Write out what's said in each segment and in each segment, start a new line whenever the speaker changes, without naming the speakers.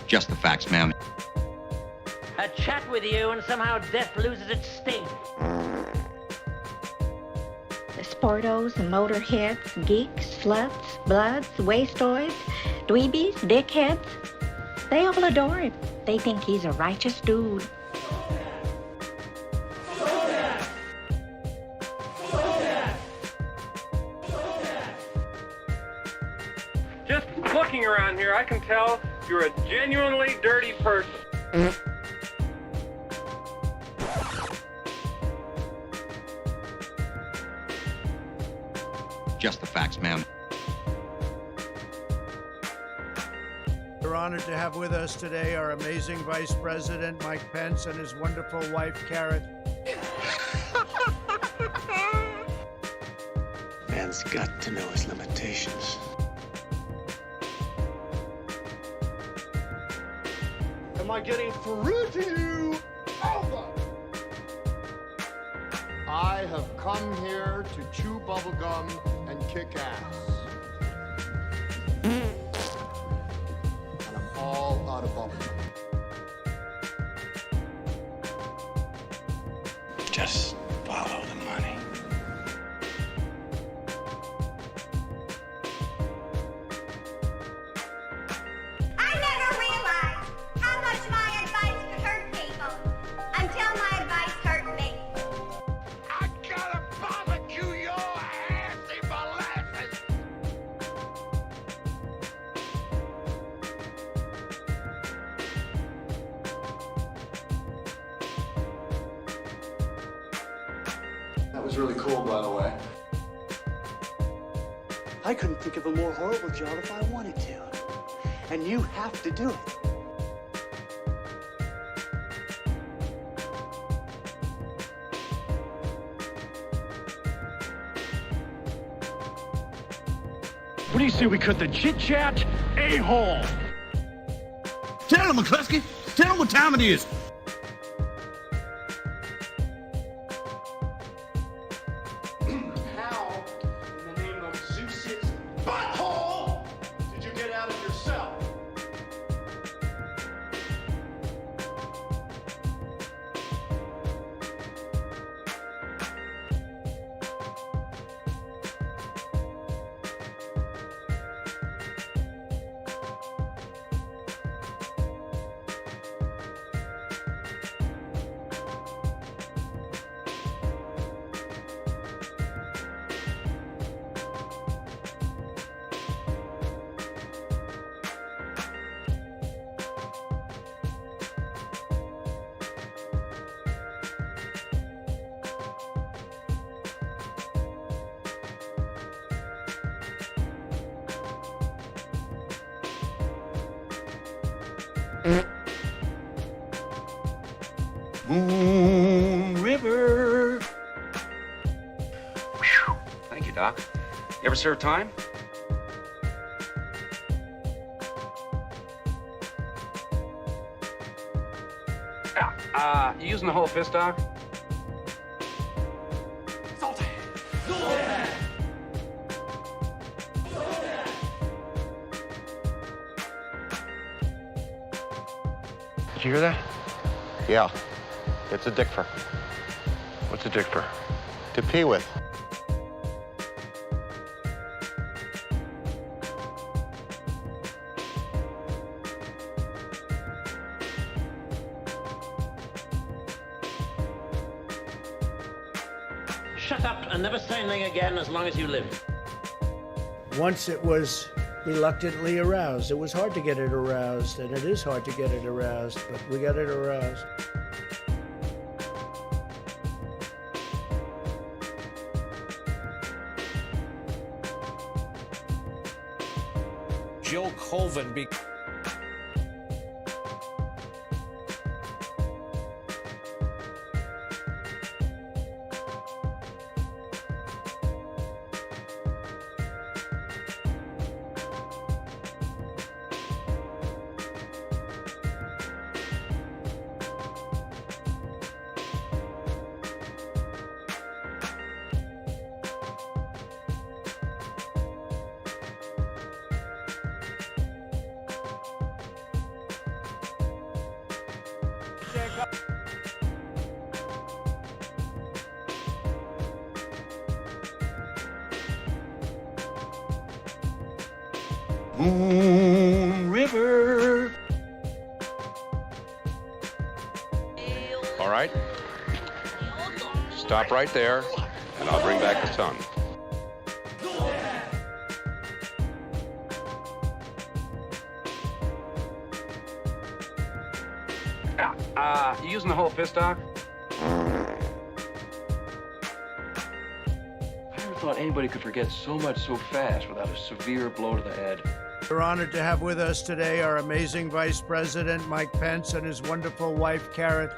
Just the facts, ma'am.
A chat with you and somehow death loses its sting.
The sportos, the motorheads, geeks, sluts, bloods, wastoids, dweebies, dickheads. They all adore him. They think he's a righteous dude.
Just looking around here, I can tell you're a genuinely dirty person.
Just the facts, ma'am.
We're honored to have with us today our amazing Vice President, Mike Pence, and his wonderful wife, Carrot.
Man's got to know his limitations.
Am I getting through to you? Over! I have come here to chew bubblegum and kick ass. And I'm all out of bubblegum.
Just follow the money.
I never realized how much my advice could hurt people until my advice hurt me.
I gotta barbecue your ass in molasses! That was really cool, by the way.
I couldn't think of a more horrible job if I wanted to. And you have to do it.
What do you say we cut the chit-chat a-hole?
Tell him, McCluskey. Tell him what time it is.
How, in the name of Zeus's butthole, did you get out of your cell?
Moon River.
Thank you, Doc. You ever serve time? You using the whole fist, Doc?
Salty!
Did you hear that?
Yeah, it's a dick for.
What's a dick for?
To pee with.
Shut up and never say anything again as long as you live.
Once it was reluctantly aroused. It was hard to get it aroused, and it is hard to get it aroused, but we got it aroused.
Jill Colvin be
Moon River.
All right. Stop right there, and I'll bring back the sun. You using the whole fist, Doc?
I never thought anybody could forget so much so fast without a severe blow to the head.
We're honored to have with us today our amazing Vice President, Mike Pence, and his wonderful wife, Carrot.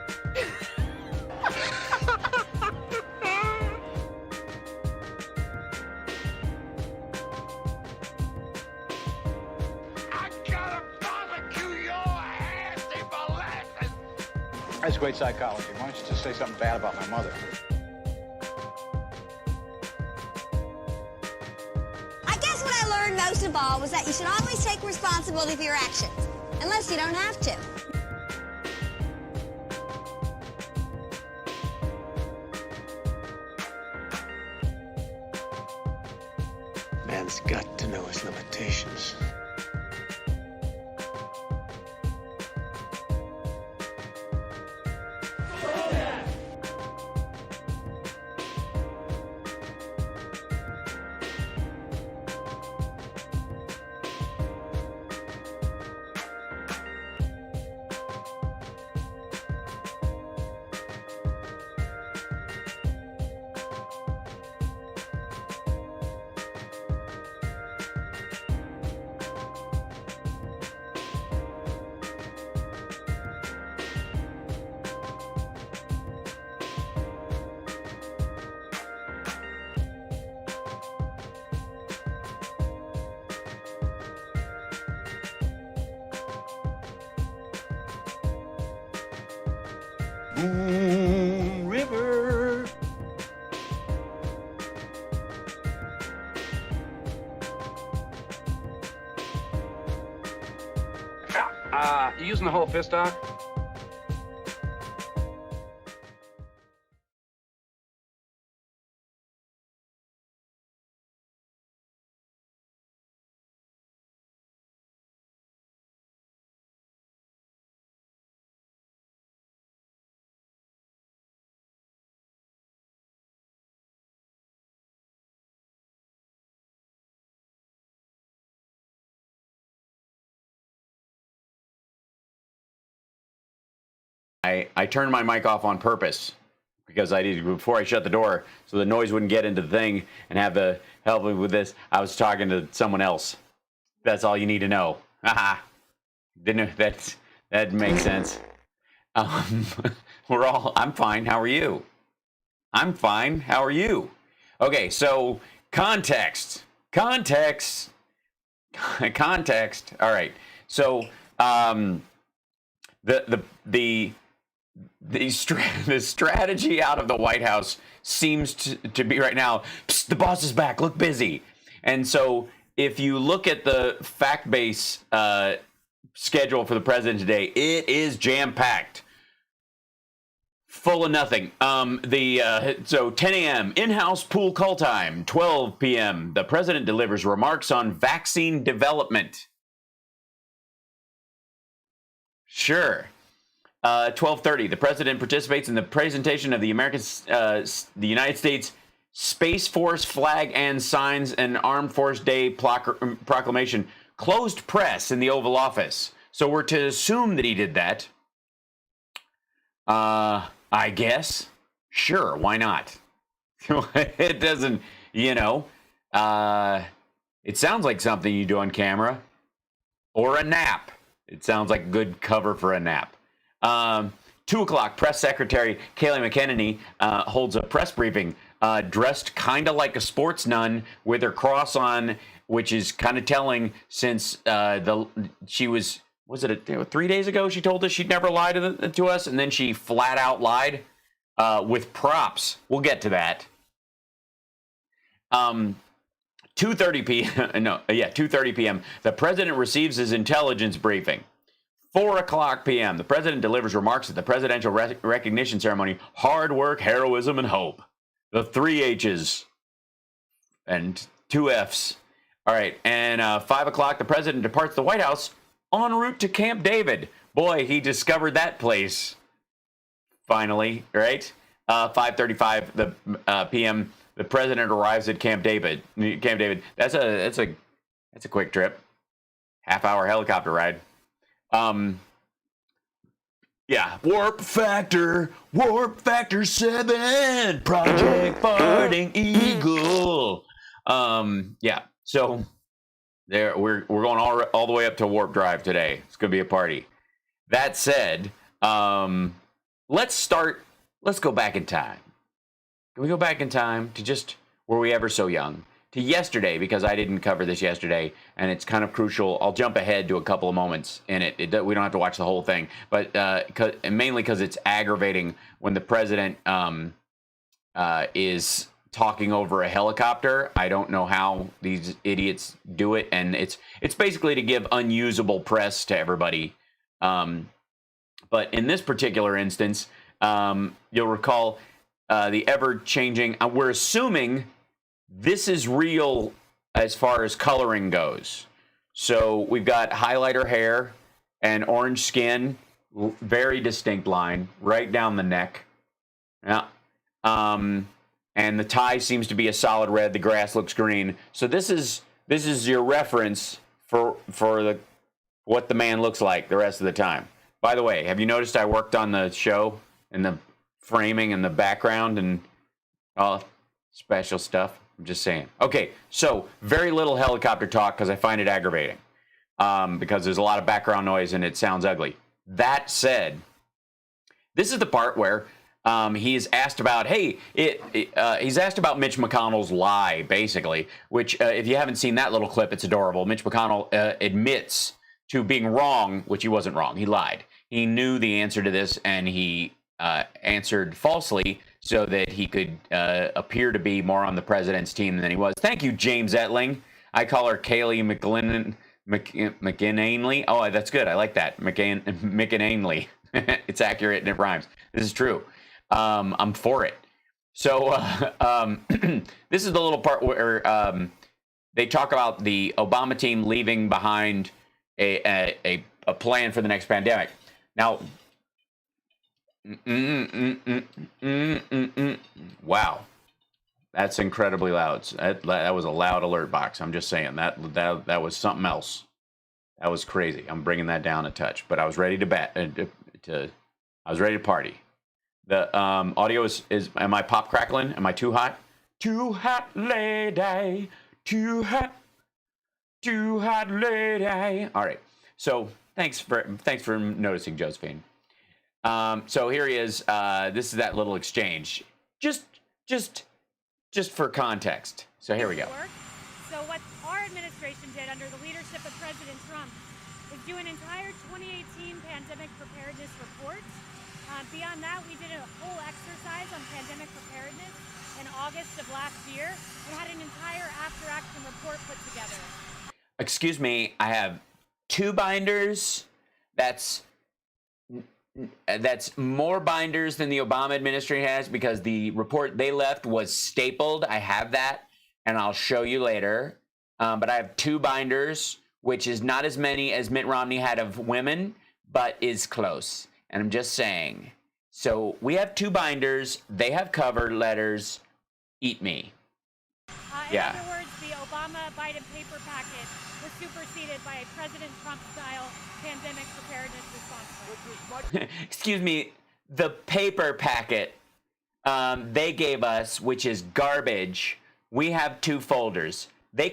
That's great psychology. Why don't you just say something bad about my mother?
I guess what I learned most of all was that you should always take responsibility for your actions, unless you don't have to.
Man's got to know his limitations.
Moon River.
You using the whole fist, Doc?
I turned my mic off on purpose because I did before I shut the door so the noise wouldn't get into the thing and have the help me with this. I was talking to someone else. That's all you need to know. Haha. Didn't that makes sense. I'm fine. How are you? I'm fine. How are you? Okay, so context. All right. So the strategy out of the White House seems to be right now, psst, the boss is back, look busy. And so if you look at the fact base schedule for the president today, it is jam-packed. Full of nothing. So 10 a.m. in-house pool call time. 12 p.m. the president delivers remarks on vaccine development. Sure. 12:30 the president participates in the presentation of the United States Space Force flag and signs an Armed Force Day proclamation. Closed press in the Oval Office. So we're to assume that he did that. I guess. Sure, why not? It doesn't, it sounds like something you do on camera. Or a nap. It sounds like good cover for a nap. 2 o'clock, press secretary Kayleigh McEnany holds a press briefing, dressed kind of like a sports nun with her cross on, which is kind of telling since she was it 3 days ago she told us she'd never lie to us, and then she flat out lied with props. We'll get to that. 2:30 p.m. No, yeah, 2:30 p.m. the president receives his intelligence briefing. 4 o'clock p.m. the president delivers remarks at the presidential recognition ceremony. Hard work, heroism, and hope. The 3 H's and 2 F's. All right, and 5 o'clock, the president departs the White House en route to Camp David. Boy, he discovered that place. Finally, right? 5:35 p.m. The president arrives at Camp David. That's a quick trip. Half-hour helicopter ride. Yeah. Warp Factor 7, Project Farting Eagle. Yeah. So there we're going all the way up to Warp Drive today. It's gonna be a party. That said, let's go back in time. Can we go back in time to just were we ever so young? To yesterday, because I didn't cover this yesterday, and it's kind of crucial. I'll jump ahead to a couple of moments in it. We don't have to watch the whole thing, but mainly because it's aggravating when the president is talking over a helicopter. I don't know how these idiots do it, and it's basically to give unusable press to everybody. But in this particular instance, you'll recall the ever-changing. We're assuming this is real as far as coloring goes. So we've got highlighter hair and orange skin, very distinct line right down the neck. Yeah. And the tie seems to be a solid red. The grass looks green. So this is your reference for what the man looks like the rest of the time. By the way, have you noticed I worked on the show and the framing and the background and all special stuff? I'm just saying. Okay, so very little helicopter talk because I find it aggravating because there's a lot of background noise and it sounds ugly. That said, this is the part where he's asked about, he's asked about Mitch McConnell's lie, basically, which if you haven't seen that little clip, it's adorable. Mitch McConnell admits to being wrong, which he wasn't wrong. He lied. He knew the answer to this and he answered falsely so that he could appear to be more on the president's team than he was. Thank you, James Etling. I call her Kaylee McGinanley. Oh, that's good. I like that. McGinanley. It's accurate and it rhymes. This is true. I'm for it. So this is the little part where they talk about the Obama team leaving behind a plan for the next pandemic. Now, wow, that's incredibly loud. That was a loud alert box. I'm just saying that was something else. That was crazy. I'm bringing that down a touch, but I was ready to I was ready to party. The audio is am I pop crackling? Am I too hot? Too hot lady, too hot lady. All right. So thanks for noticing, Josephine. So here he is. This is that little exchange. Just for context. So here we go.
So what our administration did under the leadership of President Trump is do an entire 2018 pandemic preparedness report. Beyond that, we did a whole exercise on pandemic preparedness in August of last year and had an entire after-action report put together.
Excuse me, I have 2 binders. That's more binders than the Obama administration has because the report they left was stapled. I have that, and I'll show you later. But I have 2 binders, which is not as many as Mitt Romney had of women, but is close. And I'm just saying. So we have 2 binders. They have cover letters. Eat me.
In other words, the Obama-Biden paper packet was superseded by a President Trump-style pandemic preparedness response.
Excuse me. The paper packet they gave us, which is garbage. We have 2 folders. They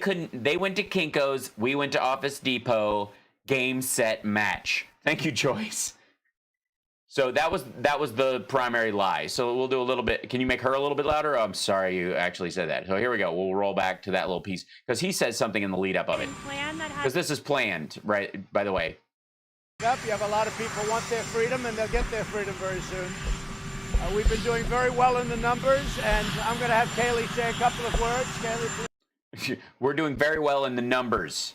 went to Kinko's. We went to Office Depot. Game, set, match. Thank you, Joyce. So that was the primary lie. So we'll do a little bit. Can you make her a little bit louder? Oh, I'm sorry you actually said that. So here we go. We'll roll back to that little piece because he says something in the lead up of it. Because this is planned, right? By the way.
You have a lot of people want their freedom, and they'll get their freedom very soon. We've been doing very well in the numbers, and I'm going to have Kaylee say a couple of words. Kaylee, please.
We're doing very well in the numbers.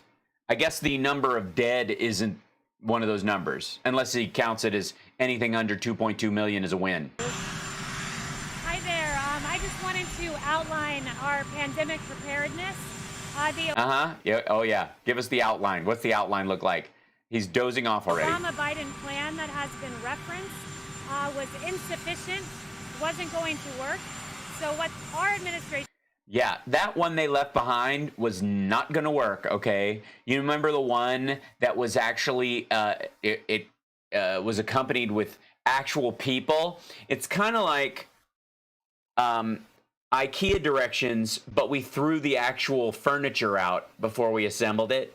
I guess the number of dead isn't one of those numbers, unless he counts it as anything under 2.2 million is a win.
Hi there. I just wanted to outline our pandemic preparedness.
Yeah. Oh, yeah. Give us the outline. What's the outline look like? He's dozing off already.
Obama-Biden plan that has been referenced was insufficient, wasn't going to work. So what our administration...
Yeah, that one they left behind was not going to work, okay? You remember the one that was actually, it was accompanied with actual people? It's kind of like IKEA directions, but we threw the actual furniture out before we assembled it.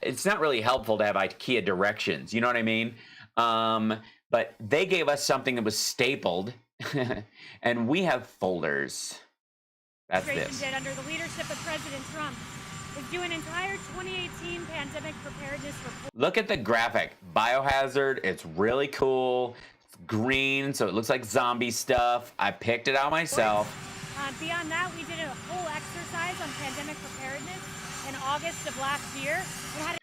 It's not really helpful to have IKEA directions, you know what I mean? But they gave us something that was stapled, and we have folders. That's this.
Did under the leadership of President Trump is do an entire 2018 pandemic preparedness report.
Look at the graphic. Biohazard. It's really cool. It's green, so it looks like zombie stuff. I picked it out myself.
Beyond that, we did a whole exercise on pandemic preparedness in August of last year.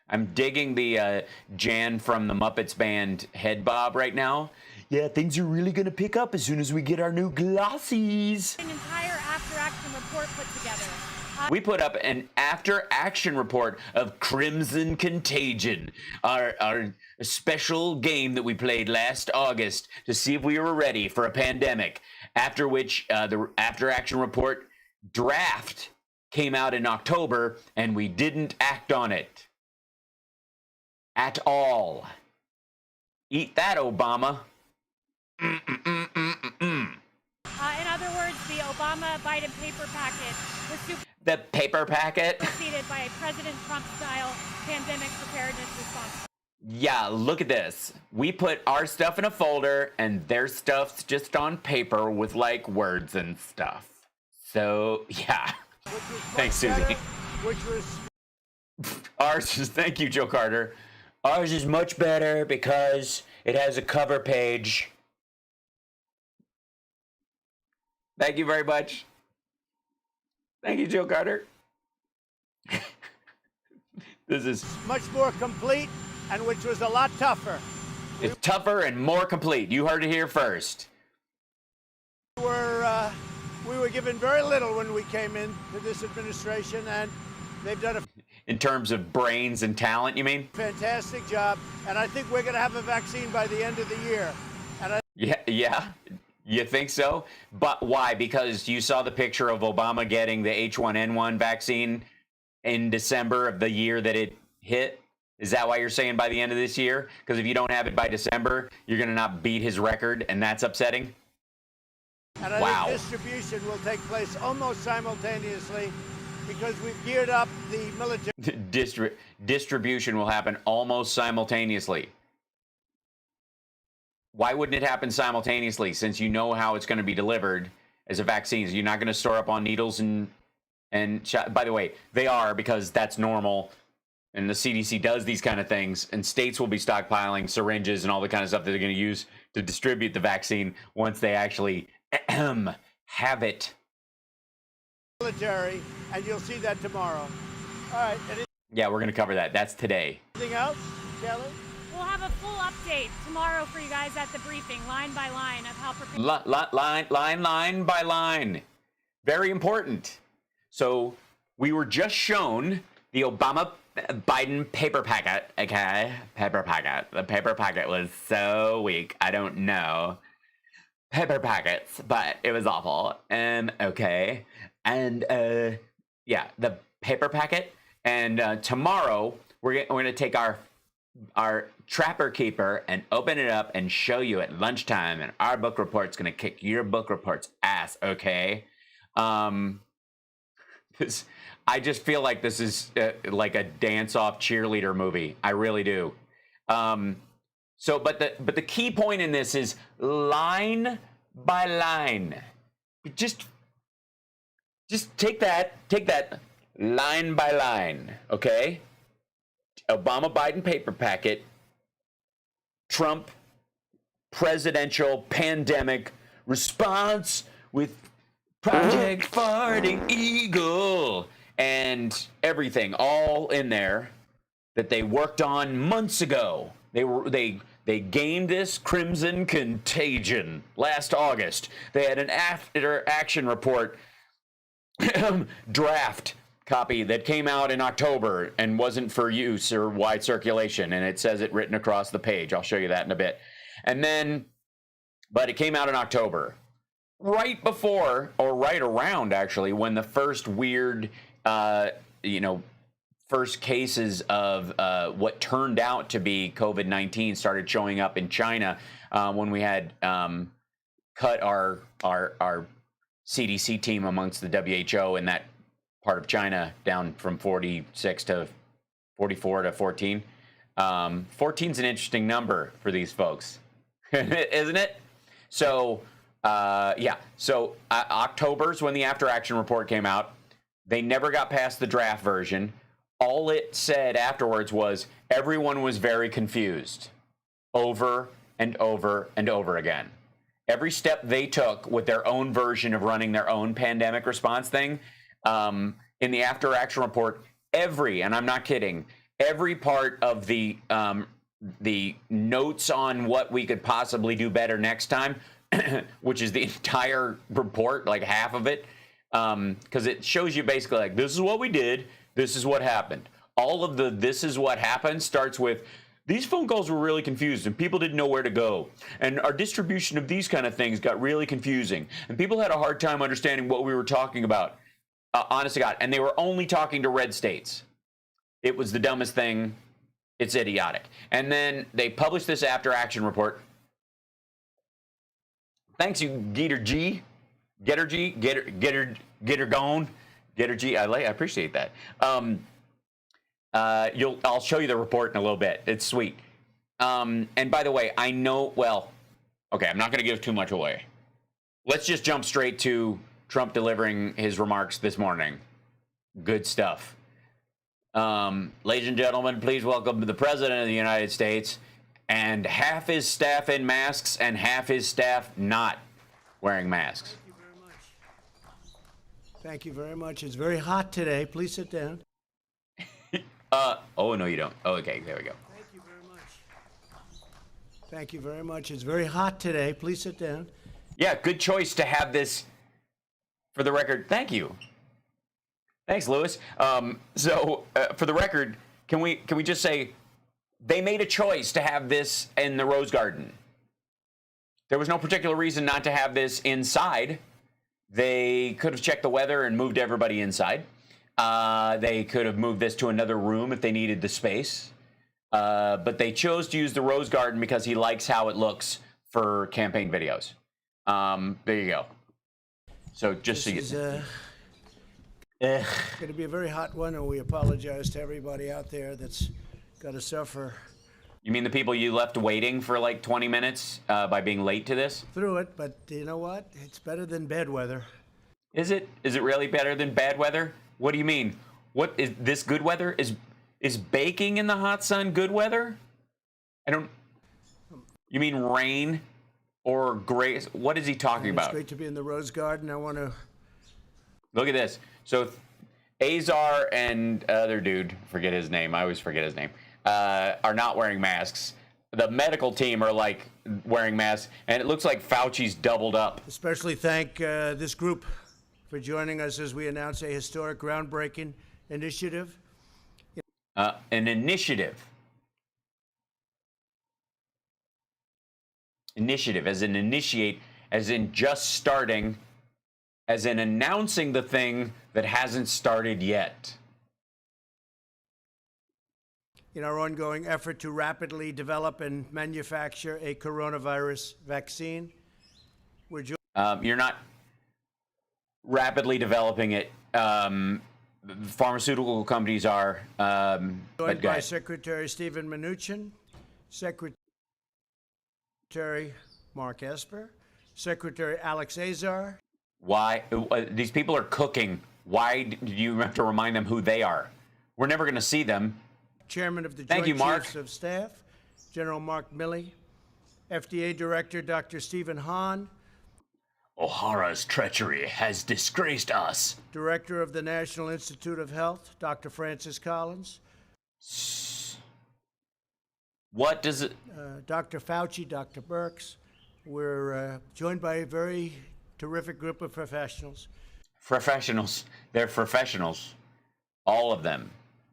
I'm digging the Jan from the Muppets band head bob right now. Yeah, things are really going to pick up as soon as we get our new glasses.
An entire after-action report put together.
We put up an after-action report of Crimson Contagion, our special game that we played last August to see if we were ready for a pandemic. After which, the after-action report draft came out in October, and we didn't act on it. At all. Eat that, Obama.
In other words, the Obama-Biden paper packet was
the paper packet?
Preceded by a President Trump-style pandemic preparedness response.
Yeah, look at this. We put our stuff in a folder, and their stuff's just on paper with, like, words and stuff. So, yeah. Thanks, Susie.
Which was...
Ours is... Thank you, Joe Carter. Ours is much better because it has a cover page. Thank you very much. Thank you, Joe Carter. This is
much more complete, and which was a lot tougher.
It's tougher and more complete. You heard it here first.
We were given very little when we came into this administration, and they've done a...
In terms of brains and talent, you mean?
Fantastic job, and I think we're going to have a vaccine by the end of the year. And
Yeah. You think so? But why? Because you saw the picture of Obama getting the H1N1 vaccine in December of the year that it hit? Is that why you're saying by the end of this year? Because if you don't have it by December, you're going to not beat his record, and that's upsetting?
And I think distribution will take place almost simultaneously because we've geared up the military.
Distribution will happen almost simultaneously. Why wouldn't it happen simultaneously since you know how it's going to be delivered as a vaccine? You're not going to store up on needles and by the way, they are, because that's normal. And the CDC does these kind of things, and states will be stockpiling syringes and all the kind of stuff that they're going to use to distribute the vaccine once they actually have it.
Military, and you'll see that tomorrow. All right.
Yeah, we're going to cover that. That's today.
Anything else, Kelly?
We'll have a full update tomorrow for you guys at the briefing, line by line, of how prepared...
Line by line. Very important. So we were just shown the Obama-Biden paper packet, okay? Paper packet. The paper packet was so weak. I don't know. Paper packets, but it was awful. Okay. And, yeah, the paper packet. And tomorrow, we're going to take our Trapper Keeper and open it up and show you at lunchtime, and our book report's going to kick your book report's ass, okay? I just feel like this is like a dance-off cheerleader movie. I really do. But the key point in this is line by line. Just take that line by line, okay? Obama-Biden paper packet, Trump presidential pandemic response with Project Farting Eagle and everything all in there that they worked on months ago. They gamed this Crimson Contagion last August. They had an after action report draft copy that came out in October and wasn't for use or wide circulation, and it says it written across the page. I'll show you that in a bit. And then, but it came out in October, right before, or right around actually, when the first weird, first cases of what turned out to be COVID-19 started showing up in China, when we had cut our CDC team amongst the WHO in that part of China down from 46 to 44 to 14. 14's an interesting number for these folks, isn't it? So, October's when the after action report came out. They never got past the draft version. All it said afterwards was everyone was very confused over and over and over again. Every step they took with their own version of running their own pandemic response thing, in the after action report, and I'm not kidding, every part of the notes on what we could possibly do better next time, which is the entire report, like half of it, because it shows you basically like, this is what we did, this is what happened. All of the this is what happened starts with, these phone calls were really confused and people didn't know where to go. And our distribution of these kind of things got really confusing. And people had a hard time understanding what we were talking about. Honest to God. And they were only talking to red states. It was the dumbest thing. It's idiotic. And then they published this after action report. Thanks, you Getter G. Get her gone. Getter G. I appreciate that. I'll show you the report in a little bit. It's sweet. And by the way, I know, well, okay, I'm not going to give too much away. Let's just jump straight to Trump delivering his remarks this morning. Good stuff. Ladies and gentlemen, please welcome the President of the United States, and half his staff in masks and half his staff not wearing masks.
Thank you very much. Thank you very much. It's very hot today. Please sit down.
Oh, no, you don't. Oh, okay, there we go.
Thank you very much. Thank you very much. It's very hot today. Please sit down.
Yeah, good choice to have this for the record. Thank you. Thanks, Lewis. For the record, can we just say they made a choice to have this in the Rose Garden? There was no particular reason not to have this inside. They could have checked the weather and moved everybody inside. They could have moved this to another room if they needed the space. But they chose to use the Rose Garden because he likes how it looks for campaign videos. There you go. So just so you...
It's going to be a very hot one, and we apologize to everybody out there that's got to suffer.
You mean the people you left waiting for like 20 minutes by being late to this?
Through it, but you know what? It's better than bad weather.
Is it? Is it really better than bad weather? What do you mean? What is this good weather? Is baking in the hot sun good weather? I don't... You mean rain or gray? What is he talking about?
It's great to be in the Rose Garden. I want to...
Look at this. So Azar and other dude, forget his name. I always forget his name. Are not wearing masks. The medical team are like wearing masks, and it looks like Fauci's doubled up.
Especially thank this group for joining us as we announce a historic, groundbreaking initiative.
An initiative. Initiative, as in initiate, as in just starting, as in announcing the thing that hasn't started yet.
In our ongoing effort to rapidly develop and manufacture a coronavirus vaccine, we're
you're not rapidly developing it. Pharmaceutical companies are.
Joined by Secretary Stephen Mnuchin, Secretary Mark Esper, Secretary Alex Azar.
Why? These people are cooking. Why do you have to remind them who they are? We're never going to see them.
Chairman of the Joint Chiefs of Staff, General Mark Milley, FDA Director Dr. Stephen Hahn.
O'Hara's treachery has disgraced us.
Director of the National Institute of Health, Dr. Francis Collins.
What does it...
Dr. Fauci, Dr. Birx. We're joined by a very terrific group of professionals.
Professionals. They're professionals. All of them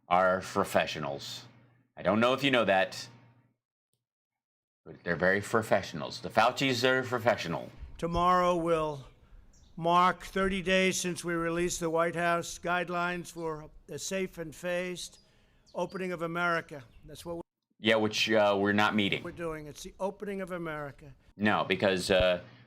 are professionals. I don't know if you know that, but they're very professionals. The Faucis are professional.
Tomorrow will mark 30 days since we released the White House guidelines for a safe and phased opening of America. That's what
which we're not meeting.
we're doing. It's the opening of America.
No, because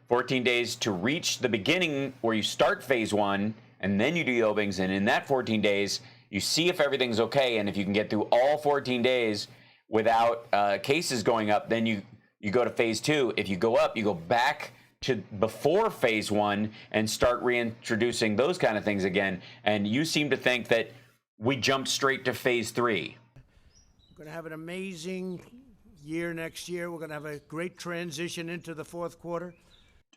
14 days to reach the beginning where you start phase 1 and then you do the openings, and in that 14 days you see if everything's okay, and if you can get through all 14 days without cases going up, then you go to phase 2. If you go up, you go back to before phase 1 and start reintroducing those kind of things again. And you seem to think that we jumped straight to phase 3.
We're going to have an amazing year next year. We're going to have a great transition into the fourth quarter.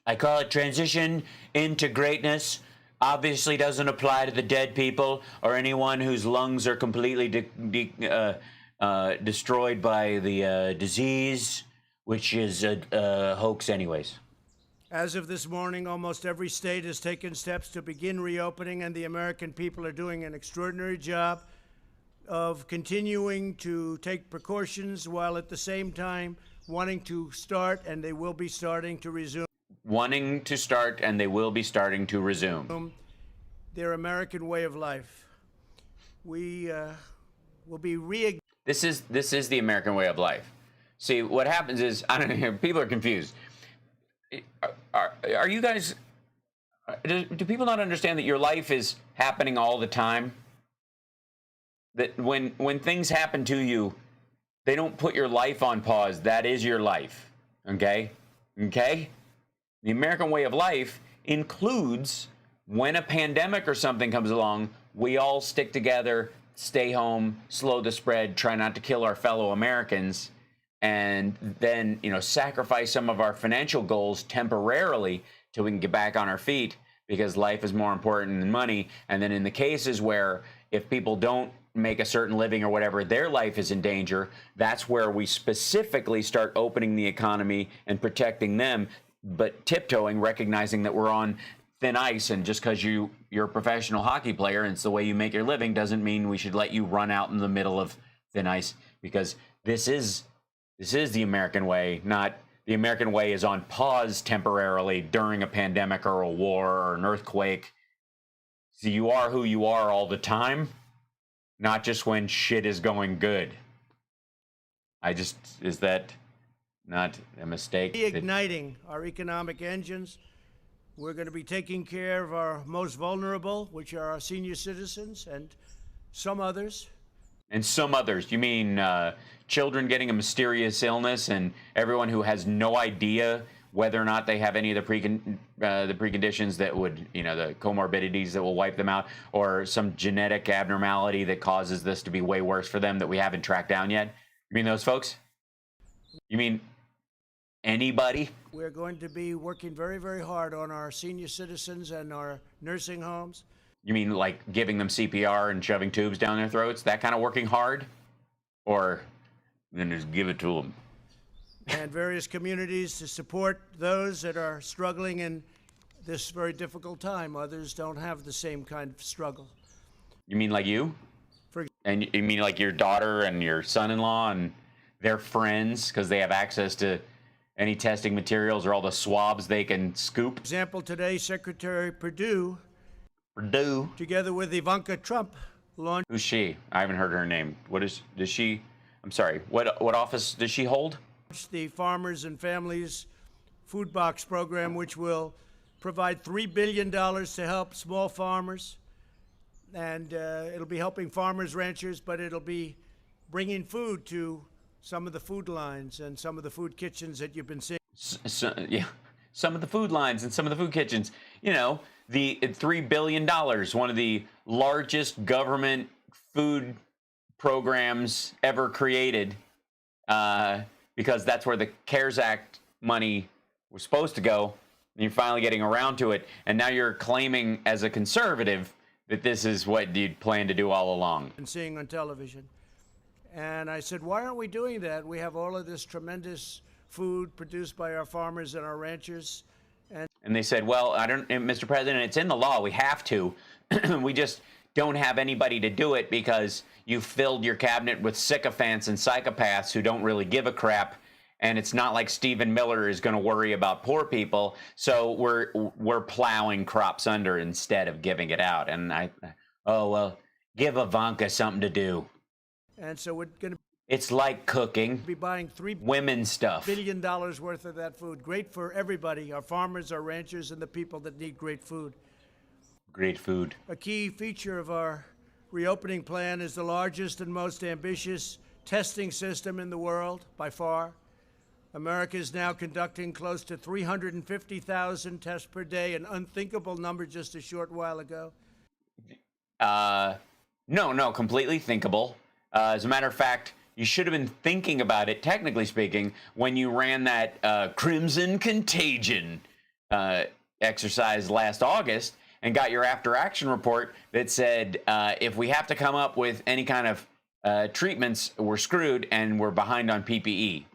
I call it transition into greatness. Obviously doesn't apply to the dead people or anyone whose lungs are completely destroyed by the disease, which is a hoax anyways.
As of this morning, almost every state has taken steps to begin reopening, and the American people are doing an extraordinary job of continuing to take precautions while at the same time wanting to start, and they will be starting to resume.
Wanting to start, and they will be starting to resume
their American way of life. We will be
This is the American way of life. See, what happens is, I don't know, people are confused. Are you guys, do people not understand that your life is happening all the time? That when things happen to you, they don't put your life on pause. That is your life. Okay? Okay? The American way of life includes when a pandemic or something comes along, we all stick together, stay home, slow the spread, try not to kill our fellow Americans, and then, sacrifice some of our financial goals temporarily till we can get back on our feet, because life is more important than money. And then in the cases where if people don't make a certain living or whatever, their life is in danger, that's where we specifically start opening the economy and protecting them, but tiptoeing, recognizing that we're on thin ice, and just because you're a professional hockey player and it's the way you make your living doesn't mean we should let you run out in the middle of thin ice, because this is the American way. Not the American way is on pause temporarily during a pandemic or a war or an earthquake. So you are who you are all the time, not just when shit is going good. Is that not a mistake?
Reigniting our economic engines. We're going to be taking care of our most vulnerable, which are our senior citizens and some others.
And some others. You mean children getting a mysterious illness and everyone who has no idea whether or not they have any of the preconditions that would, the comorbidities that will wipe them out, or some genetic abnormality that causes this to be way worse for them that we haven't tracked down yet? You mean those folks? You mean anybody?
We're going to be working very, very hard on our senior citizens and our nursing homes.
You mean like giving them CPR and shoving tubes down their throats? That kind of working hard? Or then just give it to them?
And various communities to support those that are struggling in this very difficult time. Others don't have the same kind of struggle.
You mean like you? And you mean like your daughter and your son-in-law and their friends, because they have access to any testing materials or all the swabs they can scoop?
For example, today, Secretary Perdue, together with Ivanka Trump, launched...
Who's she? I haven't heard her name. I'm sorry, what office does she hold?
The Farmers and Families Food Box Program, which will provide $3 billion to help small farmers. And it'll be helping farmers, ranchers, but it'll be bringing food to some of the food lines and some of the food kitchens that you've been seeing.
Yeah, some of the food lines and some of the food kitchens. The $3 billion, one of the largest government food programs ever created, because that's where the CARES Act money was supposed to go, and you're finally getting around to it, and now you're claiming as a conservative that this is what you'd planned to do all along.
And seeing on television. And I said, why aren't we doing that? We have all of this tremendous food produced by our farmers and our ranchers. And
they said, well, Mr. President, it's in the law. We have to. We just don't have anybody to do it because you filled your cabinet with sycophants and psychopaths who don't really give a crap. And it's not like Stephen Miller is going to worry about poor people. So we're plowing crops under instead of giving it out. And give Ivanka something to do.
And so we're going to
It's like cooking.
be buying
women's stuff.
$3 billion worth of that food. Great for everybody, our farmers, our ranchers, and the people that need great food.
Great food.
A key feature of our reopening plan is the largest and most ambitious testing system in the world, by far. America is now conducting close to 350,000 tests per day, an unthinkable number just a short while ago.
No, completely thinkable. As a matter of fact, you should have been thinking about it, technically speaking, when you ran that Crimson Contagion exercise last August and got your after-action report that said if we have to come up with any kind of treatments, we're screwed and we're behind on PPE.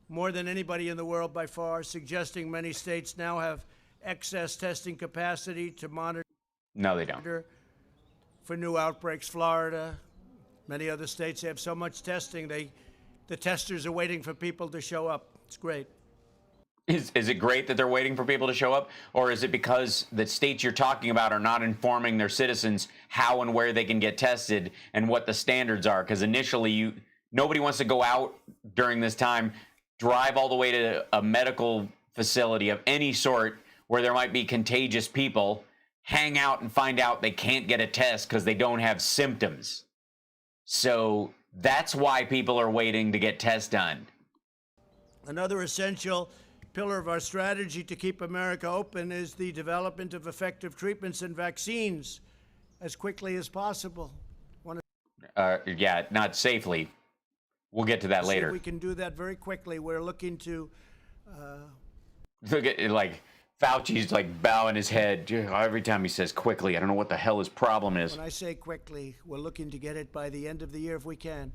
More than anybody in the world by far, suggesting many states now have excess testing capacity to monitor.
No, they don't.
For new outbreaks. Florida, many other states have so much testing, the testers are waiting for people to show up. It's great.
Is it great that they're waiting for people to show up? Or is it because the states you're talking about are not informing their citizens how and where they can get tested and what the standards are? Because initially, nobody wants to go out during this time, drive all the way to a medical facility of any sort where there might be contagious people, hang out and find out they can't get a test because they don't have symptoms. So that's why people are waiting to get tests done.
Another essential pillar of our strategy to keep America open is the development of effective treatments and vaccines as quickly as possible.
Yeah, not safely. We'll get to that later.
We can do that very quickly. We're looking to...
Look at it, like Fauci's like bowing his head every time he says quickly. I don't know what the hell his problem is.
When I say quickly, we're looking to get it by the end of the year if we can.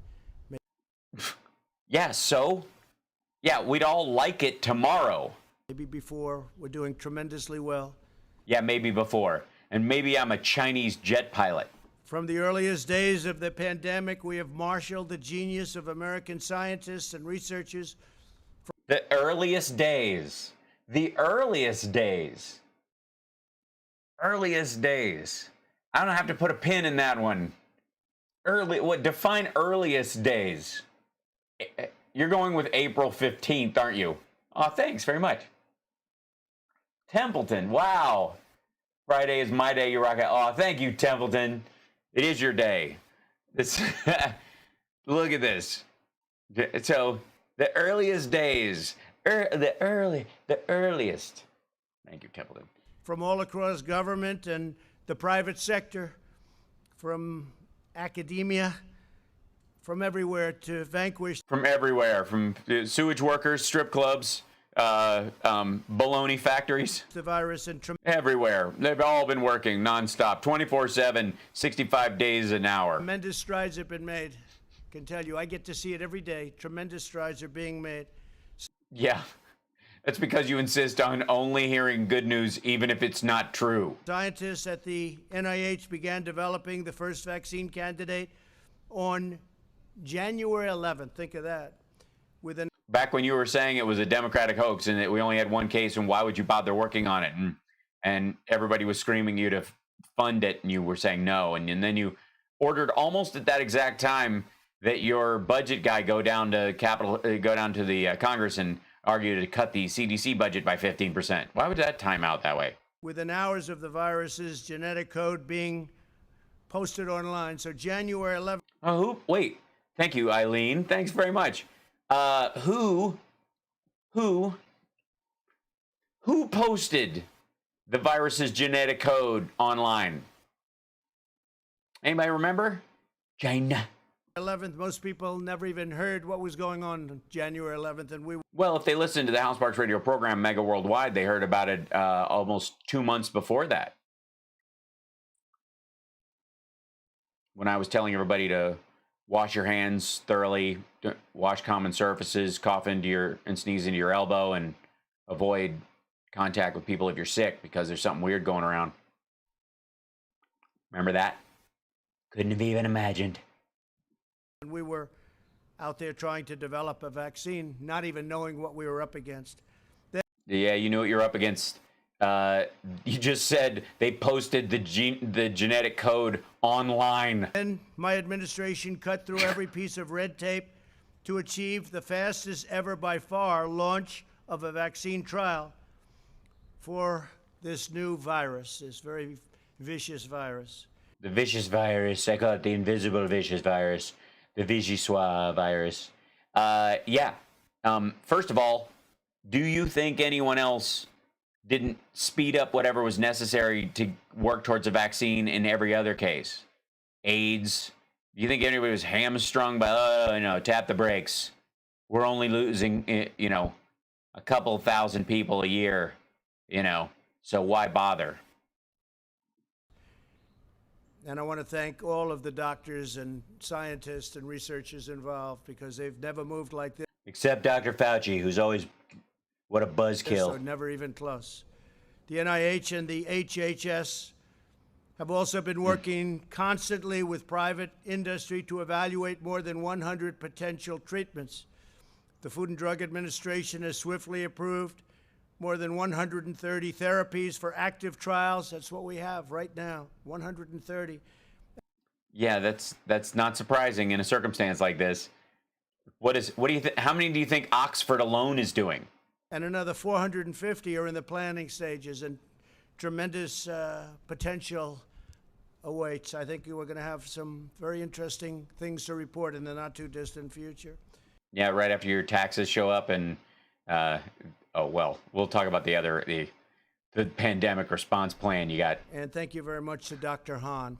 Yeah, so? Yeah, we'd all like it tomorrow.
Maybe before. We're doing tremendously well.
Yeah, maybe before. And maybe I'm a Chinese jet pilot.
From the earliest days of the pandemic, we have marshaled the genius of American scientists and researchers.
The earliest days. The earliest days. Earliest days. I don't have to put a pin in that one. Define earliest days. You're going with April 15th, aren't you? Oh, thanks very much. Templeton, wow. Friday is my day, you rock it. Oh, thank you, Templeton. It is your day. Look at this. So, the earliest days. The earliest. Thank you, Templeton.
From all across government and the private sector, from academia, from everywhere to vanquish.
From everywhere, from sewage workers, strip clubs, baloney factories.
The virus and
everywhere. They've all been working nonstop, 24/7, 65 days an hour.
Tremendous strides have been made. I can tell you, I get to see it every day. Tremendous strides are being made.
Yeah, that's because you insist on only hearing good news, even if it's not true.
Scientists at the NIH began developing the first vaccine candidate on January 11th. Think of that.
Back when you were saying it was a Democratic hoax and that we only had one case and why would you bother working on it? And everybody was screaming you to fund it and you were saying no. And then you ordered almost at that exact time that your budget guy go down to the Congress and argue to cut the CDC budget by 15%. Why would that time out that way?
Within hours of the virus's genetic code being posted online. So January 11th.
Oh, wait. Thank you, Eileen. Thanks very much. Who posted the virus's genetic code online? Anybody remember? China.
11th, most people never even heard what was going on January 11th, and
well, if they listened to the House Parks Radio program Mega Worldwide, they heard about it almost 2 months before that. When I was telling everybody to wash your hands thoroughly, wash common surfaces, cough into and sneeze into your elbow, and avoid contact with people if you're sick because there's something weird going around. Remember that? Couldn't have even imagined.
And we were out there trying to develop a vaccine, not even knowing what we were up against.
Yeah, you knew what you're up against. You just said they posted the genetic code online.
And my administration cut through every piece of red tape to achieve the fastest ever by far launch of a vaccine trial for this new virus, this very vicious virus.
The vicious virus, I call it the invisible vicious virus, the Vichyssoise virus. Yeah. First of all, do you think anyone else didn't speed up whatever was necessary to work towards a vaccine in every other case? AIDS. Do you think anybody was hamstrung by, tap the brakes? We're only losing, a couple thousand people a year, so why bother?
And I want to thank all of the doctors and scientists and researchers involved because they've never moved like this.
Except Dr. Fauci, who's always, what a buzzkill.
So never even close. The NIH and the HHS have also been working constantly with private industry to evaluate more than 100 potential treatments. The Food and Drug Administration has swiftly approved more than 130 therapies for active trials. That's what we have right now, 130.
Yeah, that's not surprising in a circumstance like this. What do you think? How many do you think Oxford alone is doing?
And another 450 are in the planning stages, and tremendous potential awaits. I think we're going to have some very interesting things to report in the not too distant future.
Yeah, right after your taxes show up, and we'll talk about the pandemic response plan you got.
And thank you very much to Dr. Hahn.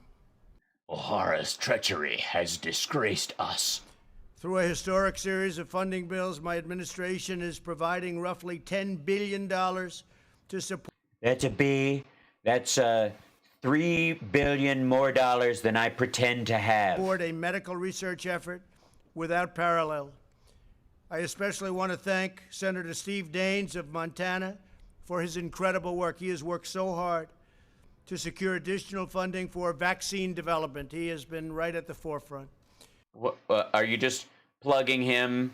O'Hara's treachery has disgraced us.
Through a historic series of funding bills, my administration is providing roughly $10 billion to support.
That's a B. That's $3 billion more dollars than I pretend to have.
Support a medical research effort without parallel. I especially want to thank Senator Steve Daines of Montana for his incredible work. He has worked so hard to secure additional funding for vaccine development. He has been right at the forefront.
What, are you just plugging him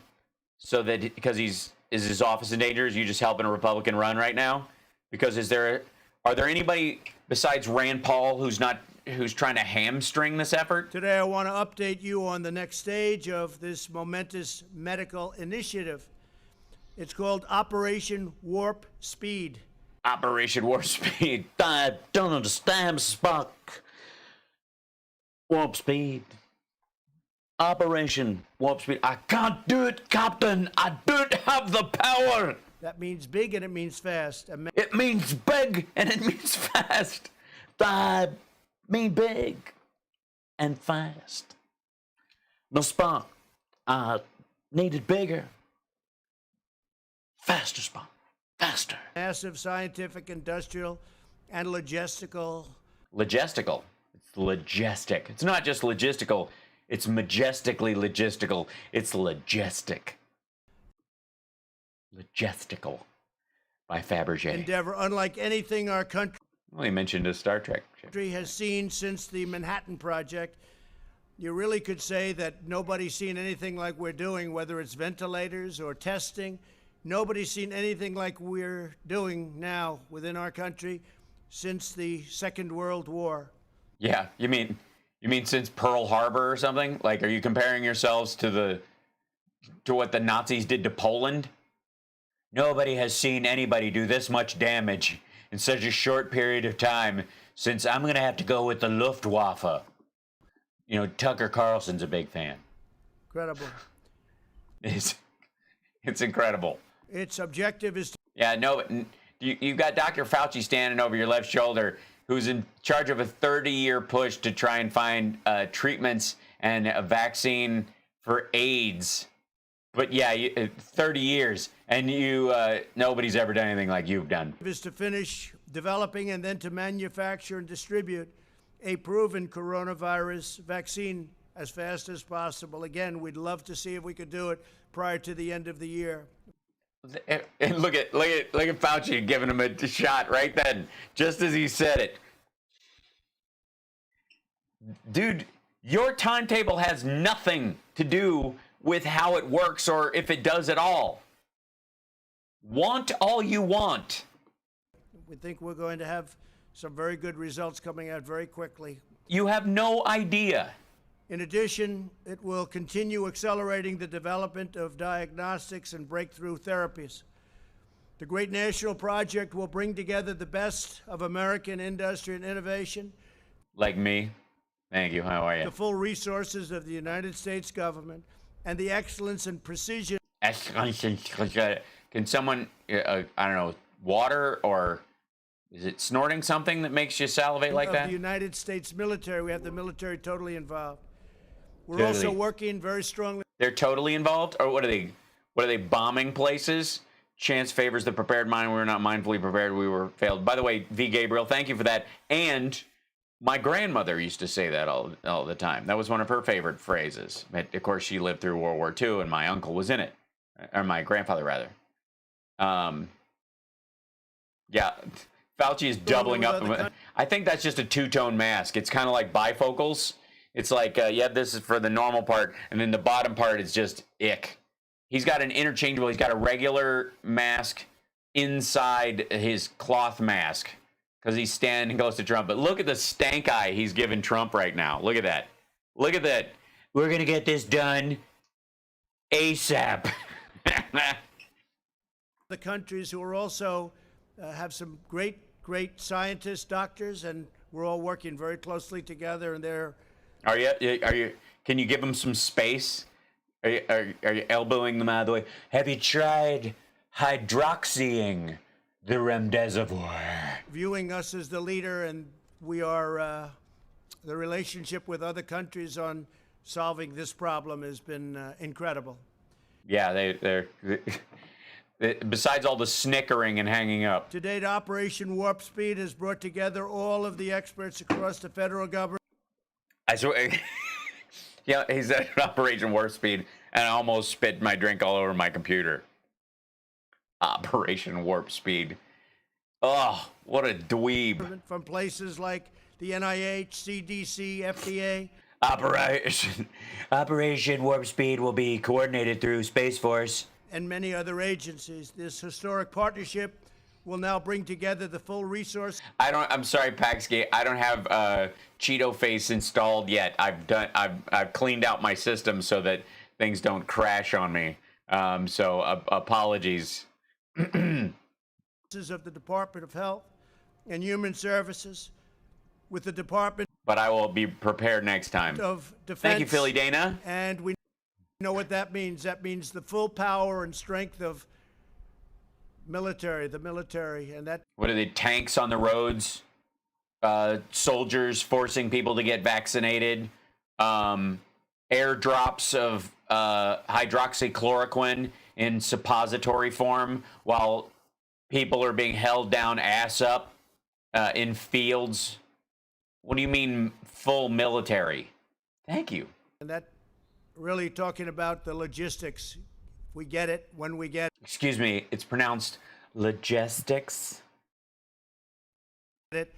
so that because is his office in danger? Is you just helping a Republican run right now? Because are there anybody besides Rand Paul who's trying to hamstring this effort?
Today I want to update you on the next stage of this momentous medical initiative. It's called Operation Warp Speed.
Operation Warp Speed.
I don't understand, Spock. Warp Speed. Operation Warp Speed. I can't do it, Captain. I don't have the power.
That means big and it means fast.
It means big and it means fast. I mean big and fast. No, Spock. I need it bigger. Faster, Spock. Faster.
Massive scientific, industrial, and logistical.
Logistical. It's logistic. It's not just logistical. It's majestically logistical. It's logistic. Logistical by Fabergé.
Endeavor, unlike anything our country.
Well, he mentioned a Star Trek.
Has seen since the Manhattan Project. You really could say that nobody's seen anything like we're doing, whether it's ventilators or testing. Nobody's seen anything like we're doing now within our country since the Second World War.
Yeah, you mean since Pearl Harbor or something? Like, are you comparing yourselves to what the Nazis did to Poland? Nobody has seen anybody do this much damage in such a short period of time since I'm going to have to go with the Luftwaffe. Tucker Carlson's a big fan.
Incredible.
It's incredible.
Its objective is to...
Yeah, no, you've got Dr. Fauci standing over your left shoulder who's in charge of a 30-year push to try and find treatments and a vaccine for AIDS. But yeah, 30 years, and nobody's ever done anything like you've done.
Is to finish developing and then to manufacture and distribute a proven coronavirus vaccine as fast as possible. Again, we'd love to see if we could do it prior to the end of the year.
And look at Fauci giving him a shot right then, just as he said it. Dude, Your timetable has nothing to do with how it works or if it does at all. Want all you want.
We think we're going to have some very good results coming out very quickly.
You have no idea.
In addition, it will continue accelerating the development of diagnostics and breakthrough therapies. The great national project will bring together the best of American industry and innovation.
Like me. Thank you. How are you?
The full resources of the United States government and the excellence and precision.
Can someone, I don't know, water or is it snorting something that makes you salivate like that?
The United States military. We have the military totally involved. We're
Totally.
also working very strongly.
They're totally involved? Or what are they? What are they, bombing places? Chance favors the prepared mind. We were not mindfully prepared. We were failed. By the way, V. Gabriel, thank you for that. And my grandmother used to say that all the time. That was one of her favorite phrases. But of course, she lived through World War II, and my uncle was in it. Or my grandfather, rather. Yeah, Fauci is doubling up. I think that's just a two-tone mask. It's kind of like bifocals. It's like, yeah, this is for the normal part, and then the bottom part is just ick. He's got an interchangeable. He's got a regular mask inside his cloth mask because he's standing close to Trump. But look at the stank eye he's giving Trump right now. Look at that. Look at that. We're going to get this done ASAP.
The countries who are also have some great scientists, doctors, and we're all working very closely together. And they're.
Are you? Can you give them some space? Are you elbowing them out of the way? Have you tried hydroxying the remdesivir?
Viewing us as the leader, and we are the relationship with other countries on solving this problem has been incredible.
Yeah, they're besides all the snickering and hanging up.
To date, Operation Warp Speed has brought together all of the experts across the federal government.
I swear, yeah, he's at Operation Warp Speed, and I almost spit my drink all over my computer. Operation Warp Speed. Oh, what a dweeb.
From places like the NIH, CDC, FDA.
Operation Warp Speed will be coordinated through Space Force.
And many other agencies. This historic partnership will now bring together the full resource.
I'm sorry, Paxgate. I don't have Cheeto Face installed yet. I've cleaned out my system so that things don't crash on me. So apologies.
Of the Department of Health and Human Services with the Department.
But I will be prepared next time.
Of Defense.
Thank you, Philly Dana.
And we know what that means. That means the full power and strength of the military, and that.
What are the tanks on the roads? Soldiers forcing people to get vaccinated. Airdrops of hydroxychloroquine in suppository form while people are being held down ass up in fields. What do you mean full military? Thank you.
And that really talking about the logistics. We get it when we get it.
Excuse me, it's pronounced logistics.
That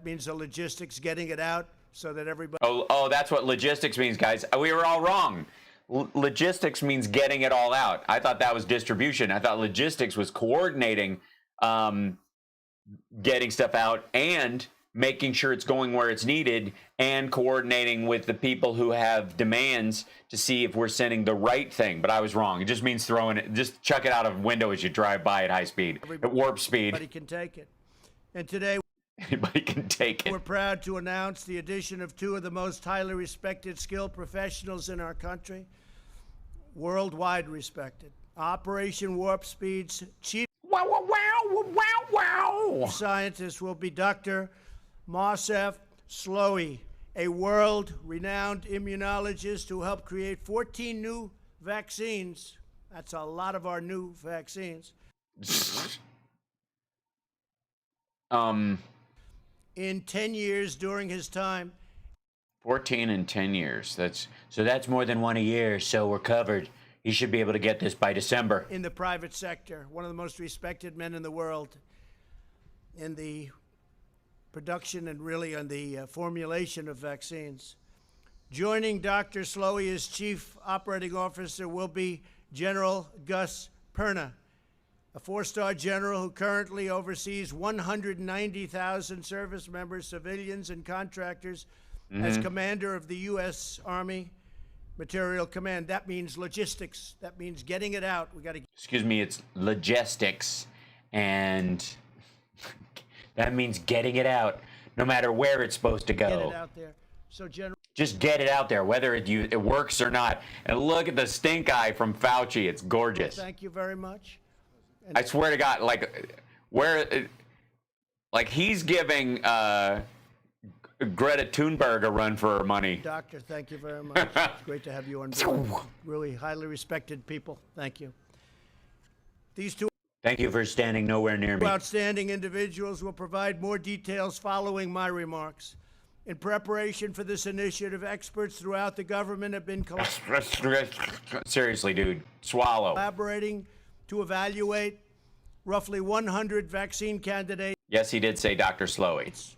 means the logistics, getting it out so that everybody.
Oh, that's what logistics means, guys. We were all wrong. Logistics means getting it all out. I thought that was distribution. I thought logistics was coordinating, getting stuff out and making sure it's going where it's needed and coordinating with the people who have demands to see if we're sending the right thing. But I was wrong. It just means throwing it, just chuck it out of a window as you drive by at high speed, at warp speed.
Anybody can take it. And today,
anybody can take it.
We're proud to announce the addition of two of the most highly respected, skilled professionals in our country, worldwide respected. Operation Warp Speed's chief scientist will be Dr. Mosef Slowy, a world-renowned immunologist who helped create 14 new vaccines. That's a lot of our new vaccines. In 10 years during his time.
14 in 10 years. That's more than one a year, so we're covered. He should be able to get this by December.
In the private sector, one of the most respected men in the world in the production and really on the formulation of vaccines. Joining Dr. Slowey as Chief Operating Officer will be General Gus Perna, a four-star general who currently oversees 190,000 service members, civilians, and contractors as commander of the U.S. Army Material Command. That means logistics. That means getting it out. We got to.
Excuse me, it's logistics, and that means getting it out, no matter where it's supposed to go.
Get it out there. So, General.
Just get it out there, whether it works or not. And look at the stink eye from Fauci. It's gorgeous.
Thank you very much.
I swear to God, he's giving Greta Thunberg a run for her money.
Doctor, thank you very much. It's great to have you on board. Really highly respected people. Thank you. These two
Thank you for standing nowhere near me.
outstanding individuals will provide more details following my remarks. In preparation for this initiative, experts throughout the government have been
Seriously, dude, swallow.
collaborating to evaluate roughly 100 vaccine candidates
Yes, he did say Dr. Slowey.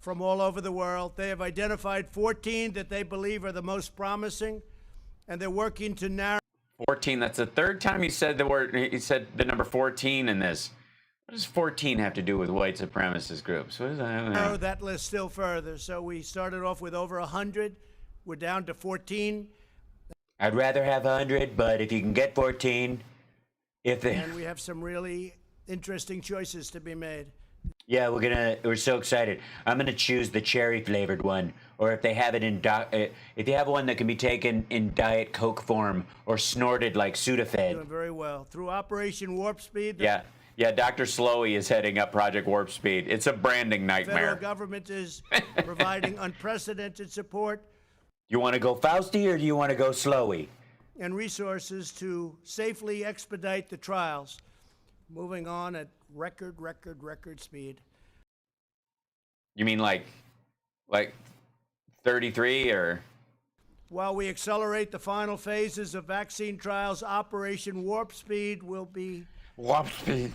from all over the world. They have identified 14 that they believe are the most promising, and they're working to narrow
14. That's the third time he said the word. He said the number 14 in this. What does 14 have to do with white supremacist groups? What is that?
that list still further. So we started off with over 100. We're down to 14.
I'd rather have 100, but if you can get 14,
And we have some really interesting choices to be made.
Yeah, we're so excited. I'm gonna choose the cherry flavored one, or if they have it if they have one that can be taken in Diet Coke form or snorted like Sudafed.
Doing very well. Through Operation Warp Speed,
Yeah, Dr. Slowey is heading up Project Warp Speed. It's a branding
the federal
nightmare.
government is providing unprecedented support
You want to go Fausti or do you want to go Slowey?
and resources to safely expedite the trials, moving on at record speed.
You mean like 33 or?
While we accelerate the final phases of vaccine trials, Operation Warp Speed will be
Warp Speed.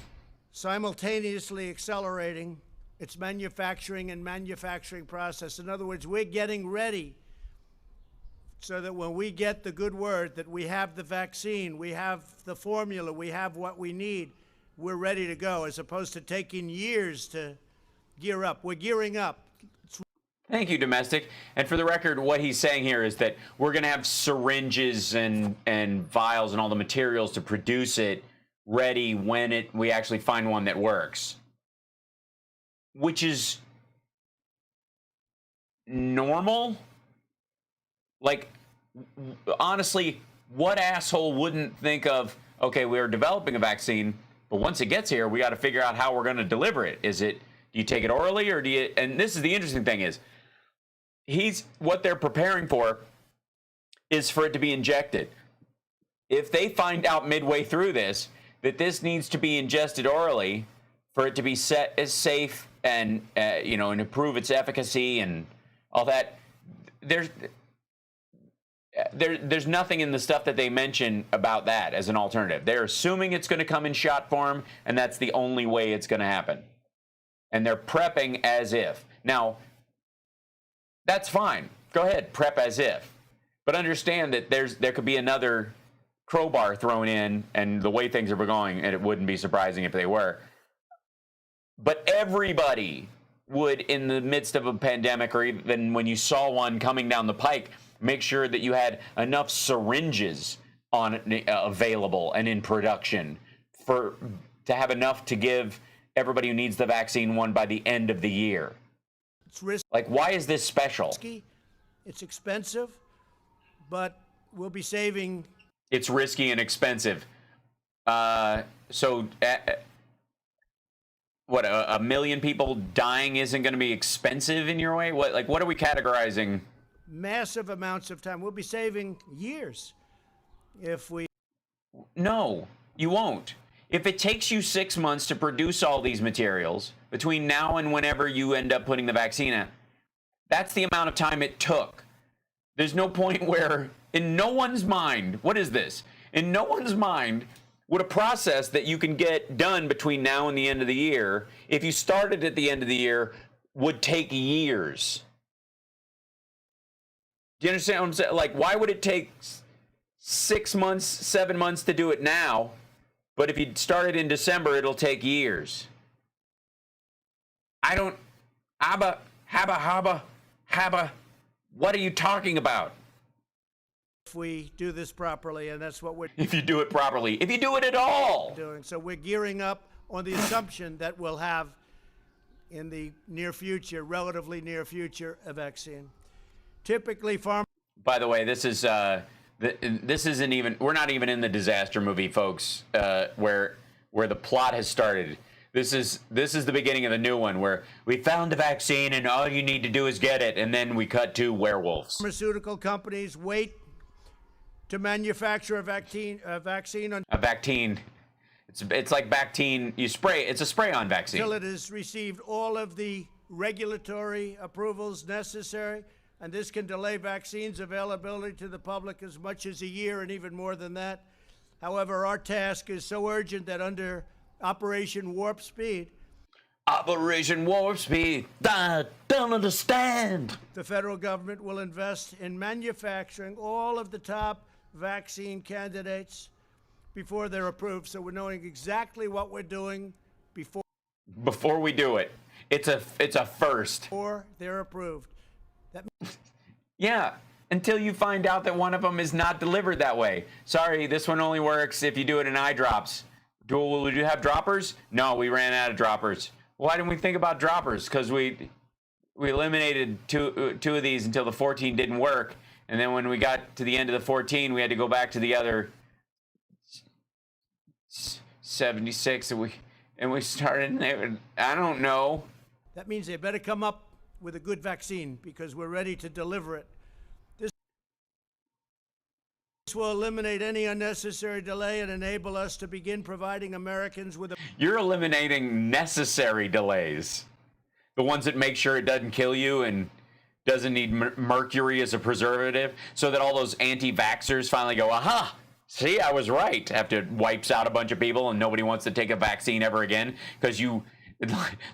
simultaneously accelerating its manufacturing process. In other words, we're getting ready so that when we get the good word that we have the vaccine, we have the formula, we have what we need, we're ready to go, as opposed to taking years to gear up. We're gearing up.
Thank you, Domestic. And for the record, what he's saying here is that we're going to have syringes and vials and all the materials to produce it ready when we actually find one that works. Which is normal. Like, honestly, what asshole wouldn't think of, okay, we're developing a vaccine, but once it gets here, we got to figure out how we're going to deliver it. Do you take it orally or do you, and this is the interesting thing is, what they're preparing for is for it to be injected. If they find out midway through this that this needs to be ingested orally for it to be set as safe and and improve its efficacy and all that, there's nothing in the stuff that they mention about that as an alternative. They're assuming it's going to come in shot form, and that's the only way it's going to happen. And they're prepping as if. Now, that's fine. Go ahead, prep as if. But understand that there could be another crowbar thrown in, and the way things are going, and it wouldn't be surprising if they were. But everybody would, in the midst of a pandemic, or even when you saw one coming down the pike, make sure that you had enough syringes available and in production to have enough to give everybody who needs the vaccine one by the end of the year.
It's risky.
Like, why is this special?
It's expensive, but we'll be saving.
It's risky and expensive. So, what, a million people dying isn't going to be expensive in your way? What are we categorizing?
Massive amounts of time. We'll be saving years if we.
No, you won't. If it takes you 6 months to produce all these materials between now and whenever you end up putting the vaccine in, that's the amount of time it took. There's no point where, in no one's mind, what is this? In no one's mind would a process that you can get done between now and the end of the year, if you started at the end of the year, would take years. Do you understand what I'm saying? Like, why would it take 6 months, 7 months to do it now? But if you start it in December, it'll take years. I don't... Haba. What are you talking about?
If we do this properly, and that's what we're
If you do it properly. If you do it at all.
doing. So we're gearing up on the assumption that we'll have, in the near future, relatively near future, a vaccine. Typically,
By the way, this isn't even... We're not even in the disaster movie, folks, where the plot has started. This is the beginning of the new one, where we found the vaccine and all you need to do is get it, and then we cut to werewolves.
Pharmaceutical companies wait to manufacture a vaccine
It's like Bactine. You spray. It's a spray-on vaccine.
until it has received all of the regulatory approvals necessary, and this can delay vaccines availability to the public as much as a year and even more than that. However, our task is so urgent that under Operation Warp Speed,
I don't understand.
the federal government will invest in manufacturing all of the top vaccine candidates before they're approved. So we're knowing exactly what we're doing
Before we do it, it's a first.
before they're approved.
Yeah, until you find out that one of them is not delivered that way. Sorry, this one only works if you do it in eye drops. Will you have droppers? No, we ran out of droppers. Why didn't we think about droppers? Because we eliminated two of these until the 14 didn't work, and then when we got to the end of the 14, we had to go back to the other 76, and we started. And I don't know.
That means they better come up with a good vaccine because we're ready to deliver it. This will eliminate any unnecessary delay and enable us to begin providing Americans with a...
You're eliminating necessary delays. The ones that make sure it doesn't kill you and doesn't need mercury as a preservative, so that all those anti-vaxxers finally go, aha, see, I was right, after it wipes out a bunch of people and nobody wants to take a vaccine ever again because you...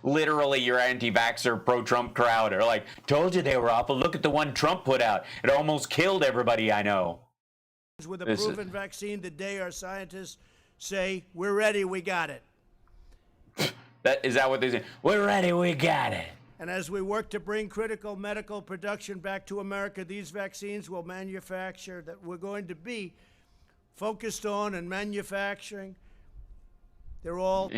Literally, your anti-vaxxer, pro-Trump crowd are like, told you they were awful. Look at the one Trump put out. It almost killed everybody I know.
With a proven vaccine the day our scientists say, we're ready, we got it.
Is that what they say? We're ready, we got it.
And as we work to bring critical medical production back to America, these vaccines will manufacture that we're going to be focused on and manufacturing. They're all...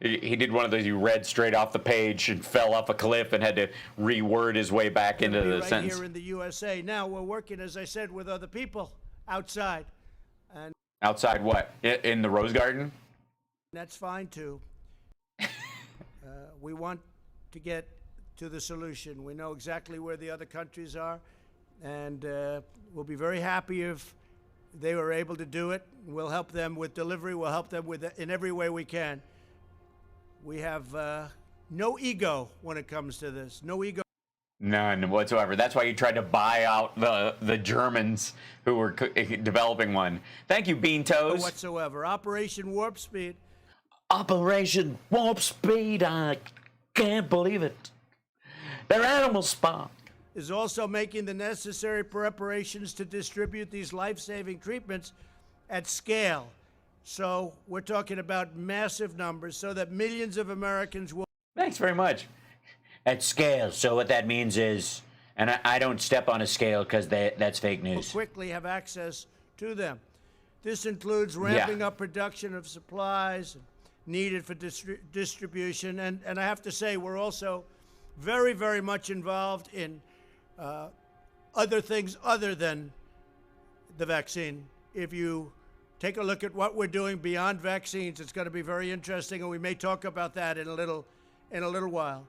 He did one of those you read straight off the page and fell off a cliff and had to reword his way back into the
right
sentence.
Here in the USA. Now we're working, as I said, with other people outside. And
outside what? In the Rose Garden?
That's fine too. We want to get to the solution. We know exactly where the other countries are, and we'll be very happy if they were able to do it. We'll help them with delivery. We'll help them with in every way we can. We have no ego when it comes to this. No ego.
None whatsoever. That's why you tried to buy out the Germans who were developing one. Thank you, Bean Toes.
Whatsoever. Operation Warp Speed.
Operation Warp Speed. I can't believe it. They're animal spawn.
Is also making the necessary preparations to distribute these life-saving treatments at scale. So we're talking about massive numbers so that millions of Americans will...
Thanks very much.
At scale. So what that means is, and I don't step on a scale because that's fake news.
...quickly have access to them. This includes ramping up production of supplies needed for distribution. And I have to say, we're also very, very much involved in other things other than the vaccine. If you take a look at what we're doing beyond vaccines, it's going to be very interesting, and we may talk about that in a little while.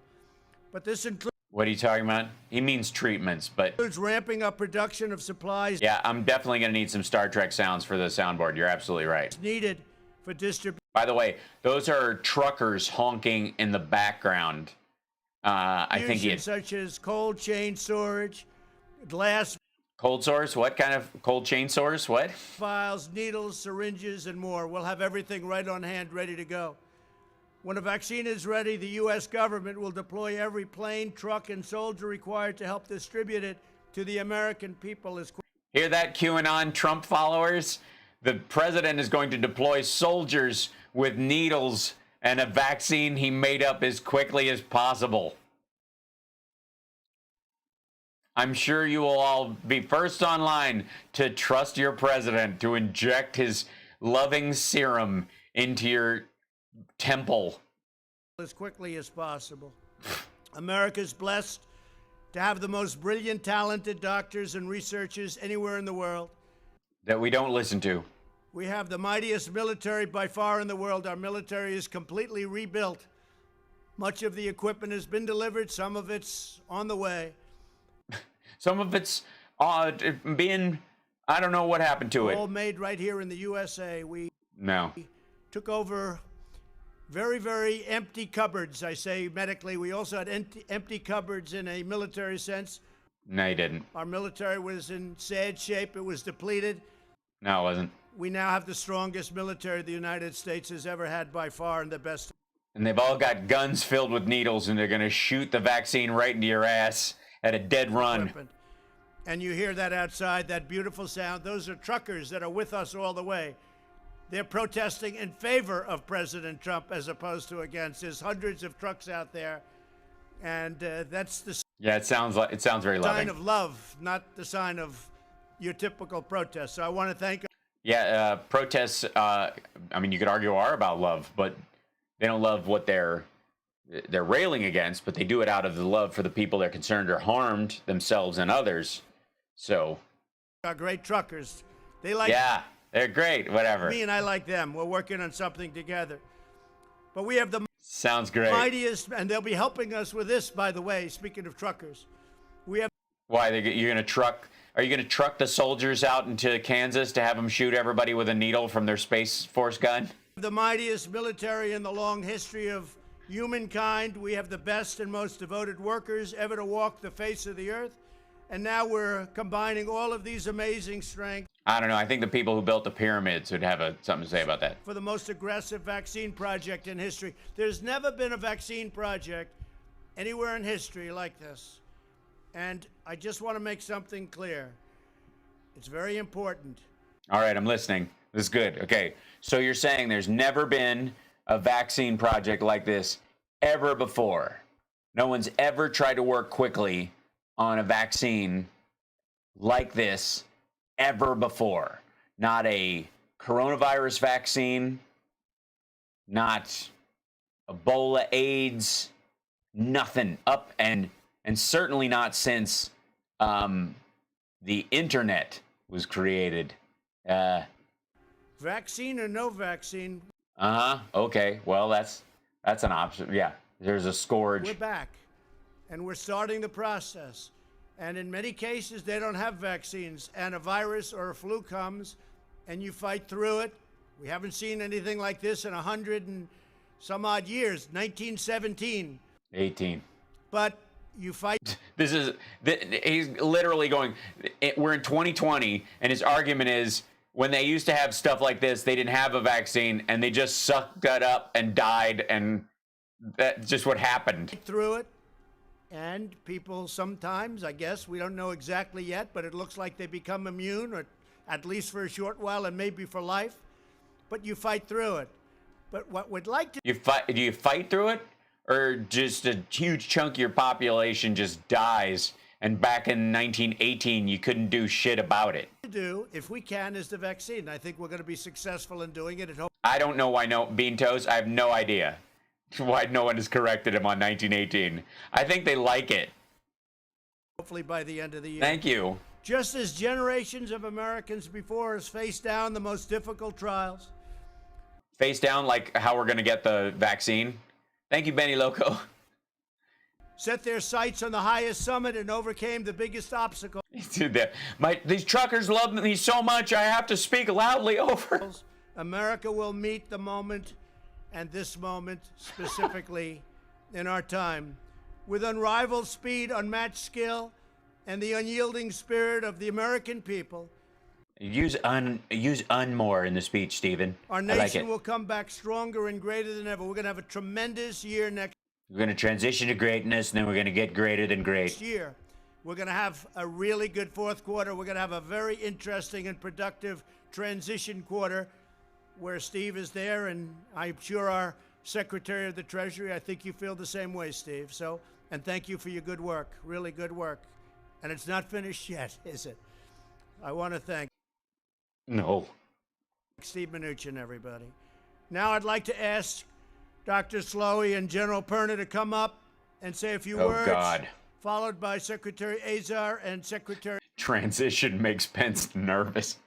But this includes...
What are you talking about? He means treatments, but...
...includes ramping up production of supplies...
Yeah, I'm definitely going to need some Star Trek sounds for the soundboard. You're absolutely right.
...needed for distribution.
By the way, those are truckers honking in the background. I think he had...
...such as cold chain storage, glass...
Cold source? What kind of cold chain source? What?
...vials, needles, syringes, and more. We'll have everything right on hand, ready to go. When a vaccine is ready, the U.S. government will deploy every plane, truck, and soldier required to help distribute it to the American people as
Hear that, QAnon Trump followers? The president is going to deploy soldiers with needles and a vaccine he made up as quickly as possible. I'm sure you will all be first online to trust your president to inject his loving serum into your temple
as quickly as possible. America's blessed to have the most brilliant, talented doctors and researchers anywhere in the world.
that we don't listen to.
We have the mightiest military by far in the world. Our military is completely rebuilt. Much of the equipment has been delivered. Some of it's on the way.
Some of it's being, I don't know what happened to it.
All made right here in the USA. We took over very, very empty cupboards. I say medically. We also had empty cupboards in a military sense.
No, you didn't.
Our military was in sad shape. It was depleted.
No, it wasn't.
We now have the strongest military the United States has ever had by far, and the best.
And they've all got guns filled with needles, and they're going to shoot the vaccine right into your ass at a dead run.
And you hear that outside, that beautiful sound. Those are truckers that are with us all the way. They're protesting in favor of President Trump as opposed to against. There's hundreds of trucks out there, and that's the
Yeah, it sounds very loving.
sign of love, not the sign of your typical protest. So I want to thank.
Yeah, protests. I mean, you could argue are about love, but they don't love what they're railing against, but they do it out of the love for the people they're concerned are harmed, themselves and others. So,
our great truckers, they like.
Yeah, they're great. Whatever.
Me and I like them. We're working on something together. But we have the
Sounds great.
mightiest, and they'll be helping us with this, by the way. Speaking of truckers, we have.
Why you're gonna truck? Are you gonna truck the soldiers out into Kansas to have them shoot everybody with a needle from their Space Force gun?
The mightiest military in the long history of humankind. We have the best and most devoted workers ever to walk the face of the earth. And now we're combining all of these amazing strengths.
I don't know. I think the people who built the pyramids would have something to say about that.
For the most aggressive vaccine project in history. There's never been a vaccine project anywhere in history like this. And I just want to make something clear. It's very important.
All right, I'm listening. This is good. Okay, so you're saying there's never been a vaccine project like this ever before. No one's ever tried to work quickly on a vaccine like this ever before. Not a coronavirus vaccine, not Ebola, AIDS, nothing up, and certainly not since the internet was created.
Vaccine or no vaccine.
Okay. Well, that's an option. Yeah. There's a scourge.
We're back, and we're starting the process. And in many cases, they don't have vaccines, and a virus or a flu comes, and you fight through it. We haven't seen anything like this in 100 and some odd years. 1917.
18.
But you fight.
He's literally going. We're in 2020, and his argument is when they used to have stuff like this, they didn't have a vaccine, and they just sucked that up and died, and that's just what happened.
Through it. And people sometimes, I guess, we don't know exactly yet, but it looks like they become immune, or at least for a short while and maybe for life. But you fight through it. But what we'd like to
do you fight through it, or just a huge chunk of your population just dies? And back in 1918, you couldn't do shit about it.
do, if we can, is the vaccine. I think we're going to be successful in doing it.
I don't know why Bean Toast. I have no idea why no one has corrected him on 1918. I think they like it.
Hopefully by the end of the year.
Thank you.
Just as generations of Americans before us faced down the most difficult trials.
Face down, like how we're going to get the vaccine. Thank you, Benny Loco.
Set their sights on the highest summit and overcame the biggest obstacle.
These truckers love me so much, I have to speak loudly over.
America will meet the moment, and this moment specifically in our time, with unrivaled speed, unmatched skill, and the unyielding spirit of the American people.
Use un more in the speech, Stephen.
Our nation will come back stronger and greater than ever. We're going to have a tremendous year next
We're going to transition to greatness, and then we're going to get greater than great.
year. We're going to have a really good fourth quarter. We're going to have a very interesting and productive transition quarter where Steve is there, and I'm sure our Secretary of the Treasury, I think you feel the same way, Steve. So, and thank you for your good work, really good work. And it's not finished yet, is it? I want to thank Steve Mnuchin and everybody. Now I'd like to ask Dr. Slowey and General Perna to come up and say a few words.
God.
Followed by Secretary Azar and Secretary...
Transition makes Pence nervous.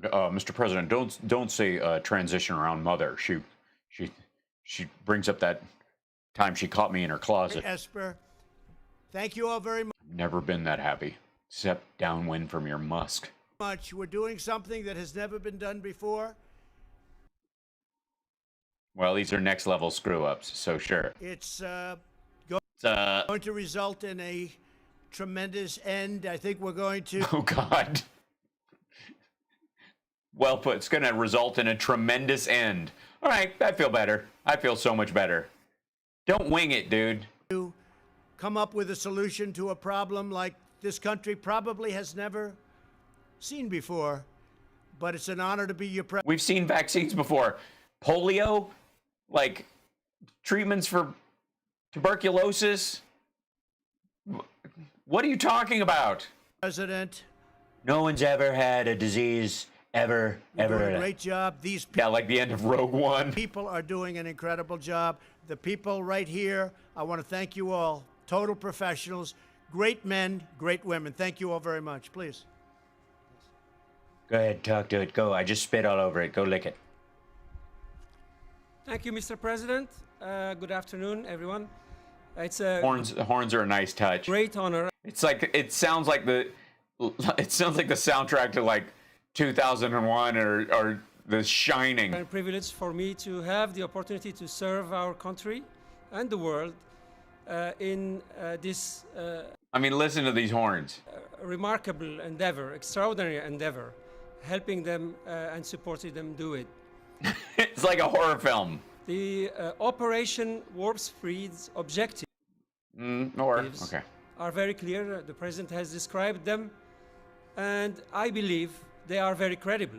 Mr. President, don't say transition around mother. She brings up that time she caught me in her closet.
Esper, thank you all very much.
Never been that happy, except downwind from your musk.
We're doing something that has never been done before.
Well, these are next level screw ups, so sure.
It's going to result in a tremendous end. I think we're going to...
Oh, God. Well put. It's going to result in a tremendous end. All right, I feel better. I feel so much better. Don't wing it, dude.
To come up with a solution to a problem like this country probably has never seen before, but it's an honor to be your president.
We've seen vaccines before. Polio, like treatments for tuberculosis. What are you talking about?
President.
No one's ever had a disease ever.
Doing a great job. These people,
yeah, like the end of Rogue One.
People are doing an incredible job. The people right here, I want to thank you all. Total professionals, great men, great women. Thank you all very much. Please.
Go ahead, talk to it. Go. I just spit all over it. Go lick it.
Thank you, Mr. President. Good afternoon, everyone. It's a
horns are a nice touch.
Great honor.
It's like it sounds like the soundtrack to like 2001 or The Shining.
It's a privilege for me to have the opportunity to serve our country and the world in this.
I mean, listen to these horns.
Remarkable endeavor, extraordinary endeavor, helping them and supporting them do it.
It's like a horror film.
The Operation Warp Speed's objectives are very clear. The President has described them, and I believe they are very credible.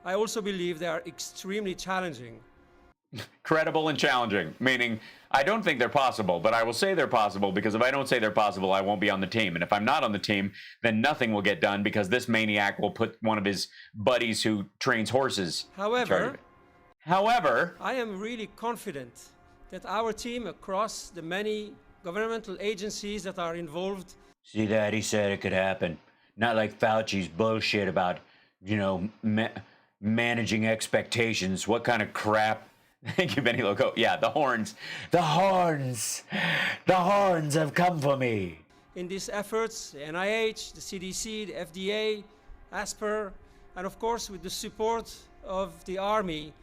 I also believe they are extremely challenging.
Credible and challenging, meaning I don't think they're possible, but I will say they're possible because if I don't say they're possible, I won't be on the team. And if I'm not on the team, then nothing will get done because this maniac will put one of his buddies who trains horses.
However,
I
am really confident that our team across the many governmental agencies that are involved.
See that? He said it could happen. Not like Fauci's bullshit about, managing expectations. What kind of crap? Thank you, Benny Loco. Yeah, the horns. The horns have come for me.
In these efforts, the NIH, the CDC, the FDA, ASPR, and of course with the support of the Army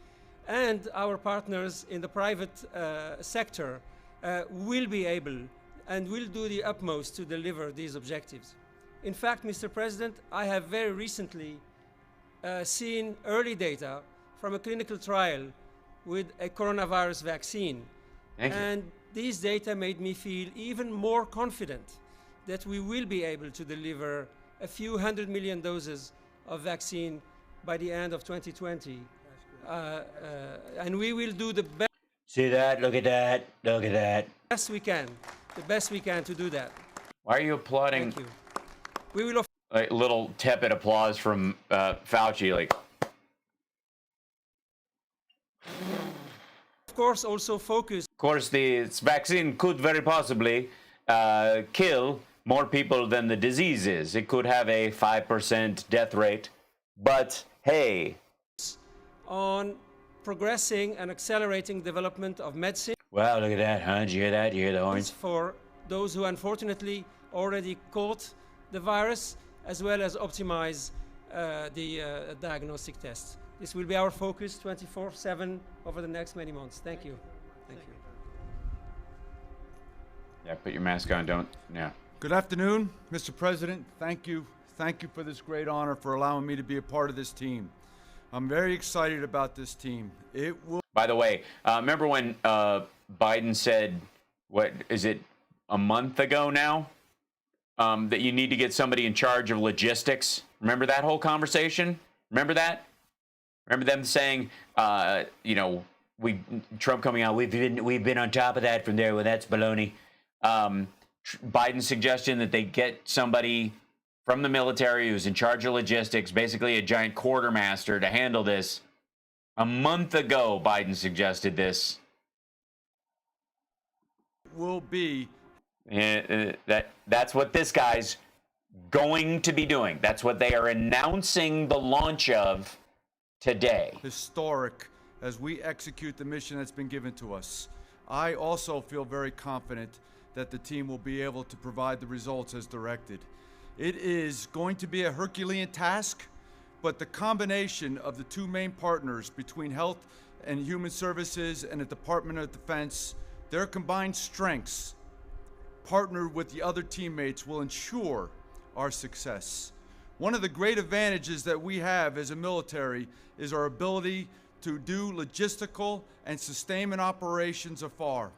and our partners in the private sector, will be able and will do the utmost to deliver these objectives. In fact, Mr. President, I have very recently seen early data from a clinical trial with a coronavirus vaccine. And these data made me feel even more confident that we will be able to deliver a few 100 million doses of vaccine by the end of 2020. And we will do the best.
See that? Look at that. Look at that.
Best we can. The best we can to do that.
Why are you applauding?
Thank you. We will.
A little tepid applause from Fauci, like.
Of course, also focus.
Of course, this vaccine could very possibly kill more people than the disease is. It could have a 5% death rate, but hey.
On progressing and accelerating development of medicine.
Wow, look at that, huh? Did you hear that? Did you hear the horns?
For those who unfortunately already caught the virus, as well as optimize the diagnostic tests. This will be our focus 24/7 over the next many months. Thank you. Thank you.
Yeah, put your mask on, don't, yeah.
Good afternoon, Mr. President. Thank you. Thank you for this great honor for allowing me to be a part of this team. I'm very excited about this team. It will.
By the way, remember when Biden said, what is it, a month ago now? that you need to get somebody in charge of logistics. Remember that whole conversation? Remember that? Remember them saying, you know, Trump coming out, we've been on top of that from there. Well, that's baloney. Biden's suggestion that they get somebody from the military who's in charge of logistics, basically a giant quartermaster, to handle this. A month ago, Biden suggested this.
Will be.
That's what this guy's going to be doing. That's what they are announcing the launch of today.
Historic as we execute the mission that's been given to us. I also feel very confident that the team will be able to provide the results as directed. It is going to be a Herculean task, but the combination of the two main partners between Health and Human Services and the Department of Defense, their combined strengths, partnered with the other teammates, will ensure our success. One of the great advantages that we have as a military is our ability to do logistical and sustainment operations afar.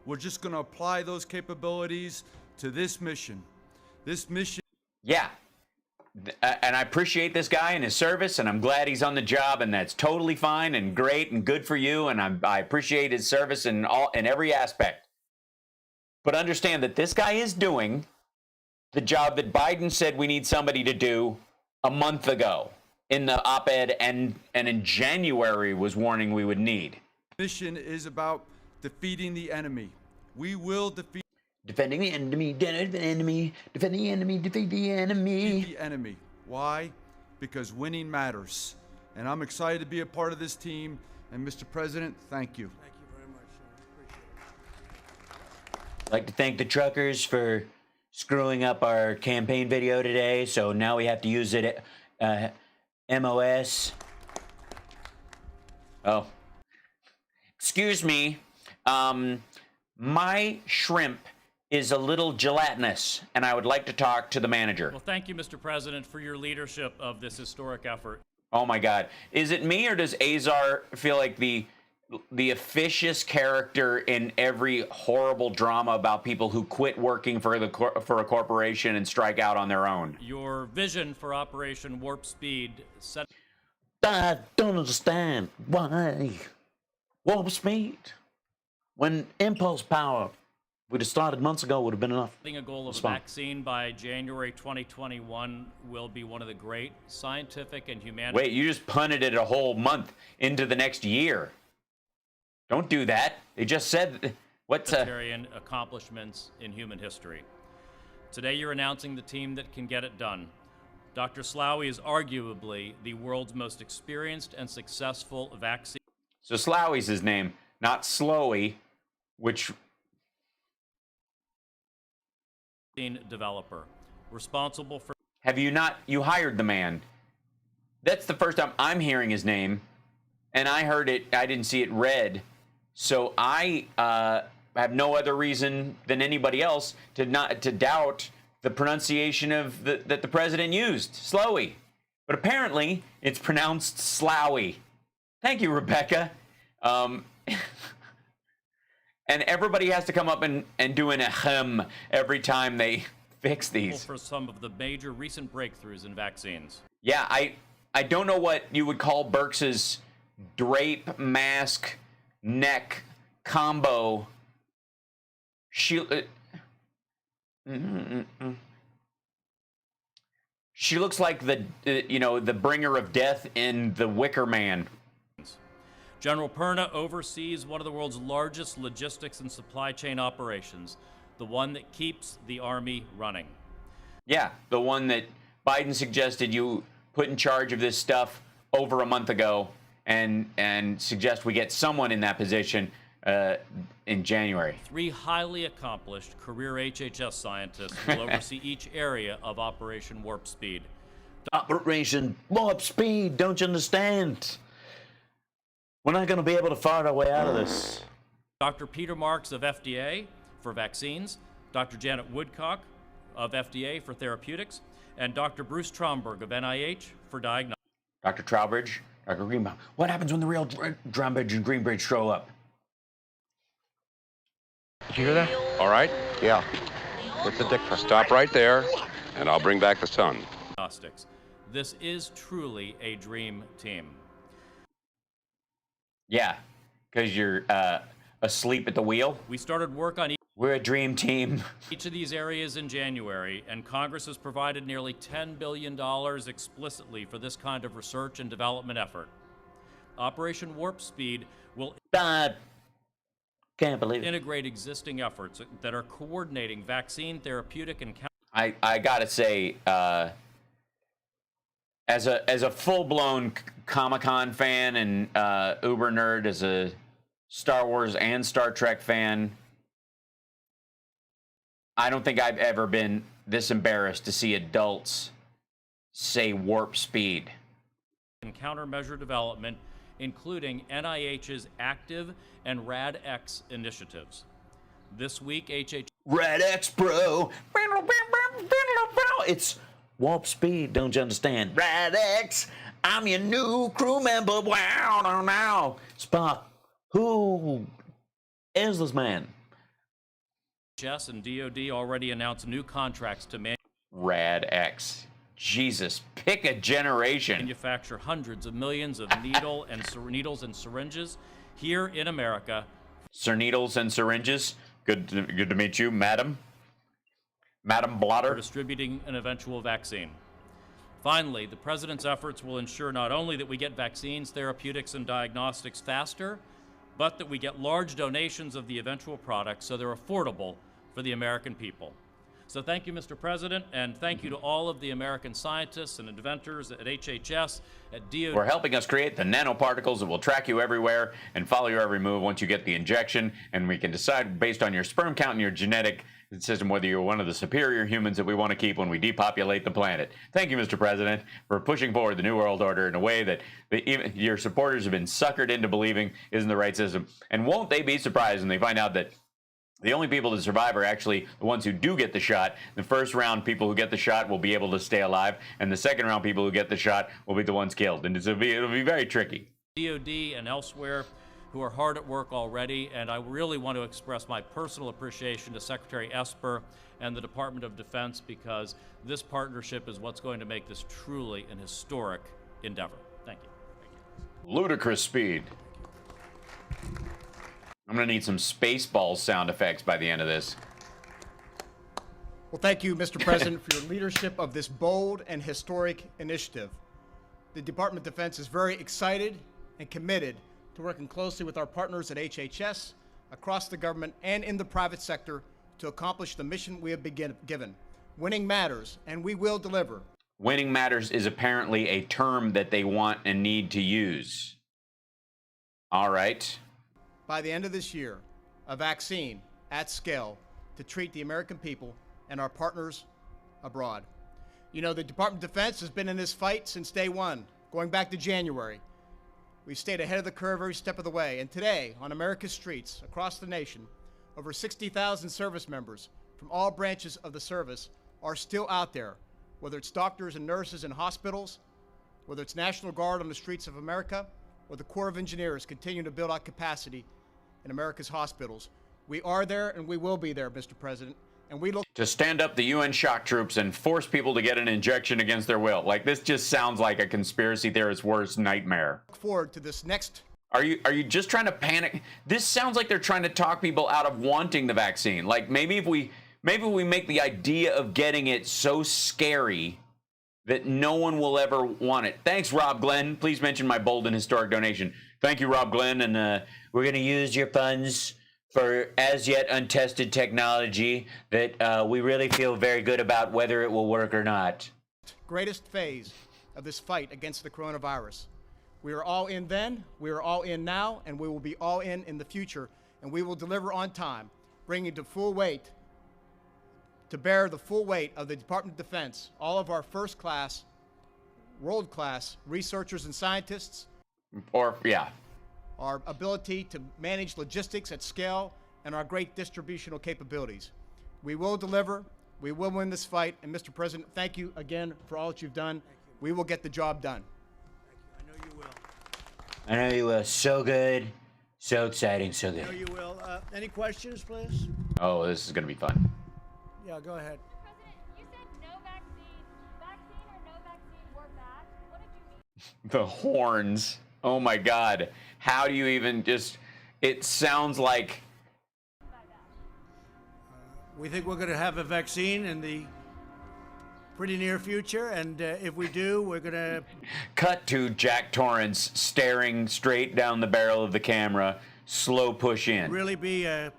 We're just going to apply those capabilities to this mission. This mission.
Yeah. And I appreciate this guy and his service, and I'm glad he's on the job, and that's totally fine and great and good for you, and I appreciate his service in every aspect. But understand that this guy is doing the job that Biden said we need somebody to do a month ago in the op-ed, and in January was warning we would need.
Mission is about defeating the enemy. We will defeat.
Defending the enemy, defend the enemy, defend the enemy, defeat the enemy.
Defeat the enemy. Why? Because winning matters. And I'm excited to be a part of this team. And Mr. President, thank you.
Thank you very much, Sean. Appreciate it.
I'd like to thank the truckers for screwing up our campaign video today. So now we have to use it MOS. Oh. Excuse me. My shrimp is a little gelatinous, and I would like to talk to the manager.
Well, thank you, Mr. President, for your leadership of this historic effort.
Oh my God. Is it me, or does Azar feel like the officious character in every horrible drama about people who quit working for a corporation and strike out on their own?
Your vision for Operation Warp Speed set...
I don't understand why. Warp Speed. When impulse power would have started months ago, would have been enough.
Setting a goal of a vaccine by January 2021 will be one of the great scientific and humanitarian...
Wait, you just punted it a whole month into the next year. Don't do that. They just said what's
accomplishments in human history. Today you're announcing the team that can get it done. Dr. Slaoui is arguably the world's most experienced and successful vaccine.
So Slowey's his name, not Slowy, which...
developer, responsible for...
Have you not... You hired the man. That's the first time I'm hearing his name, and I heard it, I didn't see it read. So I have no other reason than anybody else to doubt the pronunciation of that the president used, Slowy. But apparently, it's pronounced Slowy. Thank you, Rebecca. And everybody has to come up and do an ahem every time they fix these.
For some of the major recent breakthroughs in vaccines.
Yeah, I don't know what you would call Birx's drape mask neck combo. She looks like the bringer of death in The Wicker Man.
General Perna oversees one of the world's largest logistics and supply chain operations, the one that keeps the Army running.
Yeah, the one that Biden suggested you put in charge of this stuff over a month ago, and suggest we get someone in that position in January.
3 highly accomplished career HHS scientists will oversee each area of Operation Warp Speed.
Operation Warp Speed, don't you understand? We're not going to be able to fight our way out of this.
Dr. Peter Marks of FDA for vaccines, Dr. Janet Woodcock of FDA for therapeutics, and Dr. Bruce Tromberg of NIH for diagnostics.
Dr. Trowbridge, Dr. Greenbaum. What happens when the real Trowbridge and Greenbridge show up?
Did you hear that? All right.
Yeah.
With the dick. Stop right there, and I'll bring back the sun.
Diagnostics. This is truly a dream team.
Yeah, because you're asleep at the wheel.
We started work on
We're a dream team.
each of these areas in January, and Congress has provided nearly $10 billion explicitly for this kind of research and development effort. Operation Warp Speed will
Can't believe it.
integrate existing efforts that are coordinating vaccine, therapeutic, and
I gotta say, as a full-blown Comic-Con fan and uber nerd, as a Star Wars and Star Trek fan, I don't think I've ever been this embarrassed to see adults say warp speed.
and countermeasure development, including NIH's active and RADX initiatives. This week,
RADX, bro. It's warp speed, don't you understand? RADX, I'm your new crew member. Wow, now. Spock, who is this man?
NHS and DoD already announced new contracts to
RADX. Jesus, pick a generation.
manufacture hundreds of millions of needles and syringes here in America.
Sir Needles and syringes. Good to meet you, madam. Madam Blotter.
For distributing an eventual vaccine. Finally, the President's efforts will ensure not only that we get vaccines, therapeutics, and diagnostics faster, but that we get large donations of the eventual products so they're affordable for the American people. So thank you, Mr. President, and thank you to all of the American scientists and inventors at HHS, at DoD.
For helping us create the nanoparticles that will track you everywhere and follow your every move once you get the injection, and we can decide based on your sperm count and your genetic system whether you're one of the superior humans that we want to keep when we depopulate the planet. Thank you, Mr. President, for pushing forward the New World Order in a way that even your supporters have been suckered into believing isn't the right system. And won't they be surprised when they find out that the only people that survive are actually the ones who do get the shot. The first round people who get the shot will be able to stay alive, and the second round people who get the shot will be the ones killed. And it'll be very tricky.
DoD and elsewhere who are hard at work already, and I really want to express my personal appreciation to Secretary Esper and the Department of Defense, because this partnership is what's going to make this truly an historic endeavor. Thank you.
Ludicrous speed. I'm going to need some Spaceballs sound effects by the end of this.
Well, thank you, Mr. President, for your leadership of this bold and historic initiative. The Department of Defense is very excited and committed to working closely with our partners at HHS, across the government, and in the private sector to accomplish the mission we have been given. Winning matters, and we will deliver.
Winning matters is apparently a term that they want and need to use. All right.
By the end of this year, a vaccine at scale to treat the American people and our partners abroad. You know, the Department of Defense has been in this fight since day one, going back to January. We've stayed ahead of the curve every step of the way, and today, on America's streets across the nation, over 60,000 service members from all branches of the service are still out there, whether it's doctors and nurses in hospitals, whether it's National Guard on the streets of America, or the Corps of Engineers continuing to build out capacity in America's hospitals. We are there and we will be there, Mr. President, and we look
to stand up the UN shock troops and force people to get an injection against their will. Like, this just sounds like a conspiracy theorist's worst nightmare.
forward to this next.
Are you just trying to panic? This sounds like they're trying to talk people out of wanting the vaccine. Like, maybe we make the idea of getting it so scary that no one will ever want it. Thanks, Rob Glenn. Please mention my bold and historic donation. Thank you, Rob Glenn, and we're going to use your funds for as yet untested technology that we really feel very good about whether it will work or not.
Greatest phase of this fight against the coronavirus. We are all in then, we are all in now, and we will be all in the future, and we will deliver on time, bringing to bear the full weight of the Department of Defense, all of our first-class, world-class researchers and scientists. Our ability to manage logistics at scale, and our great distributional capabilities. We will deliver, we will win this fight, and Mr. President, thank you again for all that you've done. We will get the job done.
I know you will.
I know you will. So good. So exciting. So good.
I know you will. Any questions, please?
Oh, this is going to be fun.
Yeah, go ahead.
President, you said no vaccine. Vaccine or no vaccine, we're back. What did you mean?
The horns. Oh my God. How do you even just, it sounds like.
We think we're going to have a vaccine in the pretty near future, and if we do, we're going to...
Cut to Jack Torrance staring straight down the barrel of the camera, slow push in.
Really be a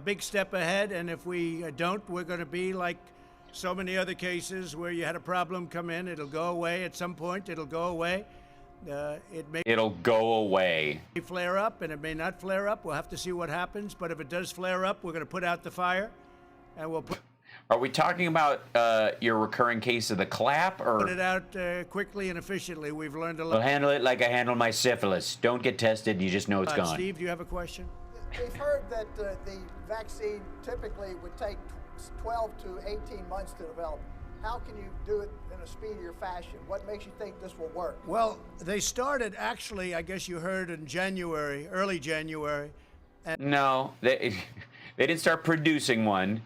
big step ahead, and if we don't, we're going to be like so many other cases where you had a problem come in, it'll go away at some point, it'll go away.
It'll go away.
May flare up, and it may not flare up. We'll have to see what happens, but if it does flare up, we're going to put out the fire, and we'll put...
Are we talking about your recurring case of the clap, or
Put it out quickly and efficiently. We've learned a lot.
I'll handle it like I handle my syphilis. Don't get tested. You just know it's gone.
Steve, do you have a question?
We've heard that the vaccine typically would take 12 to 18 months to develop. How can you do it in a speedier fashion? What makes you think this will work?
Well, they started actually, I guess you heard in January, early January. And
No, they didn't start producing one.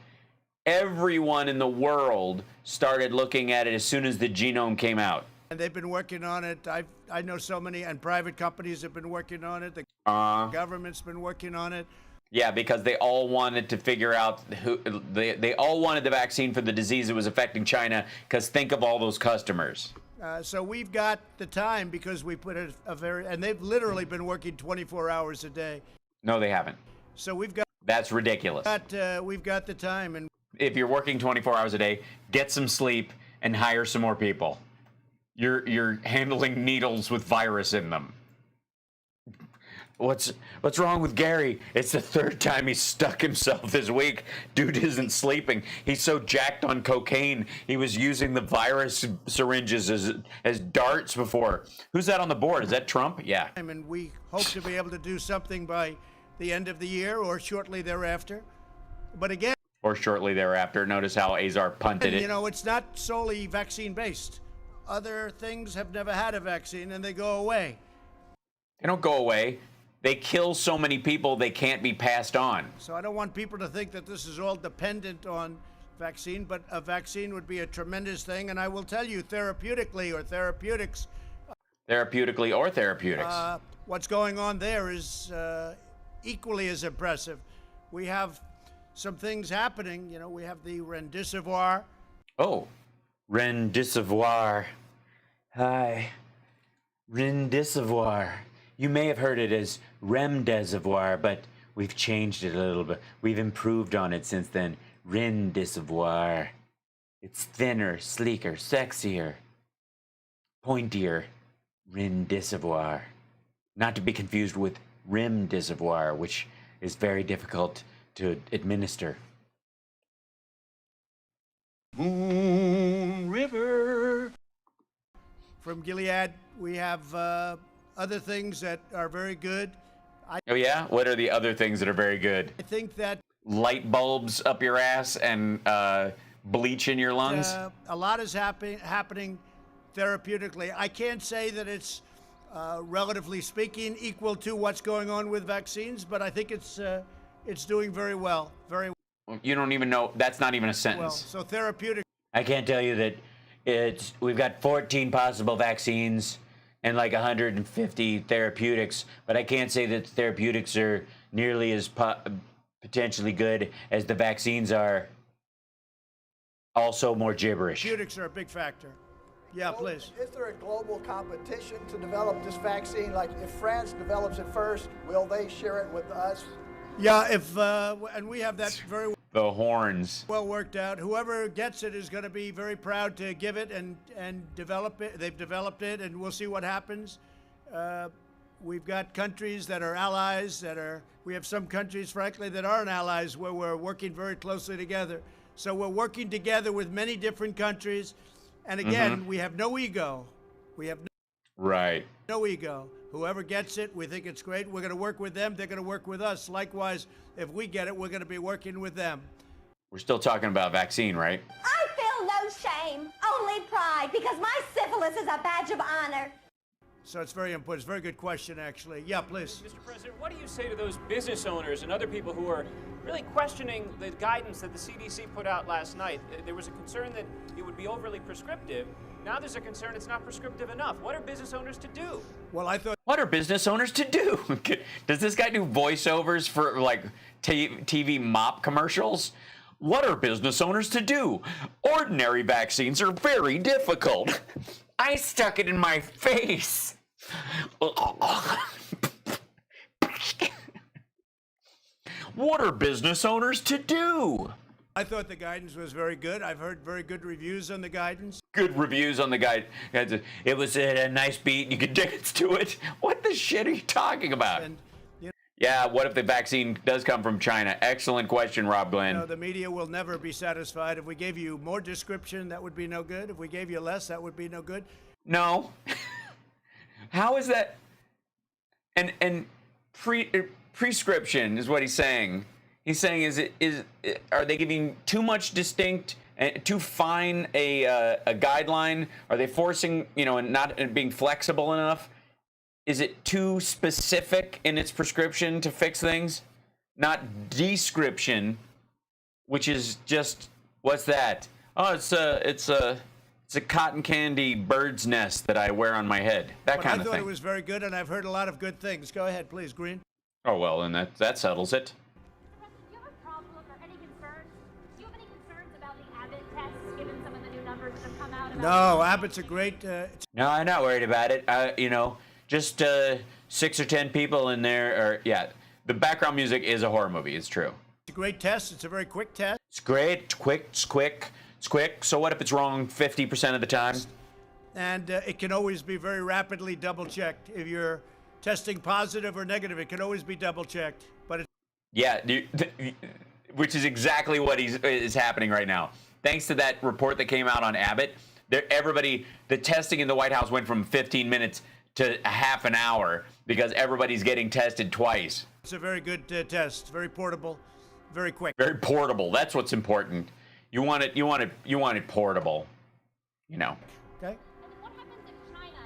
Everyone in the world started looking at it as soon as the genome came out.
And they've been working on it. I know so many, and private companies have been working on it. The government's been working on it.
Yeah, because they all wanted to figure out they all wanted the vaccine for the disease that was affecting China, because think of all those customers.
So we've got the time because we put and they've literally been working 24 hours a day.
No, they haven't.
So we've got...
That's ridiculous.
We've got the time, and...
If you're working 24 hours a day, get some sleep and hire some more people. You're handling needles with virus in them. What's wrong with Gary? It's the third time he's stuck himself this week. Dude isn't sleeping. He's so jacked on cocaine. He was using the virus syringes as darts before. Who's that on the board? Is that Trump? Yeah.
And we hope to be able to do something by the end of the year or shortly thereafter. But again...
Or shortly thereafter. Notice how Azar punted it.
You know, it's not solely vaccine-based. Other things have never had a vaccine, and they go away.
They don't go away. They kill so many people they can't be passed on.
So I don't want people to think that this is all dependent on vaccine, but a vaccine would be a tremendous thing. And I will tell you, therapeutically or therapeutics...
Therapeutically or therapeutics.
What's going on there is equally as impressive. We have some things happening. You know, we have the remdesivir.
Oh, remdesivir. Hi. Remdesivir. You may have heard it as remdesivir, but we've changed it a little bit. We've improved on it since then. Remdesivir. It's thinner, sleeker, sexier, pointier. Remdesivir. Not to be confused with remdesivir, which is very difficult to administer.
Moon River. From Gilead, we have other things that are very good.
Oh yeah? What are the other things that are very good?
I think that...
Light bulbs up your ass and bleach in your lungs?
A lot is happening therapeutically. I can't say that it's, relatively speaking, equal to what's going on with vaccines, but I think it's doing very well. Very well.
You don't even know. That's not even a sentence.
Well, so therapeutic.
I can't tell you that we've got 14 possible vaccines and like 150 therapeutics, but I can't say that therapeutics are nearly as potentially good as the vaccines are. Also more gibberish.
Therapeutics are a big factor. Yeah, please.
Is there a global competition to develop this vaccine? Like, if France develops it first, will they share it with us?
Yeah, and we have that very
the horns
well worked out. Whoever gets it is going to be very proud to give it and develop it. They've developed it, and we'll see what happens. We've got countries that are allies we have some countries, frankly, that aren't allies where we're working very closely together. So we're working together with many different countries. And again, we have no ego. We have no ego. Whoever gets it, we think it's great. We're going to work with them. They're going to work with us. Likewise, if we get it, we're going to be working with them.
We're still talking about vaccine, right?
I feel no shame, only pride, because my syphilis is a badge of honor.
So it's very important. It's a very good question, actually. Yeah, please.
Mr. President, what do you say to those business owners and other people who are really questioning the guidance that the CDC put out last night? There was a concern that it would be overly prescriptive. Now there's a concern it's not prescriptive enough. What are business owners to do?
Well, I thought...
What are business owners to do? Does this guy do voiceovers for, like, TV mop commercials? What are business owners to do? Ordinary vaccines are very difficult. I stuck it in my face. What are business owners to do?
I thought the guidance was very good. I've heard very good reviews on the guidance.
Good reviews on the guide. It was a nice beat. You could dance to it. What the shit are you talking about?
And, you know,
yeah, what if the vaccine does come from China? Excellent question, Rob Glenn.
You know, the media will never be satisfied. If we gave you more description, that would be no good. If we gave you less, that would be no good.
No. How is that? And prescription is what he's saying. He's saying are they giving too much distinct, too fine a guideline? Are they forcing, you know, and not being flexible enough? Is it too specific in its prescription to fix things? Not description, which is just, what's that? Oh, it's a cotton candy bird's nest that I wear on my head. That kind of thing.
I thought it was very good, and I've heard a lot of good things. Go ahead, please, Green.
Oh, well, and that settles it.
Do you have a problem or any concerns? Do you have any concerns about the Abbott tests, given some of the new numbers that have come out?
No, Abbott's a great...
No, I'm not worried about it. You know, just 6 or 10 people in there. Or yeah, the background music is a horror movie. It's true.
It's a great test. It's a very quick test.
It's great. It's quick. It's quick. It's quick. So what if it's wrong 50% of the time?
And it can always be very rapidly double-checked. If you're testing positive or negative, it can always be double-checked. But it's...
Yeah, which is exactly what is happening right now. Thanks to that report that came out on Abbott, the testing in the White House went from 15 minutes to a half an hour because everybody's getting tested twice.
It's a very good test, very portable, very quick.
Very portable. That's what's important. You want it portable. You know.
Okay.
And what happens if China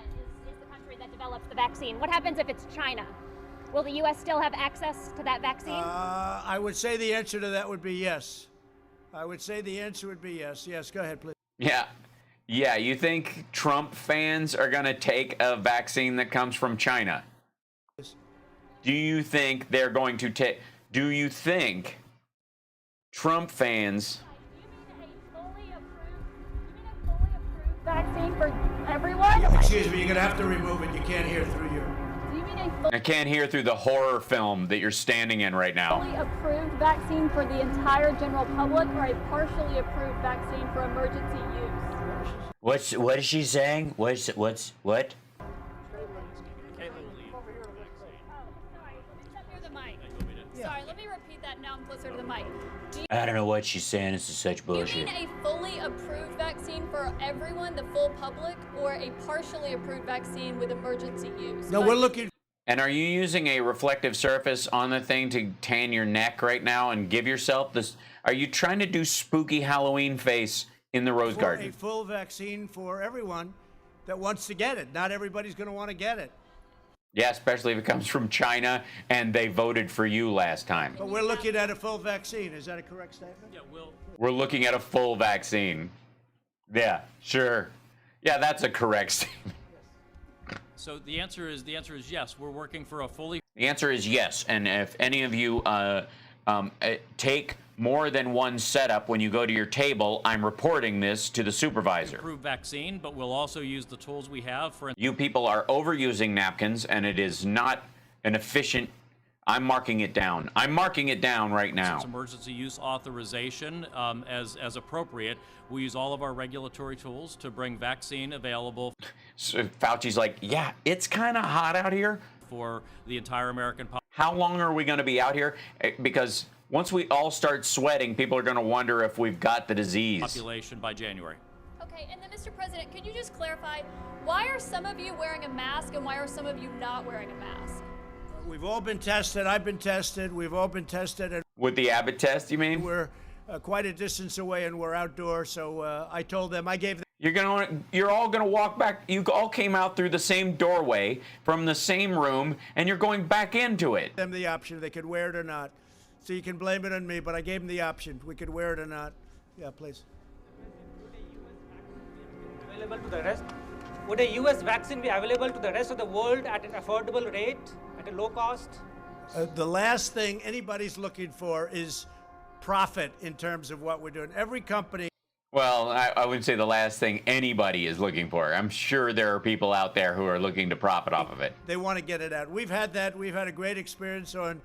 is the country that develops the vaccine? What happens if it's China? Will the U.S. still have access to that vaccine?
I would say the answer to that would be yes. I would say the answer would be yes. Yes, go ahead, please.
Yeah, you think Trump fans are going to take a vaccine that comes from China? Do you think they're going to take... Do you think Trump fans...
Vaccine for everyone?
Excuse me, you're going to have to remove it. You can't hear through your...
Do you mean a
I can't hear through the horror film that you're standing in right now.
fully approved vaccine for the entire general public or a partially approved vaccine for emergency use?
What is she saying? What?
Sorry, let me repeat that now I'm closer to the mic.
I don't know what she's saying. This is such bullshit.
Do you mean a fully approved vaccine for everyone, the full public, or a partially approved vaccine with emergency use?
No, we're looking...
And are you using a reflective surface on the thing to tan your neck right now and give yourself this? Are you trying to do spooky Halloween face in the rose garden?
A full vaccine for everyone that wants to get it. Not everybody's going to want to get it.
Yeah, especially if it comes from China and they voted for you last time.
But we're looking at a full vaccine. Is that a correct statement?
Yeah,
We're looking at a full vaccine. Yeah, sure. Yeah, that's a correct statement.
So the answer is yes. We're working for a fully...
The answer is yes. And if any of you take more than one setup when you go to your table, I'm reporting this to the supervisor.
Approved vaccine, but we'll also use the tools we have for...
You people are overusing napkins, and it is not an efficient... I'm marking it down. I'm marking it down right now.
Emergency use authorization as appropriate. We use all of our regulatory tools to bring vaccine available.
So Fauci's like, yeah, it's kind of hot out here.
For the entire American population.
How long are we going to be out here? Because once we all start sweating, people are going to wonder if we've got the disease.
Population by January.
Okay, and then Mr. President, could you just clarify, why are some of you wearing a mask and why are some of you not wearing a mask?
We've all been tested. I've been tested. We've all been tested. And
with the Abbott test, you mean?
We're quite a distance away and we're outdoors, so I told them, I gave them...
You're all gonna walk back. You all came out through the same doorway from the same room, and you're going back into it.
Them the option. They could wear it or not. So you can blame it on me, but I gave them the option. We could wear it or not. Yeah, please.
Available to the rest? Would a U.S. vaccine be available to the rest of the world at an affordable rate, at a low cost?
The last thing anybody's looking for is profit in terms of what we're doing. Every company.
Well, I wouldn't say the last thing anybody is looking for. I'm sure there are people out there who are looking to profit off of it.
They want to get it out. We've had that. We've had a great experience on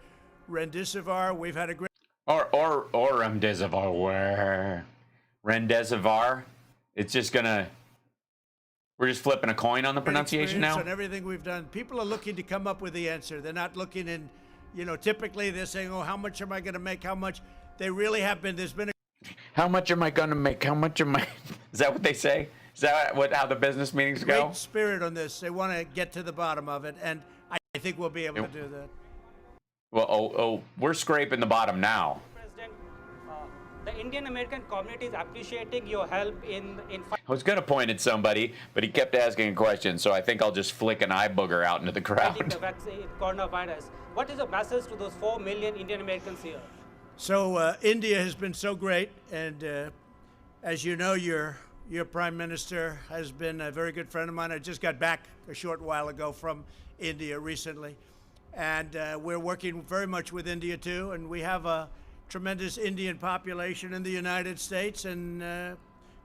Remdesivir. We've had a great.
Or Remdesivir. Remdesivir. It's just gonna. We're just flipping a coin on the pronunciation now.
On everything we've done, people are looking to come up with the answer. They're not looking in. Typically they're saying, "Oh, how much am I going to make? How much?" They really have been. There's been a.
How much am I going to make? How much am I? Is that what they say? Is that how the business meetings go?
Great spirit on this. They want to get to the bottom of it, and I think we'll be able to do that.
Well, we're scraping the bottom now.
President, the Indian American community is appreciating your help in.
I was going to point at somebody, but he kept asking a question, so I think I'll just flick an eye booger out into the crowd.
Fighting the vaccine, coronavirus. What is your message to those 4 million Indian Americans here?
So India has been so great, and as you know, your prime minister has been a very good friend of mine. I just got back a short while ago from India recently, and we're working very much with India too. And we have a tremendous Indian population in the United States, and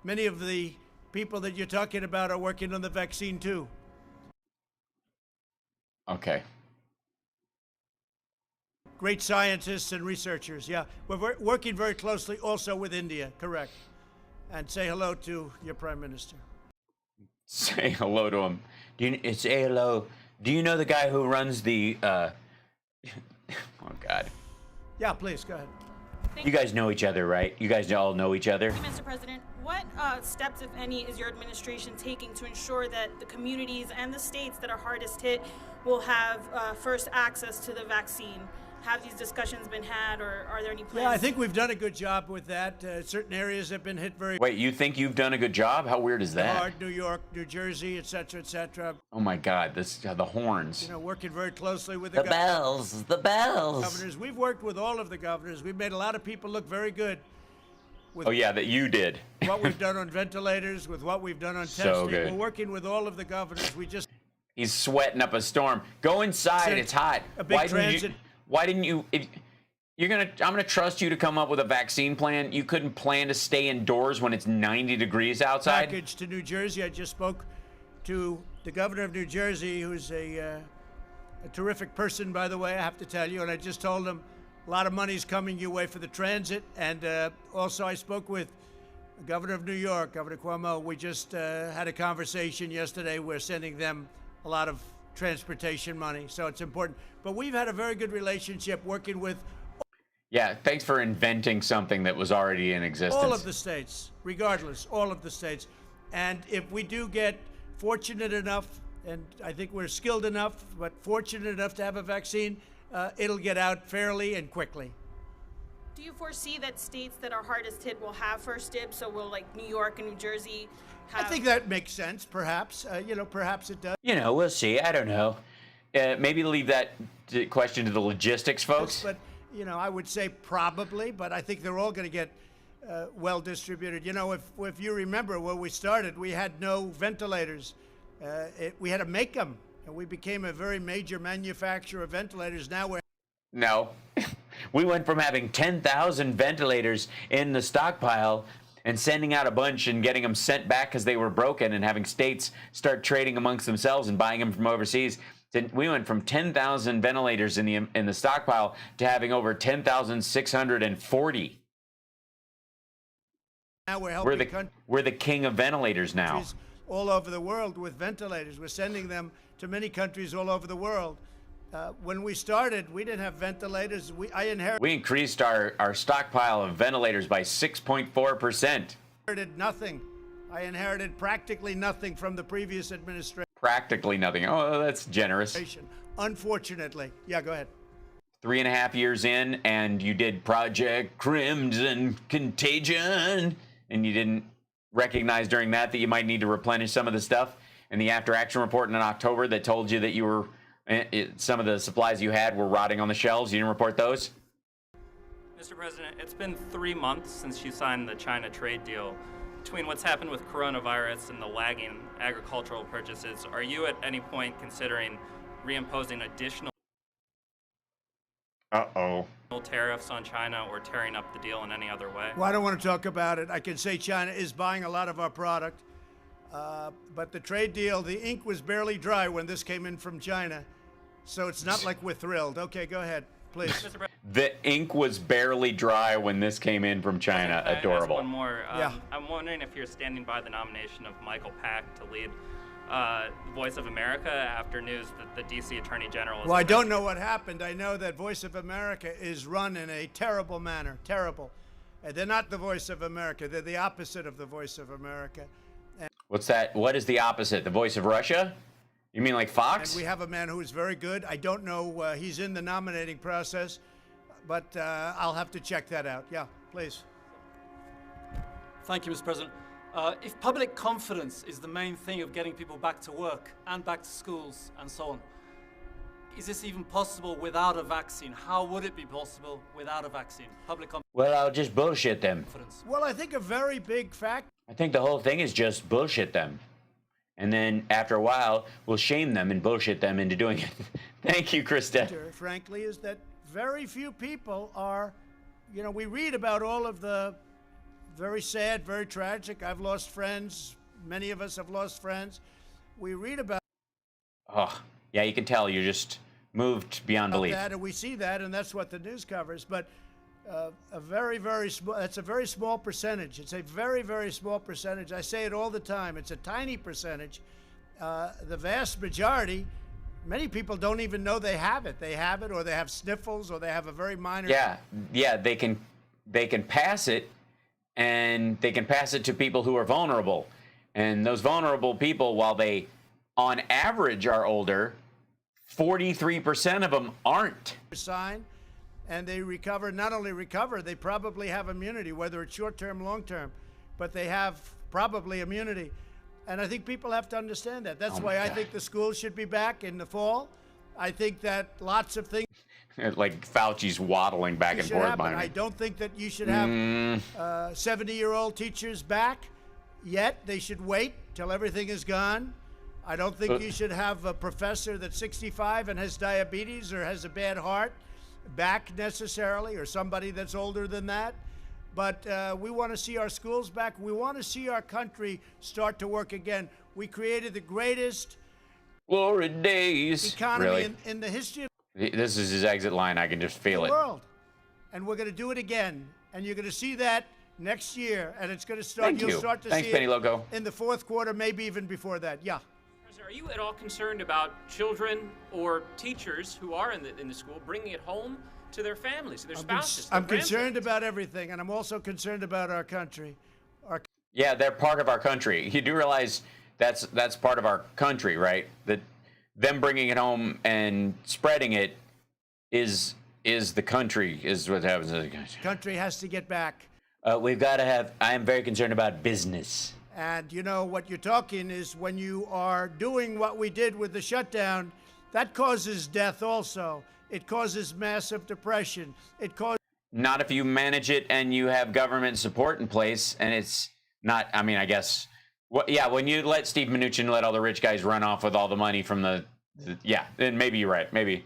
many of the people that you're talking about are working on the vaccine too.
Okay.
Great scientists and researchers, yeah. We're working very closely also with India, correct. And say hello to your prime minister.
Say hello to him. Say hello. Do you know the guy who runs the, oh, God.
Yeah, please, go ahead.
You guys know each other, right? You guys all know each other?
Mr. President, what steps, if any, is your administration taking to ensure that the communities and the states that are hardest hit will have first access to the vaccine? Have these discussions been had, or are there any plans?
Yeah, I think we've done a good job with that. Certain areas have been hit very.
Wait, you think you've done a good job? How weird is that?
Hard, New York, New Jersey, et cetera.
Oh my God, the horns.
Working very closely with
the bells.
Governors. We've worked with all of the governors. We've made a lot of people look very good.
Oh yeah, that you did.
What we've done on ventilators, with what we've done on testing.
So good.
We're working with all of the governors.
He's sweating up a storm. Go inside. It's hot.
A big transit.
Why didn't you? I'm gonna trust you to come up with a vaccine plan. You couldn't plan to stay indoors when it's 90 degrees outside.
Package to New Jersey. I just spoke to the governor of New Jersey, who's a terrific person, by the way, I have to tell you. And I just told him a lot of money's coming your way for the transit. And also I spoke with the governor of New York, Governor Cuomo. We just had a conversation yesterday. We're sending them a lot of transportation money, so it's important. But we've had a very good relationship working with.
Yeah, thanks for inventing something that was already in existence.
All of the states, regardless, all of the states. And if we do get fortunate enough, and I think we're skilled enough, but fortunate enough to have a vaccine, it'll get out fairly and quickly.
Do you foresee that states that are hardest hit will have first dibs? So will, like, New York and New Jersey have...
I think that makes sense, perhaps. Perhaps it does.
We'll see. I don't know. Maybe leave that question to the logistics folks.
But, I would say probably, but I think they're all going to get well distributed. If you remember where we started, we had no ventilators. We had to make them, and we became a very major manufacturer of ventilators. Now we're...
No. We went from having 10,000 ventilators in the stockpile and sending out a bunch and getting them sent back because they were broken and having states start trading amongst themselves and buying them from overseas. We went from 10,000 ventilators in the stockpile to having over 10,640.
Now we're helping
we're the king of ventilators now.
All over the world with ventilators. We're sending them to many countries all over the world. When we started, we didn't have ventilators.
We increased our stockpile of ventilators by 6.4%.
Inherited nothing. I inherited practically nothing from the previous administration.
Practically nothing. Oh, that's generous.
Unfortunately. Yeah, go ahead.
3.5 years in, and you did Project Crimson Contagion, and you didn't recognized during that you might need to replenish some of the stuff in the after action report in October that told you that you were some of the supplies you had were rotting on the shelves? You didn't report those?
Mr. President, it's been 3 months since you signed the China trade deal. Between what's happened with coronavirus and the lagging agricultural purchases, are you at any point considering reimposing additional tariffs on China or tearing up the deal in any other way?
Well, I don't want to talk about it. I can say China is buying a lot of our product, but the trade deal, the ink was barely dry when this came in from China, so it's not like we're thrilled. Okay, go ahead, please.
The ink was barely dry when this came in from China.
Can I
Adorable.
ask one more.
Yeah.
I'm wondering if you're standing by the nomination of Michael Pack to lead Voice of America after news that the D.C. Attorney General is...
Well, I don't know what happened. I know that Voice of America is run in a terrible manner. Terrible. They're not the Voice of America. They're the opposite of the Voice of America.
What's that? What is the opposite? The Voice of Russia? You mean like Fox?
And we have a man who is very good. I don't know. He's in the nominating process, but I'll have to check that out. Yeah, please.
Thank you, Mr. President. If public confidence is the main thing of getting people back to work and back to schools and so on, is this even possible without a vaccine? How would it be possible without a vaccine? Public confidence.
Well, I'll just bullshit them.
Well, I think a very big fact.
I think the whole thing is just bullshit them. And then after a while, we'll shame them and bullshit them into doing it. Thank you, Krista.
Frankly, is that very few people are, you know, we read about all of the very sad, very tragic. I've lost friends. Many of us have lost friends. We read about
Oh, yeah, you can tell you're just moved beyond belief.
that, and we see that, and that's what the news covers. But a very, very small, that's a very small percentage. It's a very, very small percentage. I say it all the time. It's a tiny percentage. The vast majority, many people don't even know they have it. They have it, or they have sniffles, or they have a very minor.
Yeah, they can pass it, and they can pass it to people who are vulnerable. And those vulnerable people, while they, on average, are older, 43% of them aren't.
Sign, and they recover. Not only recover, they probably have immunity, whether it's short-term, long-term, but they have probably immunity. And I think people have to understand that. That's why I think the schools should be back in the fall. I think that lots of things.
Like Fauci's waddling back and forth behind me.
I don't think that you should have 70-year-old teachers back yet. They should wait till everything is gone. I don't think you should have a professor that's 65 and has diabetes or has a bad heart back necessarily, or somebody that's older than that. But we want to see our schools back. We want to see our country start to work again. We created the greatest
glory days
economy in the history of
This is his exit line. I can just feel
the
it.
world. And we're going to do it again. And you're going to see that next year. And it's going to start.
Thank
You'll
you.
start to
Thanks,
see
Penny
it
Loco.
in the fourth quarter, maybe even before that. Yeah.
Are you at all concerned about children or teachers who are in the school bringing it home to their families, to their spouses?
I'm concerned about everything, and I'm also concerned about our country.
Yeah, they're part of our country. You do realize that's part of our country, right? That them bringing it home and spreading it is the country, is what happens to the country.
Country has to get back.
We've got to have. I am very concerned about business.
And you know what you're talking is when you are doing what we did with the shutdown, that causes death also. It causes massive depression. It causes.
Not if you manage it and you have government support in place, and it's not. I mean, I guess. Yeah, when you let Steve Mnuchin let all the rich guys run off with all the money from the yeah, then maybe you're right. Maybe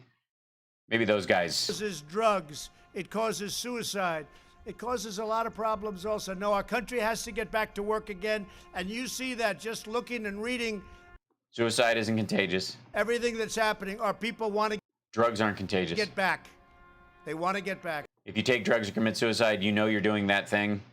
those guys.
It causes drugs. It causes suicide. It causes a lot of problems also. No, our country has to get back to work again. And you see that just looking and reading.
Suicide isn't contagious.
Everything that's happening. Our people want to.
Drugs aren't contagious.
Get back. They want to get back.
If you take drugs or commit suicide, you know you're doing that thing.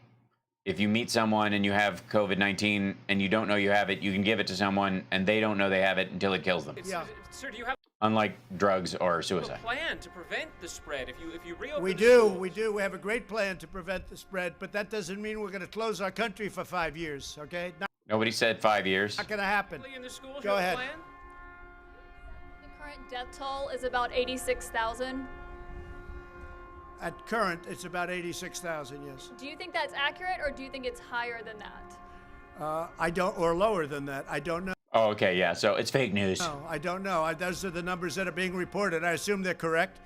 If you meet someone and you have COVID-19 and you don't know you have it, you can give it to someone and they don't know they have it until it kills them.
Yeah.
Sir, do you have
Unlike drugs or suicide.
a plan to prevent the spread? If you reopen
We
the
do.
schools?
We do. We have a great plan to prevent the spread, but that doesn't mean we're going to close our country for 5 years, okay?
Nobody said 5 years.
Not going to happen.
In the schools,
Go
you have a
ahead.
plan?
The current death toll is about 86,000.
At current, it's about 86,000, yes.
Do you think that's accurate, or do you think it's higher than that?
I don't, or lower than that. I don't know.
Oh, okay, yeah. So it's fake news.
No, I don't know. Those are the numbers that are being reported. I assume they're correct.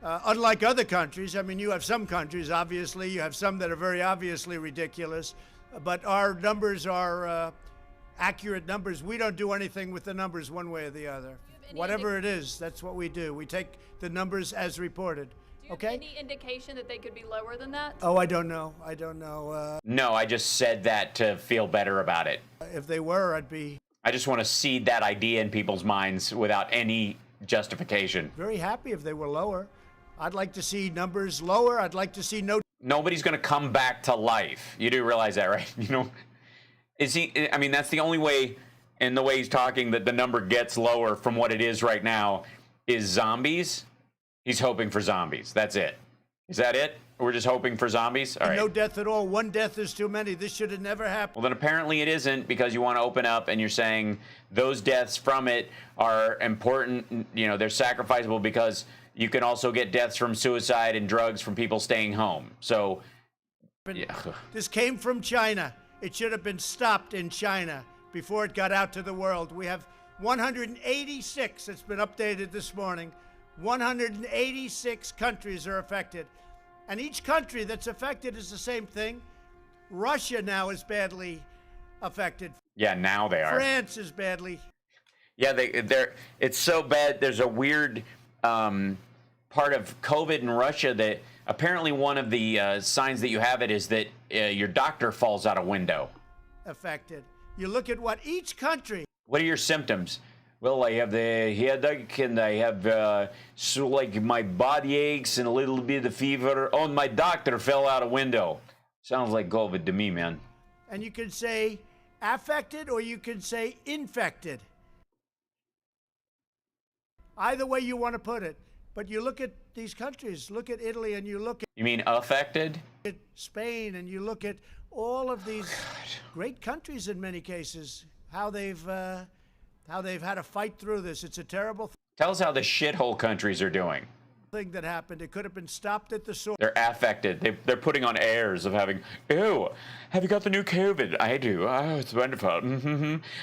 Unlike other countries, I mean, you have some countries, obviously, you have some that are very obviously ridiculous, but our numbers are accurate numbers. We don't do anything with the numbers one way or the other. Whatever it is, that's what we do. We take the numbers as reported.
Do you have any indication that they could be lower than that?
Oh, I don't know. I don't know.
No, I just said that to feel better about it.
If they were, I'd be
I just want to seed that idea in people's minds without any justification.
very happy if they were lower. I'd like to see numbers lower. I'd like to see no.
Nobody's going to come back to life. You do realize that, right? You know, is he? I mean, that's the only way, in the way he's talking, that the number gets lower from what it is right now, is zombies. He's hoping for zombies. That's it. Is that it? We're just hoping for zombies? All right.
No death at all. One death is too many. This should have never happened.
Well, then apparently it isn't, because you want to open up and you're saying those deaths from it are important. You know, they're sacrificable because you can also get deaths from suicide and drugs from people staying home. So, yeah.
This came from China. It should have been stopped in China before it got out to the world. We have 186. It's been updated this morning. 186 countries are affected. And each country that's affected is the same thing. Russia now is badly affected.
Yeah, now they are.
France is badly.
Yeah, they're. It's so bad. There's a weird part of COVID in Russia that apparently one of the signs that you have it is that your doctor falls out a window.
Affected. You look at what each country.
What are your symptoms? Well, I have the headache and I have so like my body aches and a little bit of fever. Oh, and my doctor fell out a window. Sounds like COVID to me, man.
And you can say affected or you can say infected. Either way you want to put it. But you look at these countries, look at Italy and you look
You mean affected?
at Spain and you look at all of these great countries in many cases, how they've had to fight through this. It's a terrible
Tell us how the shithole countries are doing.
thing that happened. It could have been stopped at the source.
They're affected. They're putting on airs of having, ew, have you got the new COVID? I do. Oh, it's wonderful.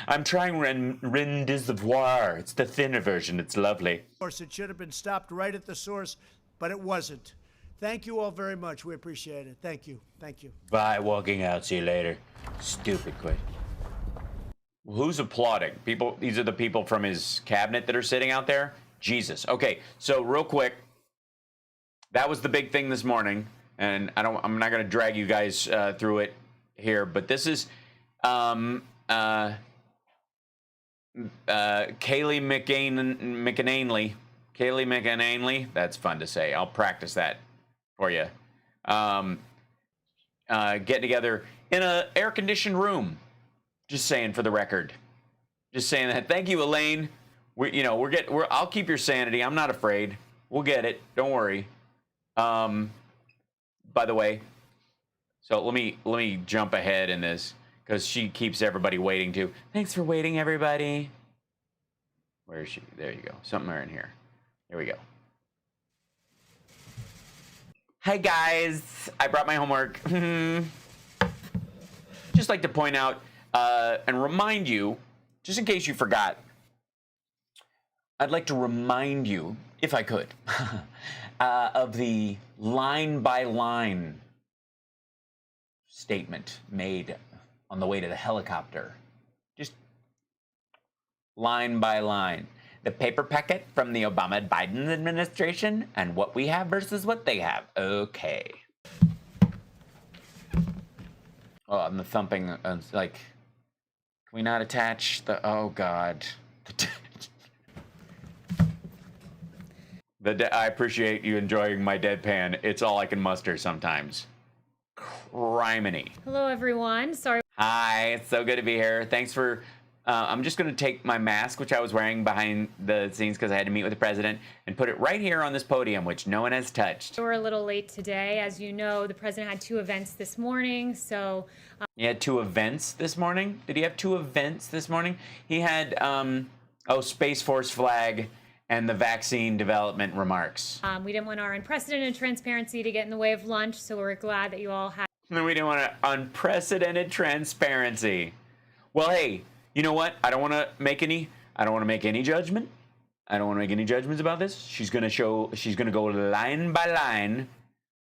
I'm trying Remdesivir. It's the thinner version. It's lovely.
Of course, it should have been stopped right at the source, but it wasn't. Thank you all very much. We appreciate it. Thank you. Thank you.
Bye, walking out. See you later. Stupid quit. Who's applauding? People, these are the people from his cabinet that are sitting out there? Jesus. Okay, so real quick, that was the big thing this morning, and I'm not going to drag you guys through it here, but this is Kayleigh McAnanley. That's fun to say. I'll practice that for you. Getting together in an air-conditioned room. Just saying for the record. Just saying that. Thank you, Elaine. I'll keep your sanity. I'm not afraid. We'll get it. Don't worry. By the way, so let me jump ahead in this because she keeps everybody waiting too. Thanks for waiting, everybody. Where is she? There you go. Somewhere in here. Here we go. Hey guys, I brought my homework. Just like to point out and remind you, just in case you forgot, I'd like to remind you, if I could, of the line-by-line statement made on the way to the helicopter. Just line by line. The paper packet from the Obama-Biden administration and what we have versus what they have. Okay. Oh, and the thumping, like, can we not attach the, oh God. I appreciate you enjoying my deadpan. It's all I can muster sometimes. Criminy.
Hello, everyone. Sorry.
Hi, it's so good to be here. Thanks for... I'm just going to take my mask, which I was wearing behind the scenes because I had to meet with the president, and put it right here on this podium, which no one has touched.
We're a little late today. As you know, the president had 2 events this morning, so...
He had 2 events this morning? Did he have 2 events this morning? He had, Space Force flag and the vaccine development remarks.
We didn't want our unprecedented transparency to get in the way of lunch, so we're glad that you all had...
We didn't want unprecedented transparency. Well, hey, you know what? I don't want to make any judgment. I don't want to make any judgments about this. She's going to go line by line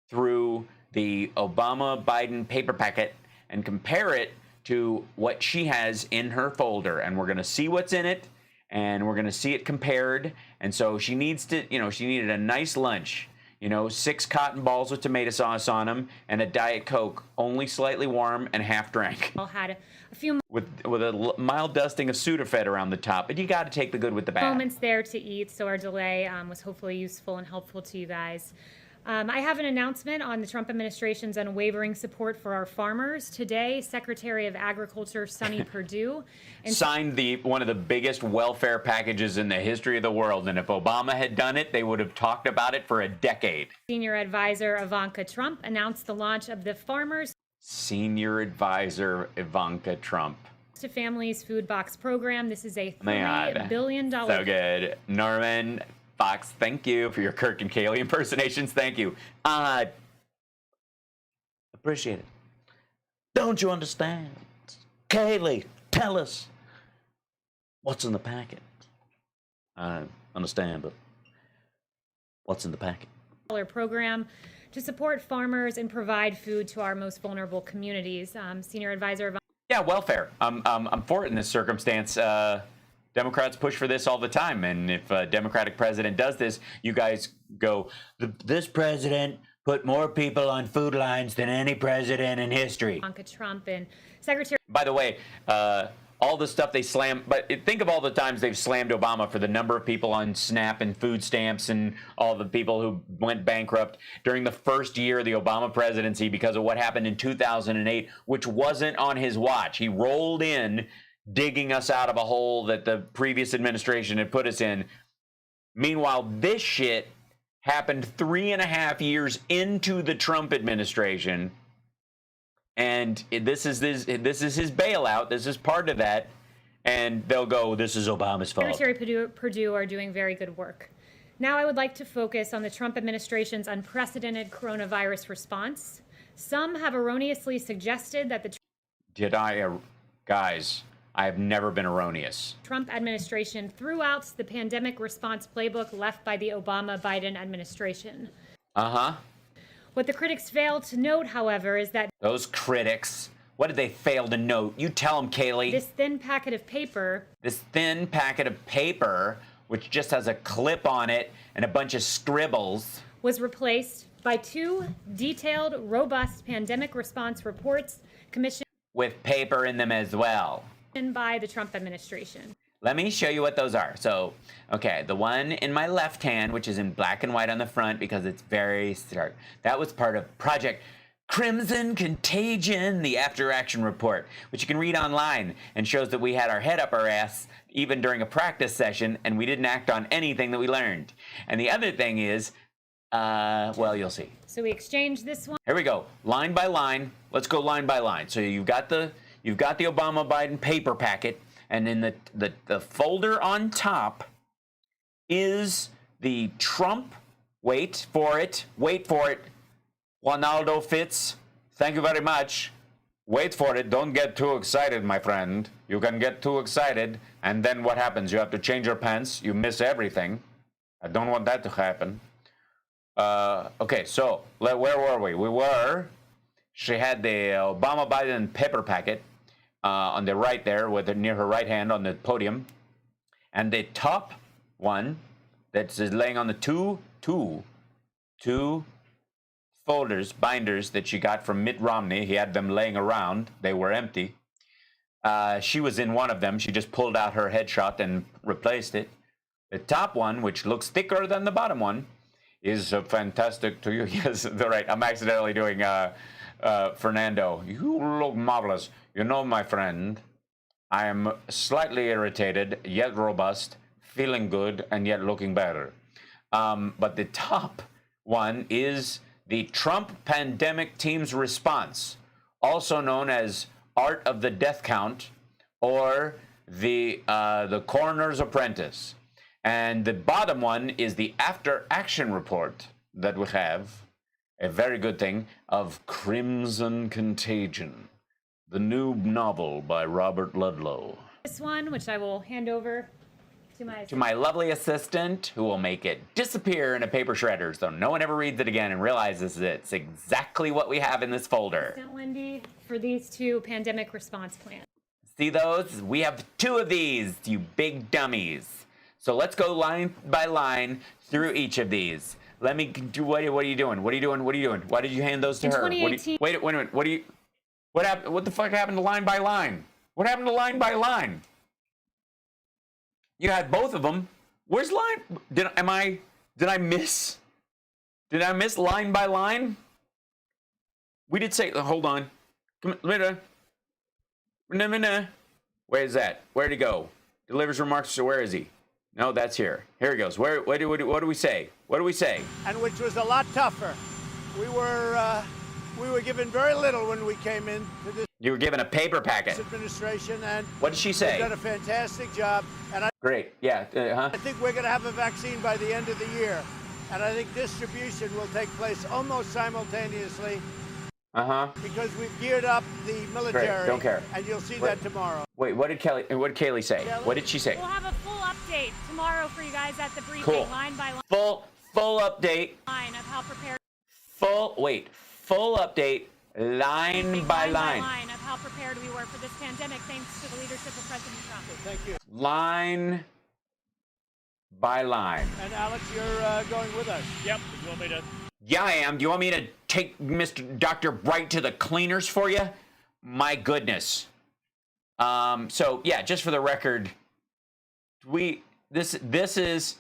through the Obama-Biden paper packet and compare it to what she has in her folder. And we're going to see what's in it, and we're going to see it compared. And so she needs to, she needed a nice lunch. 6 cotton balls with tomato sauce on them and a Diet Coke, only slightly warm and half drank.
Had a few
with a mild dusting of Sudafed around the top, but you got to take the good with the bad.
moments there to eat, so our delay was hopefully useful and helpful to you guys. I have an announcement on the Trump administration's unwavering support for our farmers. Today, Secretary of Agriculture Sonny Perdue
signed one of the biggest welfare packages in the history of the world, and if Obama had done it, they would have talked about it for a decade.
Senior Advisor Ivanka Trump announced the launch of the Farmers
Senior Advisor Ivanka Trump
to Families Food Box Program. This is a $3 billion.
So good. Norman Fox, thank you for your Kirk and Kaylee impersonations. Thank you. Appreciate it.
Don't you understand? Kaylee, tell us what's in the packet. I understand, but what's in the packet?
Program to support farmers and provide food to our most vulnerable communities. Senior Advisor.
Yeah, welfare. I'm for it in this circumstance. Democrats push for this all the time, and if a Democratic president does this, you guys go,
this president put more people on food lines than any president in history.
Ivanka Trump and Secretary.
By the way, all the stuff they slam, but think of all the times they've slammed Obama for the number of people on SNAP and food stamps and all the people who went bankrupt during the first year of the Obama presidency because of what happened in 2008, which wasn't on his watch. He rolled in digging us out of a hole that the previous administration had put us in. Meanwhile, this shit happened 3.5 years into the Trump administration. And this is his bailout. This is part of that. And they'll go, this is Obama's fault.
Secretary Perdue are doing very good work. Now I would like to focus on the Trump administration's unprecedented coronavirus response. Some have erroneously suggested that the
Guys, I have never been erroneous.
Trump administration threw out the pandemic response playbook left by the Obama-Biden administration.
Uh-huh.
What the critics failed to note, however, is that
those critics, what did they fail to note? You tell them, Kaylee.
This thin packet of paper,
which just has a clip on it and a bunch of scribbles,
was replaced by 2 detailed, robust pandemic response reports commissioned
with paper in them as well
by the Trump administration.
Let me show you what those are. So, okay, the one in my left hand, which is in black and white on the front because it's very stark, that was part of Project Crimson Contagion, the after action report, which you can read online and shows that we had our head up our ass even during a practice session and we didn't act on anything that we learned. And the other thing is, well, you'll see.
So we exchanged this one.
Here we go, line by line. Let's go line by line. So you've got the Obama-Biden paper packet. And in the folder on top is the Trump, wait for it, Juanaldo Fitz, thank you very much. Wait for it, don't get too excited, my friend. You can get too excited, and then what happens? You have to change your pants, you miss everything. I don't want that to happen. Okay, so, where were we? She had the Obama-Biden paper packet. On the right there, near her right hand on the podium, and the top one that's laying on the two binders that she got from Mitt Romney. He had them laying around; they were empty. She was in one of them. She just pulled out her headshot and replaced it. The top one, which looks thicker than the bottom one, is fantastic to you. Yes, they're right. I'm accidentally doing Fernando. You look marvelous. You know, my friend, I am slightly irritated, yet robust, feeling good, and yet looking better. But the top one is the Trump Pandemic Team's Response, also known as Art of the Death Count, or the Coroner's Apprentice. And the bottom one is the After Action Report that we have, a very good thing, of Crimson Contagion. The new novel by Robert Ludlow.
This one, which I will hand over to
my lovely assistant, who will make it disappear in a paper shredder so no one ever reads it again and realizes it's exactly what we have in this folder.
assistant Lindy for these two pandemic response plans.
See those? We have 2 of these, you big dummies. So let's go line by line through each of these. Let me do. What are you doing? What are you doing? What are you doing? Why did you hand those to
In
her?
2018
Wait a minute. What happened? What the fuck happened to line by line? What happened to line by line? You had both of them. Where's line? Did I miss line by line? We did say. Hold on. Come on. Where is that? Where'd he go? Delivers remarks. So where is he? No, that's here. Here he goes. What do we say? What do we say?
And which was a lot tougher. We were given very little when we came in to this
You were given a paper packet.
administration, and
What did she say?
they've done a fantastic job. And
Great. Yeah.
I think we're going to have a vaccine by the end of the year, and I think distribution will take place almost simultaneously. Because we've geared up the military.
Great. Don't care.
And you'll see that tomorrow.
Wait. What did Kaylee say? What did she say?
We'll have a full update tomorrow for you guys at the briefing,
Cool.
line by line.
Full update.
Line of how prepared.
Full update. Line by line.
Of how prepared we were for this pandemic, thanks to the leadership of President Trump.
Thank you.
Line by line.
And Alex, you're going with us.
Yep. You want me to?
Yeah, I am. Do you want me to take Dr. Bright to the cleaners for you? My goodness. So yeah, just for the record, this is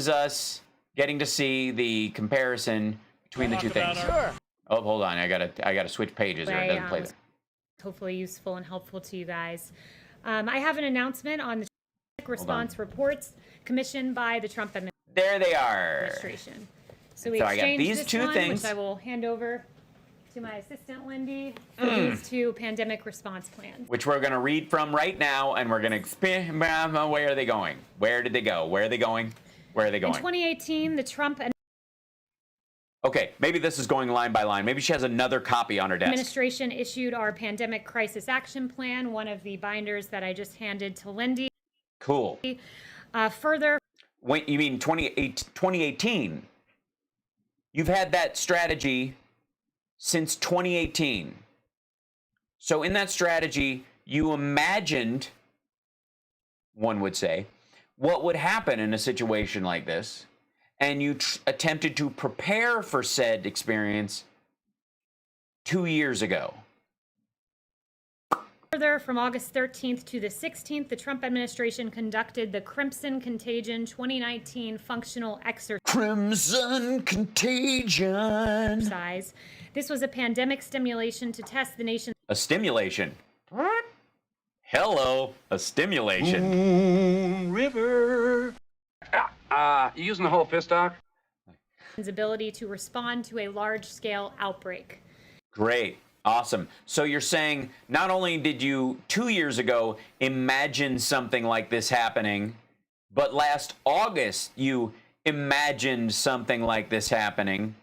us getting to see the comparison between the two things.
Sure.
Oh, hold on. I gotta switch pages or it doesn't play that.
Hopefully useful and helpful to you guys. I have an announcement on the response reports commissioned by the Trump administration.
There they are.
Administration. So we
So I got
exchanged
these
this
2
one,
things.
which I will hand over to my assistant Lindy for these 2 pandemic response plans.
Which we're gonna read from right now, and we're gonna expand. Where are they going? Where did they go? Where are they going? Where are they
In
going?
2018, the Trump
Okay, maybe this is going line by line. Maybe she has another copy on her desk.
administration issued our pandemic crisis action plan, one of the binders that I just handed to Lindy.
Cool.
Further.
Wait, you mean 2018? You've had that strategy since 2018. So in that strategy, you imagined, one would say, what would happen in a situation like this, and you attempted to prepare for said experience 2 years ago.
Further, from August 13th to the 16th, the Trump administration conducted the Crimson Contagion 2019 functional exercise.
Crimson Contagion.
This was a pandemic stimulation to test the nation's
A stimulation. Hello, a stimulation.
River. You using the whole piss doc?
ability to respond to a large-scale outbreak.
Great. Awesome. So you're saying not only did you 2 years ago imagine something like this happening, but last August you imagined something like this happening,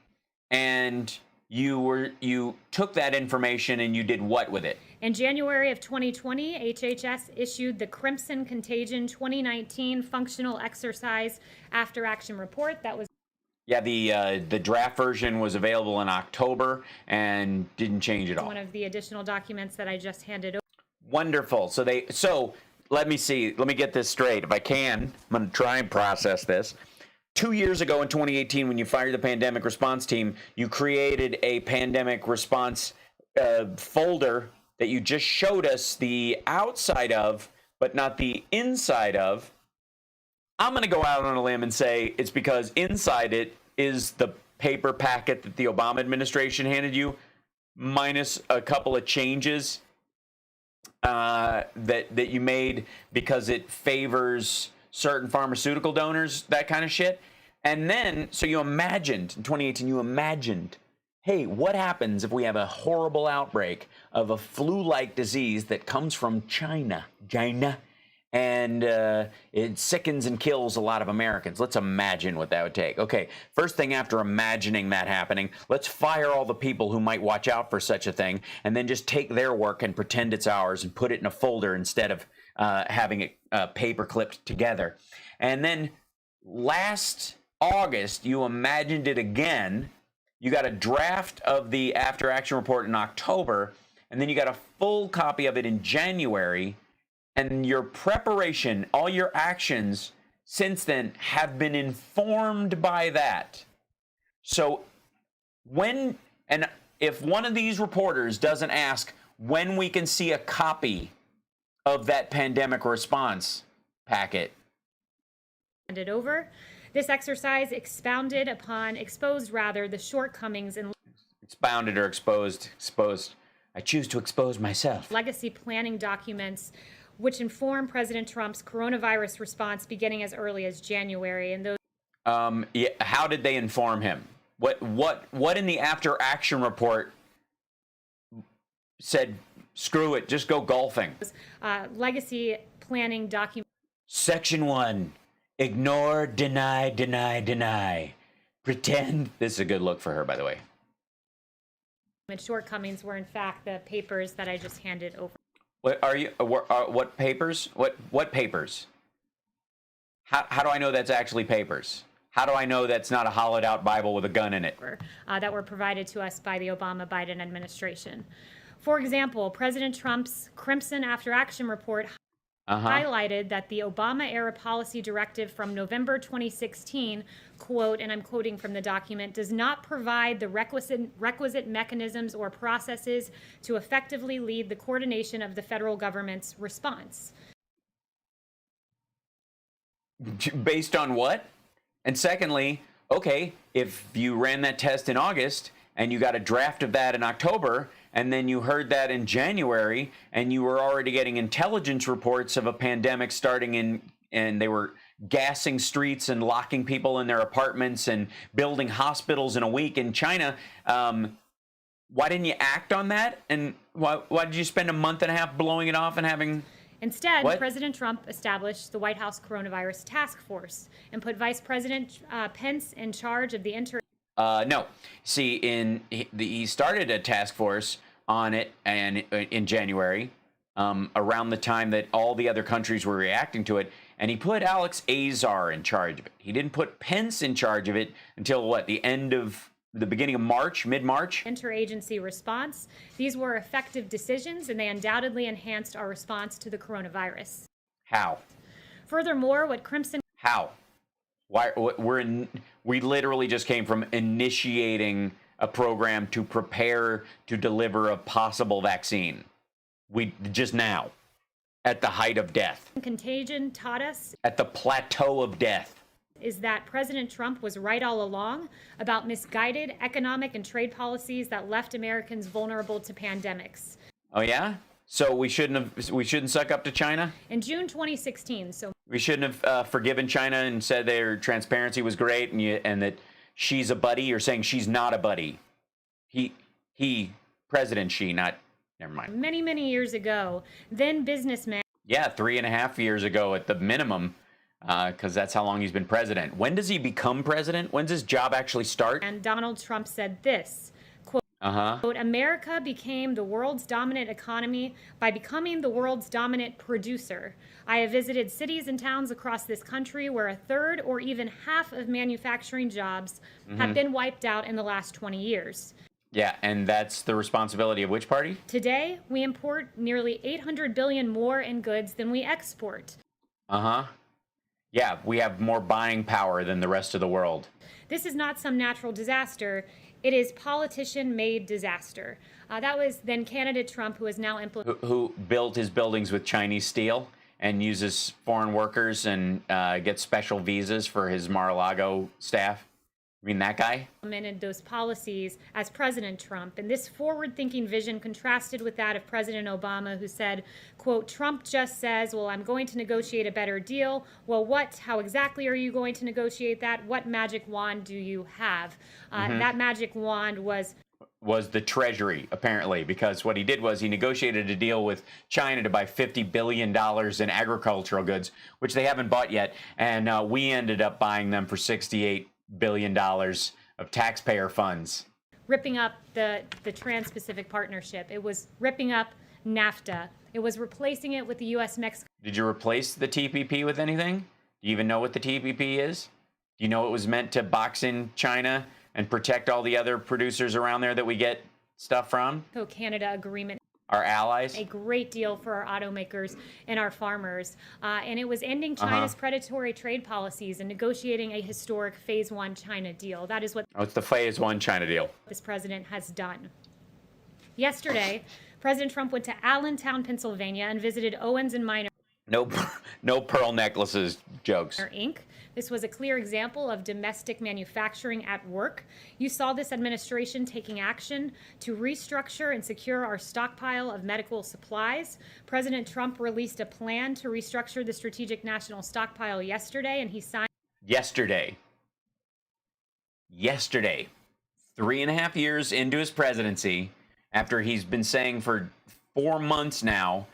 and you took that information and you did what with it?
In January of 2020, HHS issued the Crimson Contagion 2019 Functional Exercise After Action Report. That was
the draft version was available in October and didn't change at all.
one of the additional documents that I just handed over.
Wonderful. So let me see. Let me get this straight. If I can, I'm going to try and process this. 2 years ago in 2018, when you fired the pandemic response team, you created a pandemic response folder that you just showed us the outside of, but not the inside of. I'm going to go out on a limb and say it's because inside it is the paper packet that the Obama administration handed you, minus a couple of changes that you made because it favors certain pharmaceutical donors, that kind of shit. And then, so you imagined, in 2018, hey, what happens if we have a horrible outbreak of a flu-like disease that comes from China, and it sickens and kills a lot of Americans. Let's imagine what that would take. Okay, first thing after imagining that happening, let's fire all the people who might watch out for such a thing, and then just take their work and pretend it's ours and put it in a folder instead of having it paper clipped together. And then last August, you imagined it again. You got a draft of the after action report in October, and then you got a full copy of it in January. And your preparation, all your actions since then have been informed by that. So if one of these reporters doesn't ask when we can see a copy of that pandemic response packet.
Handed over. This exercise expounded the shortcomings in
Expounded or exposed. I choose to expose myself.
Legacy planning documents, which inform President Trump's coronavirus response beginning as early as January. And those.
Yeah, how did they inform him? What in the after action report said, screw it, just go golfing?
Legacy planning documents.
Section 1, ignore, deny, deny, deny. Pretend. This is a good look for her, by the way.
Shortcomings were in fact the papers that I just handed over.
What are you? What papers? What papers? How do I know that's actually papers? How do I know that's not a hollowed out Bible with a gun in it?
That were provided to us by the Obama-Biden administration. For example, President Trump's Crimson After Action report highlighted that the Obama-era policy directive from November 2016, quote, and I'm quoting from the document, does not provide the requisite mechanisms or processes to effectively lead the coordination of the federal government's response.
Based on what? And secondly, okay, if you ran that test in August and you got a draft of that in October, and then you heard that in January, and you were already getting intelligence reports of a pandemic starting and they were gassing streets and locking people in their apartments and building hospitals in a week in China. Why didn't you act on that? And why did you spend a month and a half blowing it off and having...
Instead, President Trump established the White House Coronavirus Task Force and put Vice President Pence in charge of the
No. See, he started a task force on it and in January, around the time that all the other countries were reacting to it, and he put Alex Azar in charge of it. He didn't put Pence in charge of it until what, the beginning of March, mid-March?
Interagency response. These were effective decisions, and they undoubtedly enhanced our response to the coronavirus.
How?
Furthermore, what Crimson...
How? We literally just came from initiating a program to prepare to deliver a possible vaccine. We just now, at the height of death.
Contagion taught us...
At the plateau of death.
Is that President Trump was right all along about misguided economic and trade policies that left Americans vulnerable to pandemics.
Oh yeah? So we shouldn't suck up to China?
In June 2016,
we shouldn't have forgiven China and said their transparency was great and that she's a buddy. You're saying she's not a buddy. President Xi, not, never mind.
Many, many years ago, then businessman.
Yeah, 3.5 years ago at the minimum, because that's how long he's been president. When does he become president? When does his job actually start?
And Donald Trump said this, quote, quote, America became the world's dominant economy by becoming the world's dominant producer. I have visited cities and towns across this country where a third or even half of manufacturing jobs have been wiped out in the last 20 years.
Yeah, and that's the responsibility of which party?
Today, we import nearly 800 billion more in goods than we export.
Yeah, we have more buying power than the rest of the world.
This is not some natural disaster. It is politician-made disaster. That was then candidate Trump, who is now
who built his buildings with Chinese steel and uses foreign workers and gets special visas for his Mar-a-Lago staff. I mean, that guy?
Implemented those policies as President Trump. And this forward-thinking vision contrasted with that of President Obama, who said, quote, Trump just says, well, I'm going to negotiate a better deal. Well, how exactly are you going to negotiate that? What magic wand do you have? That magic wand was...
was the Treasury, apparently, because what he did was he negotiated a deal with China to buy $50 billion in agricultural goods, which they haven't bought yet, and we ended up buying them for $68 billion of taxpayer funds.
Ripping up the Trans-Pacific Partnership. It was ripping up NAFTA. It was replacing it with the U.S.-Mexico.
Did you replace the TPP with anything? Do you even know what the TPP is? Do you know it was meant to box in China and protect all the other producers around there that we get stuff from?
Canada agreement.
Our allies?
A great deal for our automakers and our farmers. And it was ending China's predatory trade policies and negotiating a historic Phase 1 China deal. That is what
it's the Phase 1 China deal.
This president has done. Yesterday, President Trump went to Allentown, Pennsylvania, and visited Owens & Minor.
No pearl necklaces jokes.
Inc. This was a clear example of domestic manufacturing at work. You saw this administration taking action to restructure and secure our stockpile of medical supplies. President Trump released a plan to restructure the Strategic National Stockpile yesterday, and he signed.
Yesterday. 3.5 years into his presidency, after he's been saying for 4 months now,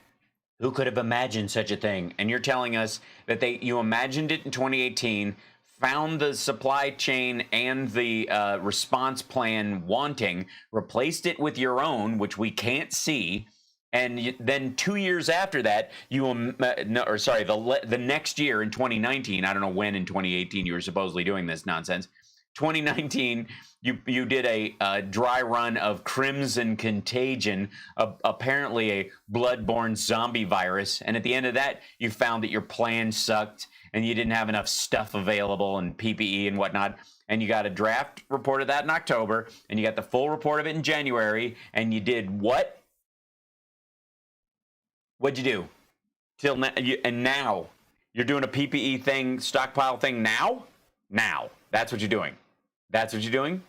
who could have imagined such a thing? And you're telling us that you imagined it in 2018, found the supply chain and the response plan wanting, replaced it with your own, which we can't see, and then 2 years after that, the next year in 2019, I don't know when in 2018 you were supposedly doing this nonsense. 2019, you did a dry run of Crimson Contagion, apparently a blood-borne zombie virus, and at the end of that, you found that your plan sucked, and you didn't have enough stuff available and PPE and whatnot, and you got a draft report of that in October, and you got the full report of it in January, and you did what? What'd you do? And now, you're doing a PPE thing, stockpile thing now? Now. That's what you're doing. That's what you're doing?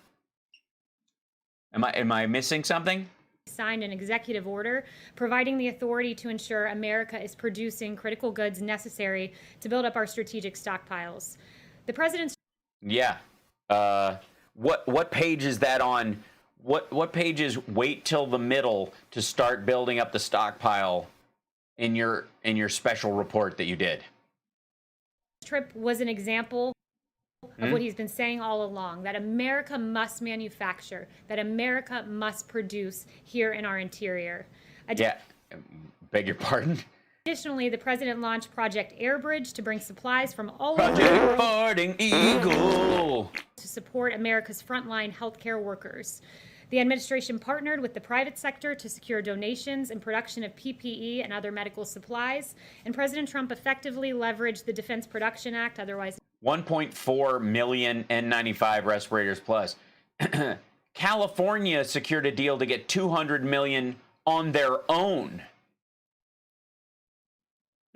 Am I missing something?
Signed an executive order providing the authority to ensure America is producing critical goods necessary to build up our strategic stockpiles. The president's...
Yeah. What page is that on? What page is wait till the middle to start building up the stockpile in your special report that you did?
Trip was an example of what he's been saying all along, that America must manufacture, that America must produce here in our interior.
Beg your pardon?
Additionally, the president launched Project Airbridge to bring supplies from all over the
world Farting Eagle
to support America's frontline healthcare workers. The administration partnered with the private sector to secure donations and production of PPE and other medical supplies, and President Trump effectively leveraged the Defense Production Act, otherwise
1.4 million N95 respirators plus. California secured a deal to get 200 million on their own.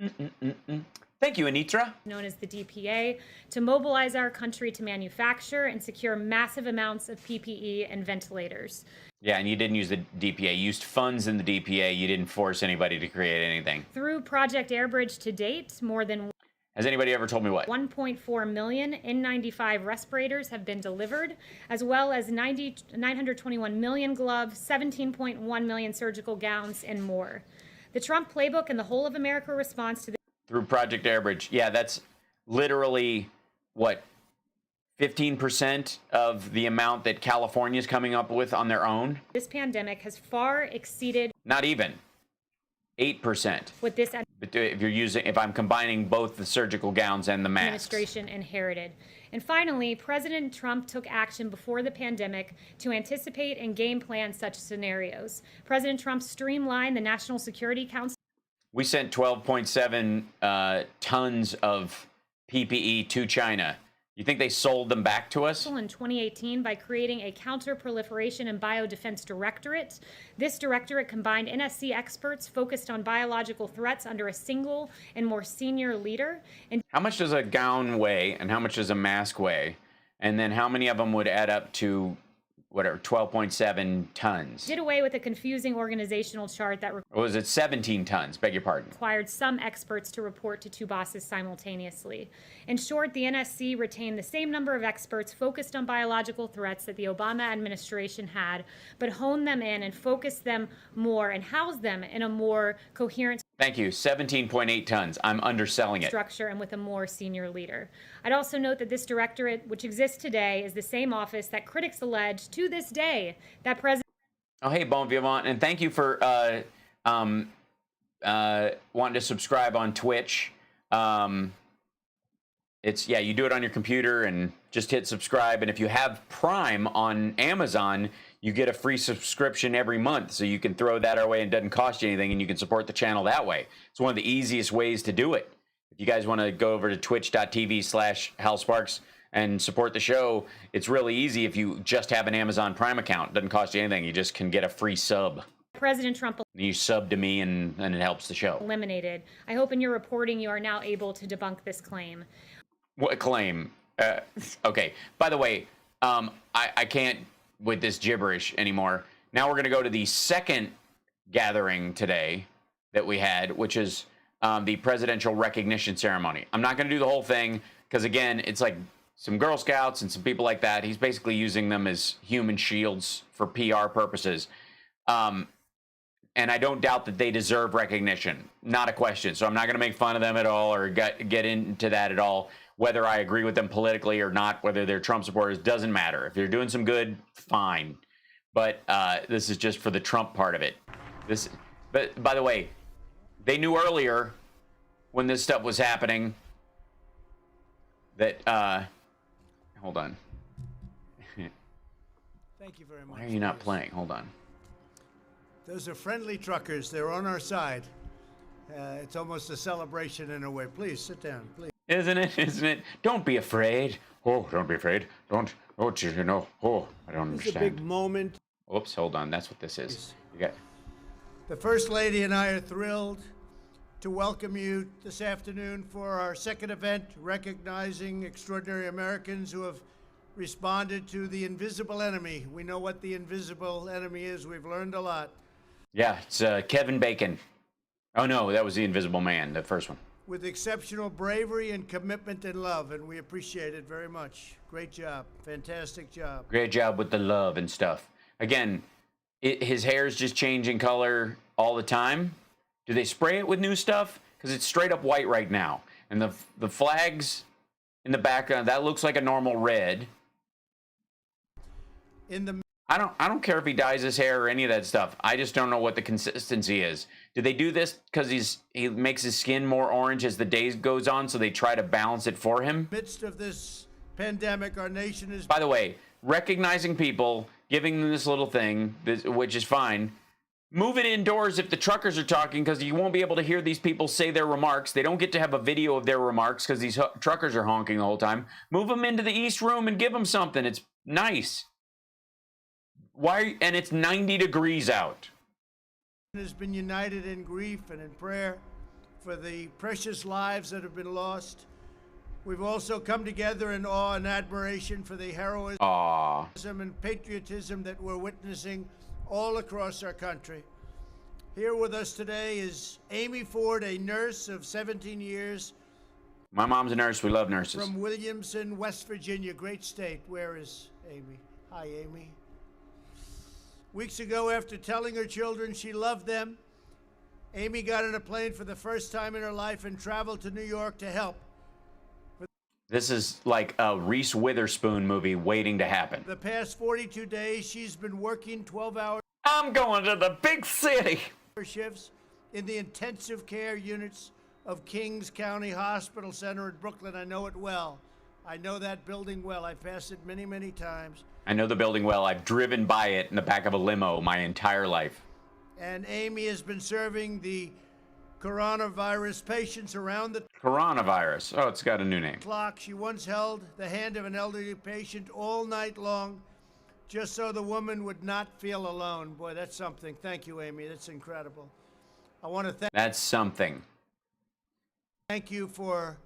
Thank you, Anitra.
Known as the DPA, to mobilize our country to manufacture and secure massive amounts of PPE and ventilators.
Yeah, and you didn't use the DPA. You used funds in the DPA. You didn't force anybody to create anything.
Through Project Airbridge to date, more than...
Has anybody ever told me what?
1.4 million N95 respirators have been delivered, as well as 921 million gloves, 17.1 million surgical gowns, and more. The Trump playbook and the whole of America response to the...
Through Project Airbridge. Yeah, that's literally, what, 15% of the amount that California is coming up with on their own?
This pandemic has far exceeded...
Not even. 8%.
With this
if I'm combining both the surgical gowns and the masks.
Administration inherited. And finally, President Trump took action before the pandemic to anticipate and game plan such scenarios. President Trump streamlined the National Security Council.
We sent 12.7 tons of PPE to China. You think they sold them back to us?
In 2018 by creating a Counter-Proliferation and Biodefense Directorate. This directorate combined NSC experts focused on biological threats under a single and more senior leader. And
how much does a gown weigh and how much does a mask weigh? And then how many of them would add up to whatever, 12.7 tons.
Did away with a confusing organizational chart that
Or was it 17 tons? Beg your pardon.
required some experts to report to two bosses simultaneously. In short, the NSC retained the same number of experts focused on biological threats that the Obama administration had, but honed them in and focused them more and housed them in a more coherent
Thank you. 17.8 tons. I'm underselling it.
structure and with a more senior leader. I'd also note that this directorate, which exists today, is the same office that critics allege to this day that President
Oh, hey, Bon Vivant, and thank you for wanting to subscribe on Twitch. It's, yeah, you do it on your computer and just hit subscribe. And if you have Prime on Amazon, you get a free subscription every month. So you can throw that our way and it doesn't cost you anything, and you can support the channel that way. It's one of the easiest ways to do it. If you guys want to go over to twitch.tv/HalSparks and support the show, it's really easy if you just have an Amazon Prime account. It doesn't cost you anything. You just can get a free sub.
President Trump
You sub to me and it helps the show.
eliminated. I hope in your reporting you are now able to debunk this claim.
What claim? Okay. By the way, I can't with this gibberish anymore. Now we're going to go to the second gathering today that we had, which is the presidential recognition ceremony. I'm not going to do the whole thing because, again, it's like some Girl Scouts and some people like that. He's basically using them as human shields for PR purposes. And I don't doubt that they deserve recognition. Not a question. So I'm not going to make fun of them at all or get into that at all. Whether I agree with them politically or not, whether they're Trump supporters, doesn't matter. If they're doing some good, fine. But this is just for the Trump part of it. But by the way, they knew earlier when this stuff was happening that, hold on.
Thank you very much.
Why are you not playing? Hold on.
Those are friendly truckers. They're on our side. It's almost a celebration in a way. Please sit down, please.
Isn't it? Isn't it? Don't be afraid. Oh, don't be afraid. Don't. Oh, you know. Oh, I don't
It's
understand.
a big moment.
Oops, hold on. That's what this is. You got.
The First Lady and I are thrilled to welcome you this afternoon for our second event, recognizing extraordinary Americans who have responded to the invisible enemy. We know what the invisible enemy is. We've learned a lot.
Yeah, it's Kevin Bacon. Oh no, that was the Invisible Man, the first one.
With exceptional bravery and commitment and love, and we appreciate it very much. Great job. Fantastic job.
Great job with the love and stuff. Again, his hair is just changing color all the time. Do they spray it with new stuff? Because it's straight up white right now. And the flags in the background, that looks like a normal red. I don't care if he dyes his hair or any of that stuff. I just don't know what the consistency is. Do they do this because he makes his skin more orange as the days goes on, so they try to balance it for him?
Midst of this pandemic, our nation is.
By the way, recognizing people, giving them this little thing, which is fine. Move it indoors if the truckers are talking, because you won't be able to hear these people say their remarks. They don't get to have a video of their remarks because these truckers are honking the whole time. Move them into the East Room and give them something. It's nice. Why? And it's 90 degrees out.
Has been united in grief and in prayer for the precious lives that have been lost. We've also come together in awe and admiration for the heroism and patriotism that we're witnessing all across our country. Here with us today is Amy Ford, a nurse of 17 years.
My mom's a nurse. We love nurses.
From Williamson, West Virginia, great state. Where is Amy? Hi, Amy. Weeks ago, after telling her children she loved them, Amy got on a plane for the first time in her life and traveled to New York to help.
This is like a Reese Witherspoon movie waiting to happen.
The past 42 days, she's been working 12-hour
I'm going to the big city.
Shifts in the intensive care units of Kings County Hospital Center in Brooklyn. I know it well. I know that building well. I passed it many, many times.
I know the building well. I've driven by it in the back of a limo my entire life.
And Amy has been serving the coronavirus patients around the
Coronavirus. Oh, it's got a new name.
clock. She once held the hand of an elderly patient all night long just so the woman would not feel alone. Boy, that's something. Thank you, Amy. That's incredible. I want to
That's something.
thank you for...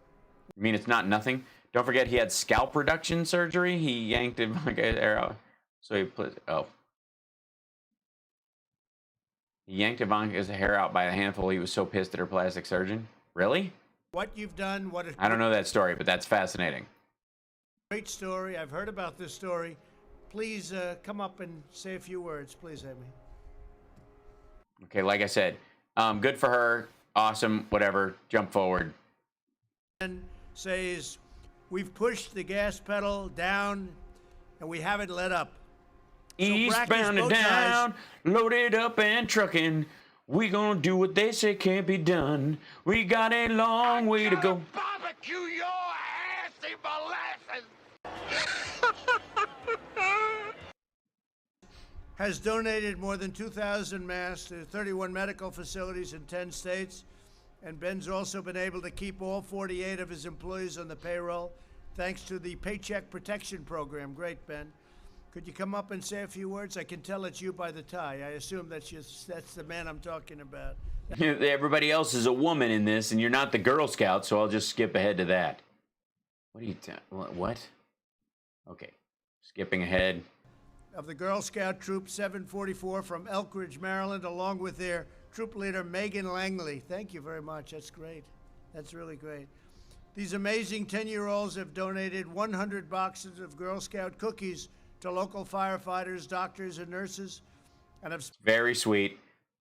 I mean, it's not nothing. Don't forget he had scalp reduction surgery. He yanked him like an arrow. So he put, oh. He yanked Ivanka's hair out by a handful. He was so pissed at her plastic surgeon. Really?
What you've done, what a
I don't know that story, but that's fascinating.
great story. I've heard about this story. Please come up and say a few words, please, Amy.
Okay, like I said, good for her. Awesome, whatever. Jump forward.
And says, we've pushed the gas pedal down and we haven't let up.
Eastbound and down, loaded up and trucking. We gonna do what they say can't be done. We got a long way to go.
Barbecue your ass in molasses.
Has donated more than 2,000 masks to 31 medical facilities in 10 states. And Ben's also been able to keep all 48 of his employees on the payroll thanks to the Paycheck Protection Program. Great, Ben. Could you come up and say a few words? I can tell it's you by the tie. I assume that's the man I'm talking about.
Everybody else is a woman in this, and you're not the Girl Scout, so I'll just skip ahead to that. What are you what? Okay, skipping ahead.
Of the Girl Scout Troop 744 from Elk Ridge, Maryland, along with their troop leader, Megan Langley. Thank you very much. That's great. That's really great. These amazing 10-year-olds have donated 100 boxes of Girl Scout cookies to local firefighters, doctors, and nurses, and have
Very sweet.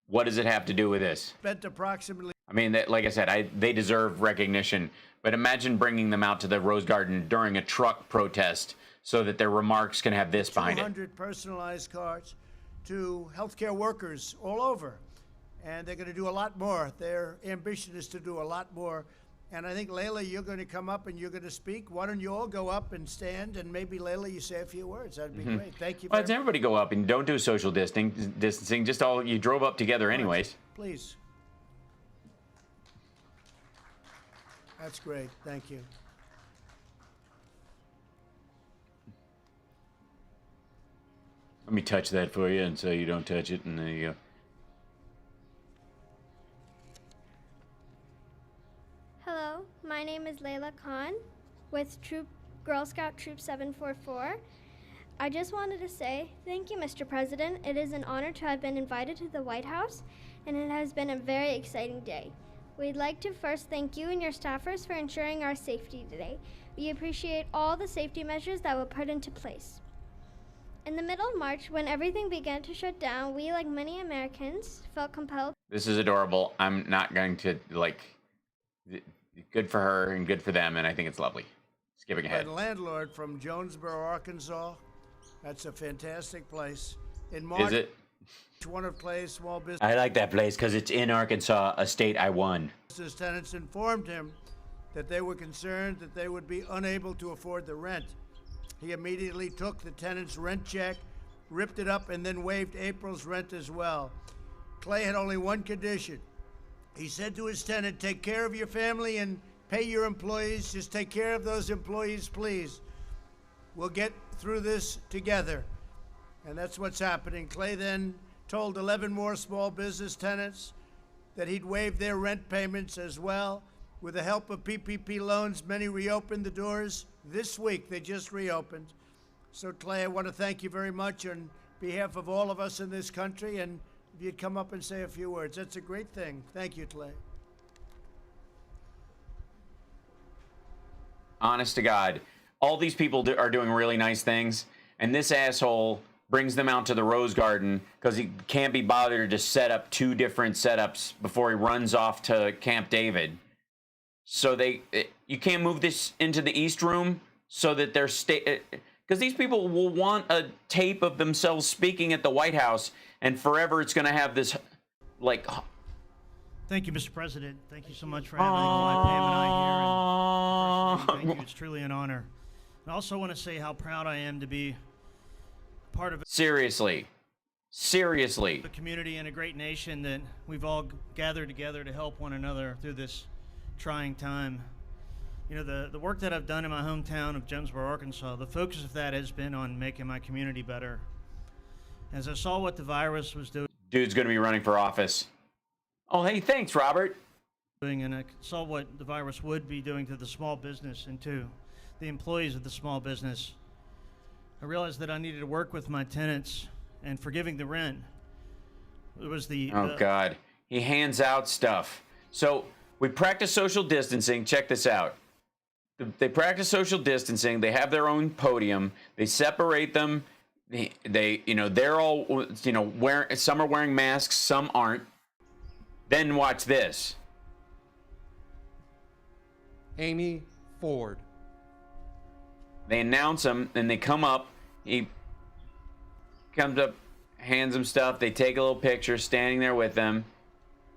What does it have to do with this?
spent approximately
I mean, like I said, they deserve recognition, but imagine bringing them out to the Rose Garden during a truck protest so that their remarks can have this behind it.
200 personalized cards to healthcare workers all over, and they're going to do a lot more. Their ambition is to do a lot more. And I think, Layla, you're going to come up and you're going to speak. Why don't you all go up and stand, and maybe, Layla, you say a few words. That'd be great. Thank you
Why
very
does everybody go up and don't do social distancing? Just all you drove up together anyways.
Please. That's great. Thank you.
Let me touch that for you, and so you don't touch it, and there you go.
Hello, my name is Layla Khan with Girl Scout Troop 744. I just wanted to say thank you, Mr. President. It is an honor to have been invited to the White House, and it has been a very exciting day. We'd like to first thank you and your staffers for ensuring our safety today. We appreciate all the safety measures that were put into place. In the middle of March, when everything began to shut down, we, like many Americans, felt compelled.
This is adorable. I'm not going to, good for her and good for them, and I think it's lovely. Skipping ahead.
And landlord from Jonesboro, Arkansas. That's a fantastic place. In March,
Is it?
one of Clay's small business
I like that place because it's in Arkansas, a state I won.
tenants informed him that they were concerned that they would be unable to afford the rent. He immediately took the tenant's rent check, ripped it up, and then waived April's rent as well. Clay had only one condition. He said to his tenant, take care of your family and pay your employees. Just take care of those employees, please. We'll get through this together. And that's what's happening. Clay then told 11 more small business tenants that he'd waive their rent payments as well. With the help of PPP loans, many reopened the doors this week. They just reopened. So, Clay, I want to thank you very much on behalf of all of us in this country. And if you'd come up and say a few words, that's a great thing. Thank you, Clay.
Honest to God, all these people are doing really nice things, and this asshole brings them out to the Rose Garden because he can't be bothered to set up 2 different setups before he runs off to Camp David. So you can't move this into the East Room so that they're because these people will want a tape of themselves speaking at the White House, and forever it's going to have this,
Thank you, Mr. President. Thank you so much for having Pam and I here. And thank you. It's truly an honor. I also want to say how proud I am to be part of
Seriously.
the community and a great nation that we've all gathered together to help one another through this trying time. You know, the work that I've done in my hometown of Jonesboro, Arkansas, the focus of that has been on making my community better. As I saw what the virus was doing.
Dude's going to be running for office. Oh, hey, thanks, Robert.
And I saw what the virus would be doing to the small business and to the employees of the small business. I realized that I needed to work with my tenants and forgiving the rent. It was
Oh, God. He hands out stuff. So we practice social distancing. Check this out. They practice social distancing. They have their own podium. They separate them. They you know, they're all, you know, some are wearing masks, some aren't. Then watch this.
Amy Ford.
They announce him, and they come up. He comes up, hands them stuff. They take a little picture, standing there with them.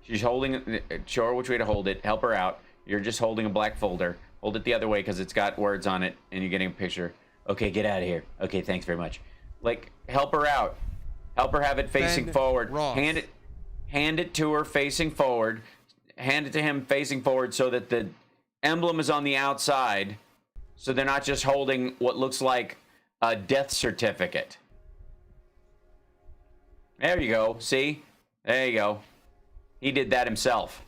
She's holding, show her which way to hold it. Help her out. You're just holding a black folder. Hold it the other way because it's got words on it, and you're getting a picture. Okay, get out of here. Okay, thanks very much. Like, help her out. Help her have it facing
Ben
forward.
Ross.
Hand it to her facing forward. Hand it to him facing forward so that the emblem is on the outside, so they're not just holding what looks like a death certificate. There you go. See? There you go. He did that himself.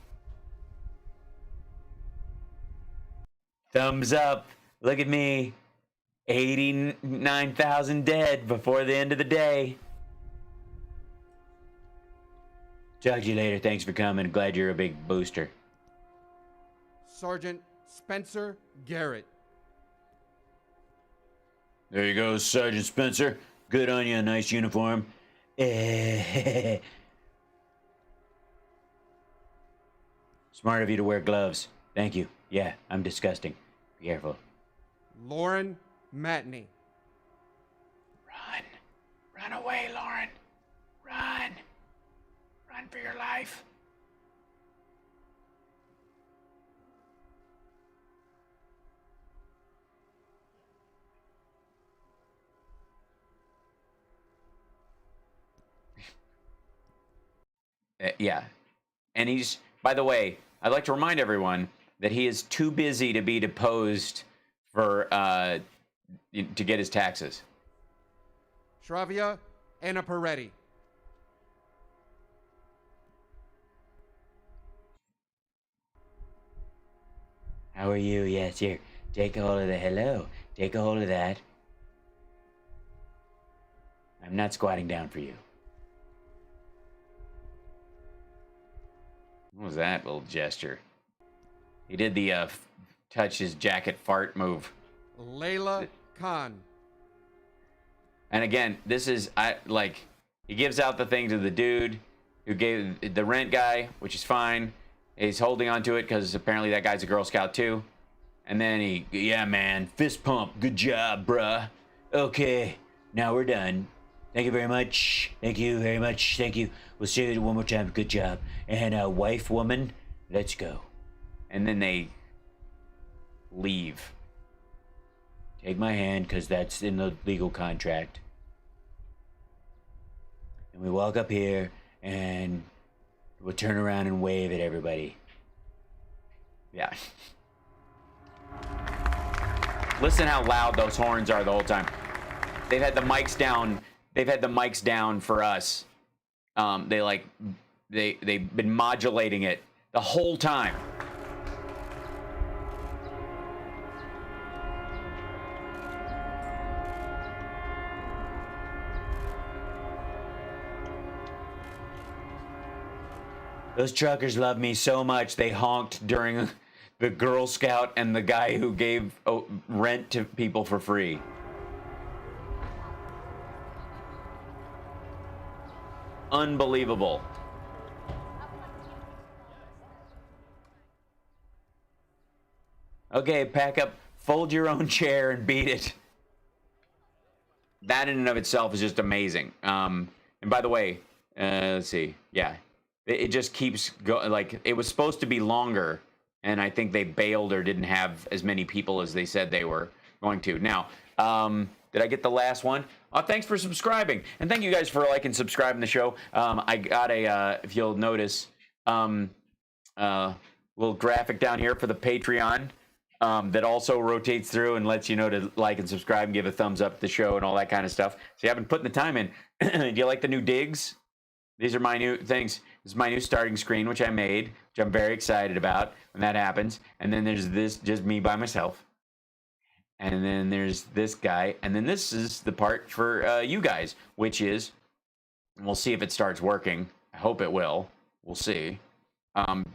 Thumbs up. Look at me. 89,000 dead before the end of the day. Talk to you later. Thanks for coming. Glad you're a big booster.
Sergeant Spencer Garrett.
There you go, Sergeant Spencer. Good on you. Nice uniform. Smart of you to wear gloves. Thank you. Yeah, I'm disgusting. Be careful.
Lauren Matney.
Run. Run away, Lauren. Run. Run for your life. Yeah. And he's, by the way, I'd like to remind everyone that he is too busy to be deposed for, to get his taxes.
Shravia Anna Peretti.
How are you? Yes, here. Take a hold of the hello. Take a hold of that. I'm not squatting down for you. What was that little gesture? He did the touch his jacket fart move.
Layla Khan.
And again, this is he gives out the thing to the dude who gave the rent guy, which is fine. He's holding on to it because apparently that guy's a Girl Scout too. And then yeah, man, fist pump. Good job, bruh. Okay, now we're done. Thank you very much. Thank you very much. Thank you. We'll say it one more time. Good job. And wife, woman, let's go. And then they leave. Take my hand, because that's in the legal contract. And we walk up here, and we'll turn around and wave at everybody. Yeah. Listen how loud those horns are the whole time. They've had the mics down. They've had the mics down for us. They've been modulating it the whole time. Those truckers love me so much they honked during the Girl Scout and the guy who gave rent to people for free. Unbelievable. Okay, pack up, fold your own chair and beat it. That in and of itself is just amazing. And by the way, let's see. Yeah, it just keeps going. Like, it was supposed to be longer, and I think they bailed or didn't have as many people as they said they were going to. Now, did I get the last one? Thanks for subscribing. And thank you guys for liking and subscribing the show. I got a, if you'll notice, little graphic down here for the Patreon that also rotates through and lets you know to like and subscribe and give a thumbs up to the show and all that kind of stuff. So I've been putting the time in. Do you like the new digs? These are my new things. This is my new starting screen, which I made, which I'm very excited about when that happens. And then there's this, just me by myself. And then there's this guy. And then this is the part for you guys, which is, we'll see if it starts working. I hope it will. We'll see.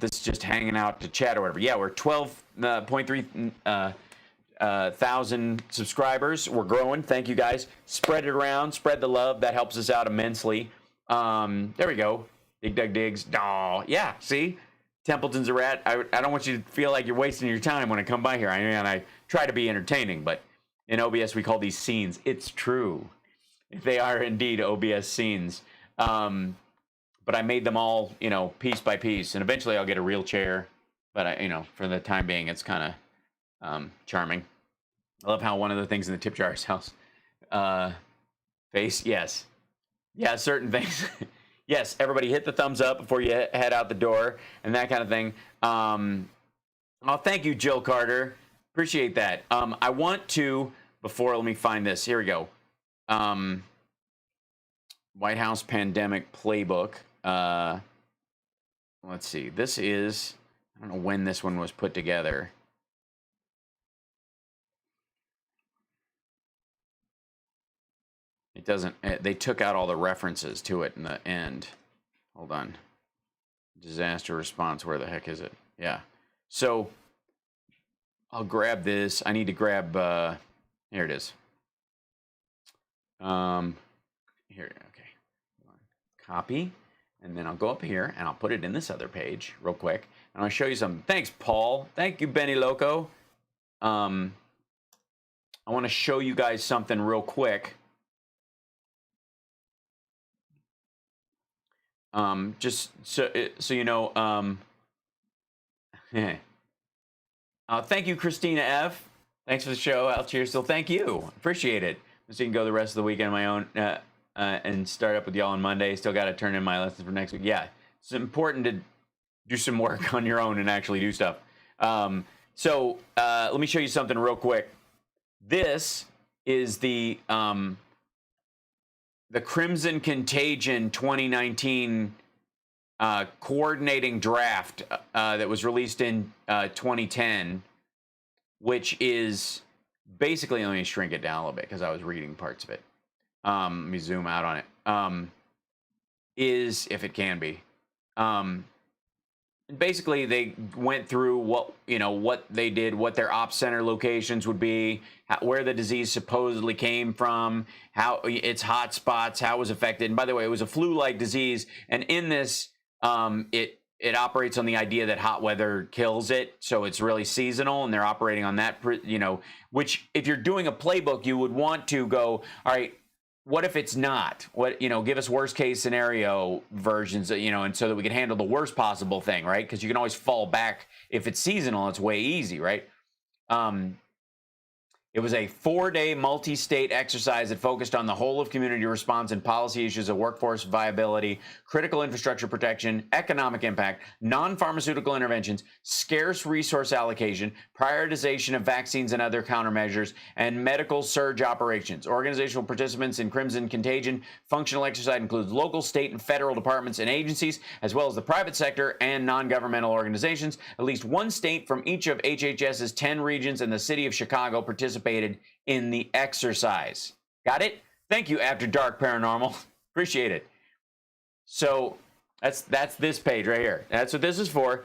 This is just hanging out to chat or whatever. Yeah, we're 12.3 thousand subscribers. We're growing. Thank you guys. Spread it around. Spread the love. That helps us out immensely. There we go. Dig Dug Digs. Aw, yeah, see? Templeton's a rat. I don't want you to feel like you're wasting your time when I come by here. I try to be entertaining, but in OBS we call these scenes. It's true. They are indeed OBS scenes. But I made them all, piece by piece, and eventually I'll get a real chair. But for the time being, it's kind of charming. I love how one of the things in the tip jar's house, face, yes, yeah, certain things. Yes, everybody hit the thumbs up before you head out the door and that kind of thing. Oh, thank you, Jill Carter. Appreciate that. I want to, let me find this. Here we go. White House Pandemic Playbook. Let's see. This is, I don't know when this one was put together. It doesn't, they took out all the references to it in the end. Hold on. Disaster response, where the heck is it? Yeah. So, I'll grab this. I need to grab, here it is. Here, okay. Copy. And then I'll go up here and I'll put it in this other page real quick. And I'll show you something. Thanks, Paul. Thank you, Benny Loco. I want to show you guys something real quick. Just so you know, thank you, Christina F. Thanks for the show, Al. Cheers. So thank you. Appreciate it. So you can go the rest of the weekend on my own and start up with y'all on Monday. Still got to turn in my lessons for next week. Yeah, it's important to do some work on your own and actually do stuff. So let me show you something real quick. This is the Crimson Contagion 2019 coordinating draft that was released in 2010, which is basically, let me shrink it down a little bit because I was reading parts of it. Let me zoom out on it. Is, if it can be, basically they went through what they did, what their op center locations would be, where the disease supposedly came from, how its hot spots, how it was affected. And by the way, it was a flu-like disease, and in this, it operates on the idea that hot weather kills it, so it's really seasonal, and they're operating on that, which if you're doing a playbook, you would want to go, all right, what if it's not? What, give us worst case scenario versions, and so that we can handle the worst possible thing, right? Because you can always fall back. If it's seasonal, it's way easy, right? It was a 4-day multi-state exercise that focused on the whole of community response and policy issues of workforce viability, critical infrastructure protection, economic impact, non-pharmaceutical interventions, scarce resource allocation, prioritization of vaccines and other countermeasures, and medical surge operations. Organizational participants in Crimson Contagion functional exercise includes local, state, and federal departments and agencies, as well as the private sector and non-governmental organizations. At least one state from each of HHS's 10 regions and the city of Chicago participated in the exercise. Got it? Thank you, After Dark Paranormal. Appreciate it. So that's this page right here. That's what this is for.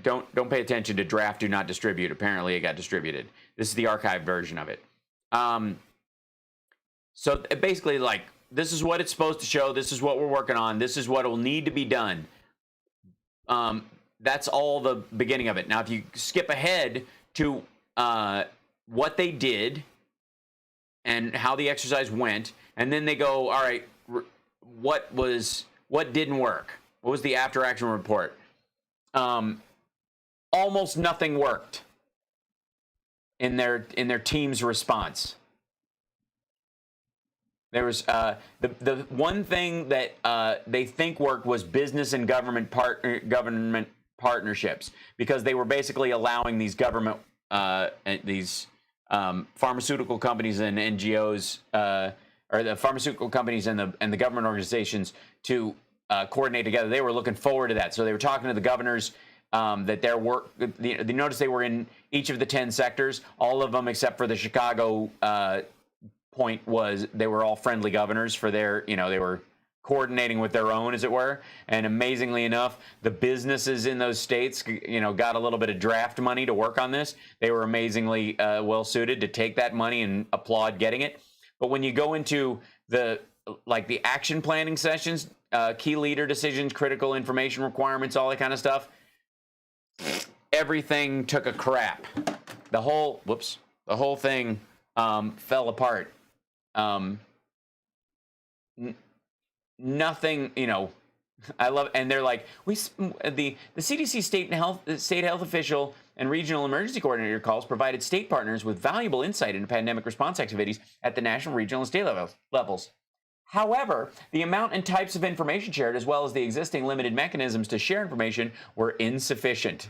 Don't pay attention to draft, do not distribute. Apparently it got distributed. This is the archived version of it. So basically, like, this is what it's supposed to show. This is what we're working on. This is what will need to be done. That's all the beginning of it. Now, if you skip ahead to what they did and how the exercise went, and then they go, all right, what didn't work? What was the after action report? Almost nothing worked in their team's response. There was the one thing that they think worked was business and government partnerships, because they were basically allowing these government pharmaceutical companies and NGOs, or the pharmaceutical companies and the government organizations to coordinate together. They were looking forward to that. So they were talking to the governors that there were, you notice they were in each of the 10 sectors, all of them except for the Chicago point was they were all friendly governors for their, they were coordinating with their own, as it were. And amazingly enough, the businesses in those states, got a little bit of draft money to work on this. They were amazingly well suited to take that money and applaud getting it. But when you go into the action planning sessions, key leader decisions, critical information requirements, all that kind of stuff, everything took a crap. The whole thing fell apart. Nothing, I love, and they're like, the CDC state health official and regional emergency coordinator calls provided state partners with valuable insight into pandemic response activities at the national, regional, and state levels. However, the amount and types of information shared, as well as the existing limited mechanisms to share information, were insufficient.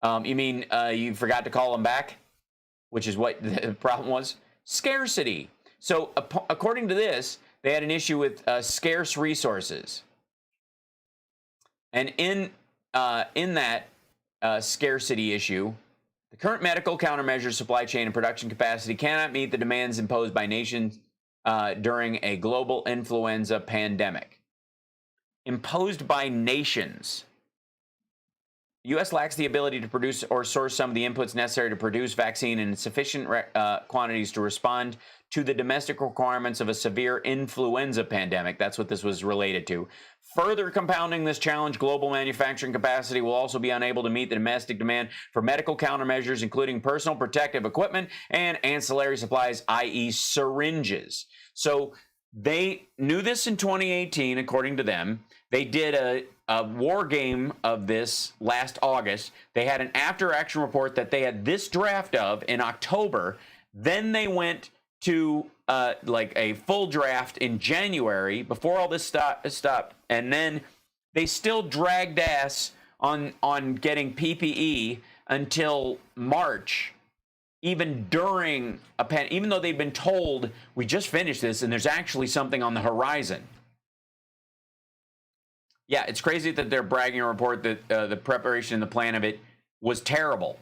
You mean you forgot to call them back? Which is what the problem was? Scarcity. So according to this, they had an issue with scarce resources. And in that scarcity issue, the current medical countermeasures, supply chain, and production capacity cannot meet the demands imposed by nations during a global influenza pandemic. Imposed by nations. The U.S. lacks the ability to produce or source some of the inputs necessary to produce vaccine in sufficient quantities to respond to the domestic requirements of a severe influenza pandemic. That's what this was related to. Further compounding this challenge, global manufacturing capacity will also be unable to meet the domestic demand for medical countermeasures, including personal protective equipment and ancillary supplies, i.e. syringes. So they knew this in 2018, according to them. They did a war game of this last August. They had an after-action report that they had this draft of in October. Then they went to a full draft in January before all this stopped. And then they still dragged ass on getting PPE until March, even during even though they'd been told, we just finished this and there's actually something on the horizon. Yeah, it's crazy that they're bragging a report that the preparation and the plan of it was terrible,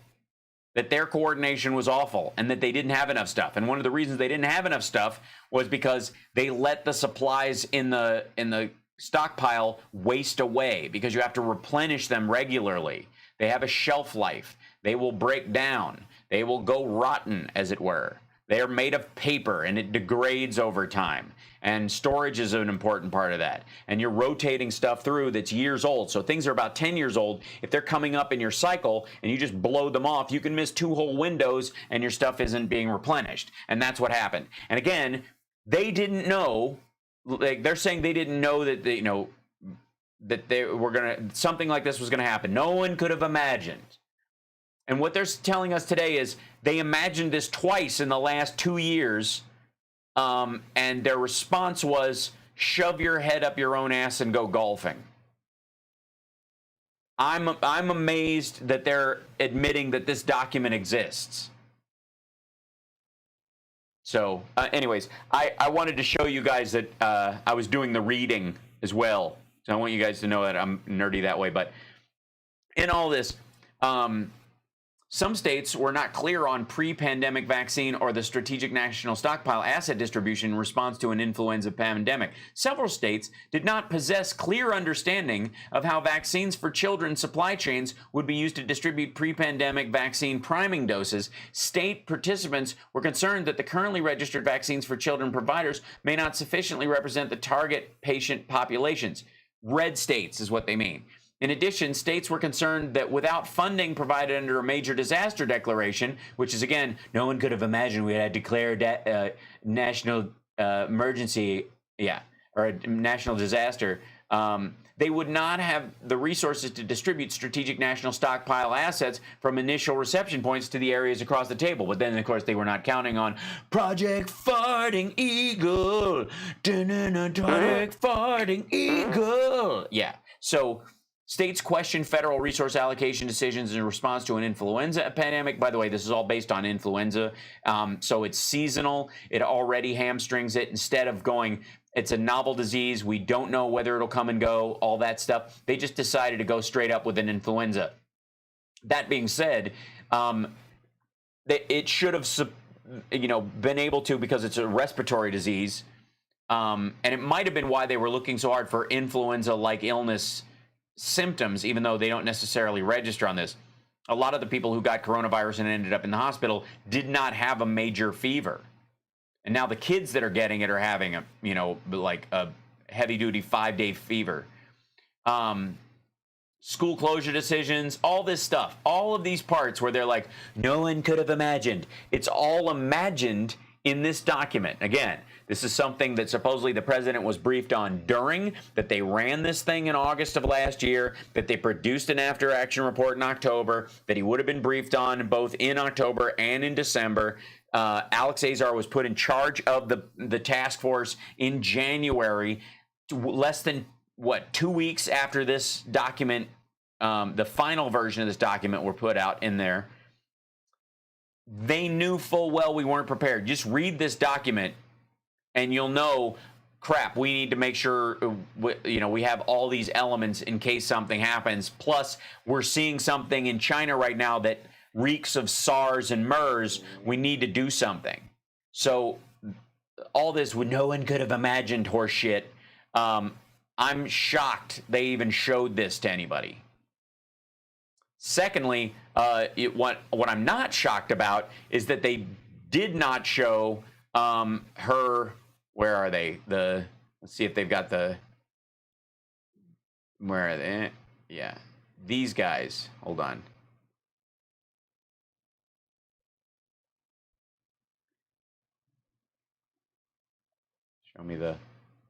that their coordination was awful, and that they didn't have enough stuff. And one of the reasons they didn't have enough stuff was because they let the supplies in the stockpile waste away, because you have to replenish them regularly. They have a shelf life. They will break down. They will go rotten, as it were. They are made of paper, and it degrades over time. And storage is an important part of that. And you're rotating stuff through that's years old. So things are about 10 years old. If they're coming up in your cycle and you just blow them off, you can miss 2 whole windows and your stuff isn't being replenished. And that's what happened. And again, they didn't know, they're saying they didn't know that that they were something like this was gonna happen. No one could have imagined. And what they're telling us today is they imagined this twice in the last 2 years. And their response was, shove your head up your own ass and go golfing. I'm amazed that they're admitting that this document exists. So, anyways, I wanted to show you guys that I was doing the reading as well. So I want you guys to know that I'm nerdy that way. But in all this, some states were not clear on pre-pandemic vaccine or the strategic national stockpile asset distribution in response to an influenza pandemic. Several states did not possess clear understanding of how vaccines for children supply chains would be used to distribute pre-pandemic vaccine priming doses. State participants were concerned that the currently registered vaccines for children providers may not sufficiently represent the target patient populations. Red states is what they mean. In addition, states were concerned that without funding provided under a major disaster declaration, which is, again, no one could have imagined we had declared national emergency, or a national disaster, they would not have the resources to distribute strategic national stockpile assets from initial reception points to the areas across the table. But then, of course, they were not counting on Project Farting Eagle. Project Farting Eagle. Yeah, so states question federal resource allocation decisions in response to an influenza pandemic. By the way, this is all based on influenza. So it's seasonal. It already hamstrings it. Instead of going, it's a novel disease, we don't know whether it'll come and go, all that stuff. They just decided to go straight up with an influenza. That being said, it should have, been able to, because it's a respiratory disease, and it might have been why they were looking so hard for influenza-like illness symptoms, even though they don't necessarily register on this. A lot of the people who got coronavirus and ended up in the hospital did not have a major fever. And now the kids that are getting it are having a, like a heavy-duty 5-day fever. School closure decisions, all this stuff, all of these parts where they're like, no one could have imagined. It's all imagined in this document. Again, this is something that supposedly the president was briefed on during, that they ran this thing in August of last year, that they produced an after-action report in October, that he would have been briefed on both in October and in December. Alex Azar was put in charge of the task force in January, less than, 2 weeks after this document, the final version of this document were put out in there. They knew full well we weren't prepared. Just read this document and you'll know, crap, we need to make sure, we have all these elements in case something happens. Plus, we're seeing something in China right now that reeks of SARS and MERS. We need to do something. So all this, no one could have imagined horse shit. I'm shocked they even showed this to anybody. Secondly, what I'm not shocked about is that they did not show her. Where are they? Let's see if they've got the. Where are they? Yeah, these guys. Hold on.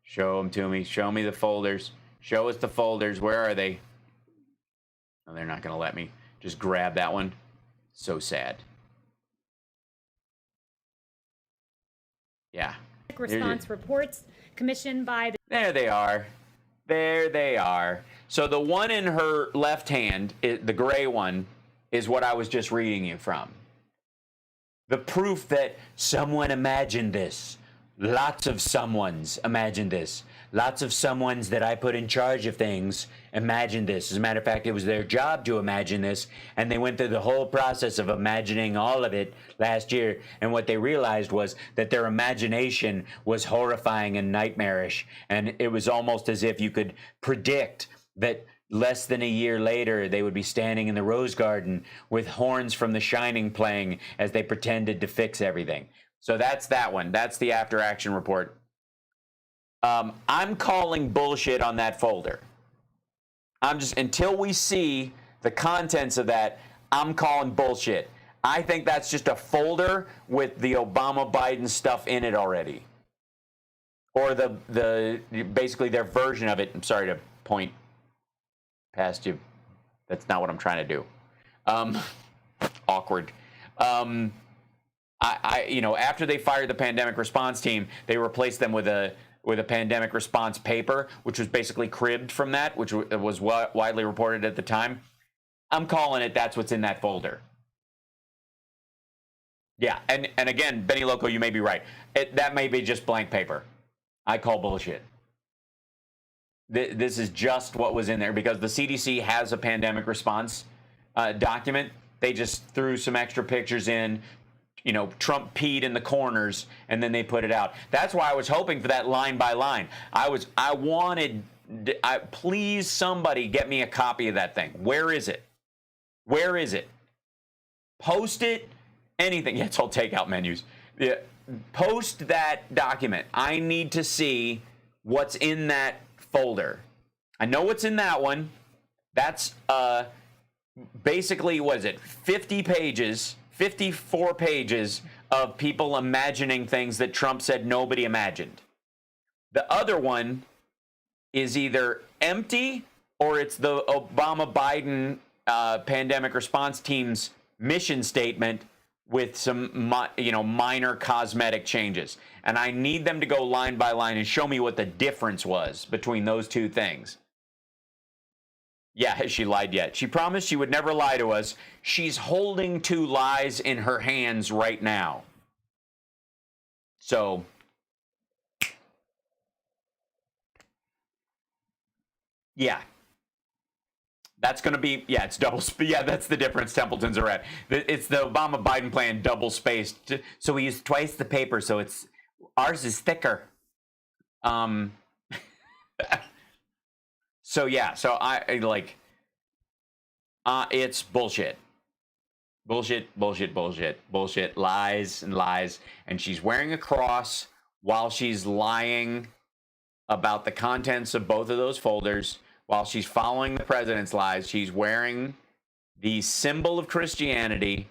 Show them to me. Show me the folders. Show us the folders. Where are they? Oh, they're not going to let me. Just grab that one. So sad. Yeah.
Response reports commissioned by the...
There they are. There they are. So the one in her left hand, the gray one, is what I was just reading you from. The proof that someone imagined this. Lots of someones imagined this. Lots of someones that I put in charge of things imagined this. As a matter of fact, it was their job to imagine this, and they went through the whole process of imagining all of it last year, and what they realized was that their imagination was horrifying and nightmarish, and it was almost as if you could predict that less than a year later, they would be standing in the Rose Garden with Horns from The Shining playing as they pretended to fix everything. So that's that one. That's the after-action report. I'm calling bullshit on that folder. Until we see the contents of that, I'm calling bullshit. I think that's just a folder with the Obama-Biden stuff in it already. Or basically their version of it. I'm sorry to point past you. That's not what I'm trying to do. Awkward. After they fired the pandemic response team, they replaced them with a pandemic response paper, which was basically cribbed from that, which was widely reported at the time. I'm calling it that's what's in that folder. Yeah, and again, Benny Loco, you may be right. That may be just blank paper. I call bullshit. This is just what was in there because the CDC has a pandemic response document. They just threw some extra pictures in. Trump peed in the corners, and then they put it out. That's why I was hoping for that line by line. Please somebody get me a copy of that thing. Where is it? Where is it? Post it. Anything. Yeah, it's all takeout menus. Yeah. Post that document. I need to see what's in that folder. I know what's in that one. That's basically, what is it? 50 pages. 54 pages of people imagining things that Trump said nobody imagined. The other one is either empty or it's the Obama-Biden pandemic response team's mission statement with some minor cosmetic changes. And I need them to go line by line and show me what the difference was between those two things. Yeah, has she lied yet? She promised she would never lie to us. She's holding 2 lies in her hands right now. So, yeah. That's going to be, yeah, it's double, yeah, that's the difference Templeton's are at. It's the Obama-Biden plan double spaced. So we use twice the paper, so it's, ours is thicker. So yeah, so I like, it's bullshit. Bullshit, bullshit, bullshit, bullshit, lies and lies. And she's wearing a cross while she's lying about the contents of both of those folders. While she's following the president's lies, she's wearing the symbol of Christianity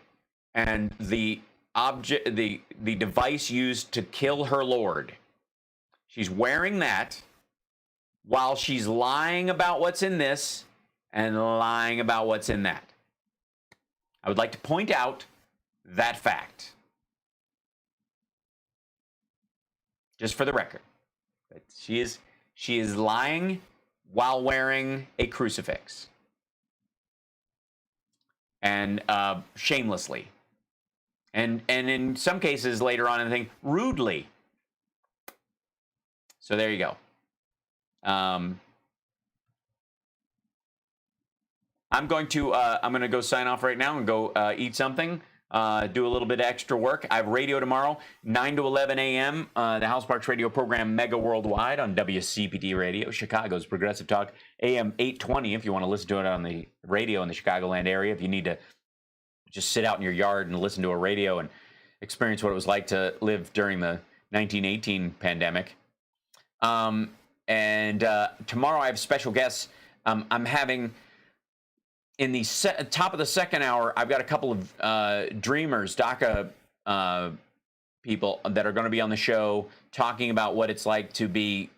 and the object, the device used to kill her Lord. She's wearing that while she's lying about what's in this and lying about what's in that. I would like to point out that fact, just for the record. But she is lying while wearing a crucifix, and shamelessly, and in some cases later on in the thing, rudely. So there you go. I'm going to go sign off right now and go eat something, do a little bit of extra work. I have radio tomorrow, 9 to 11 a.m., the House Parks radio program Mega Worldwide on WCPT Radio, Chicago's Progressive Talk, AM 820, if you want to listen to it on the radio in the Chicagoland area. If you need to just sit out in your yard and listen to a radio and experience what it was like to live during the 1918 pandemic. And tomorrow I have special guests. I'm having... In the top of the second hour, I've got a couple of dreamers, DACA people that are going to be on the show talking about what it's like to be,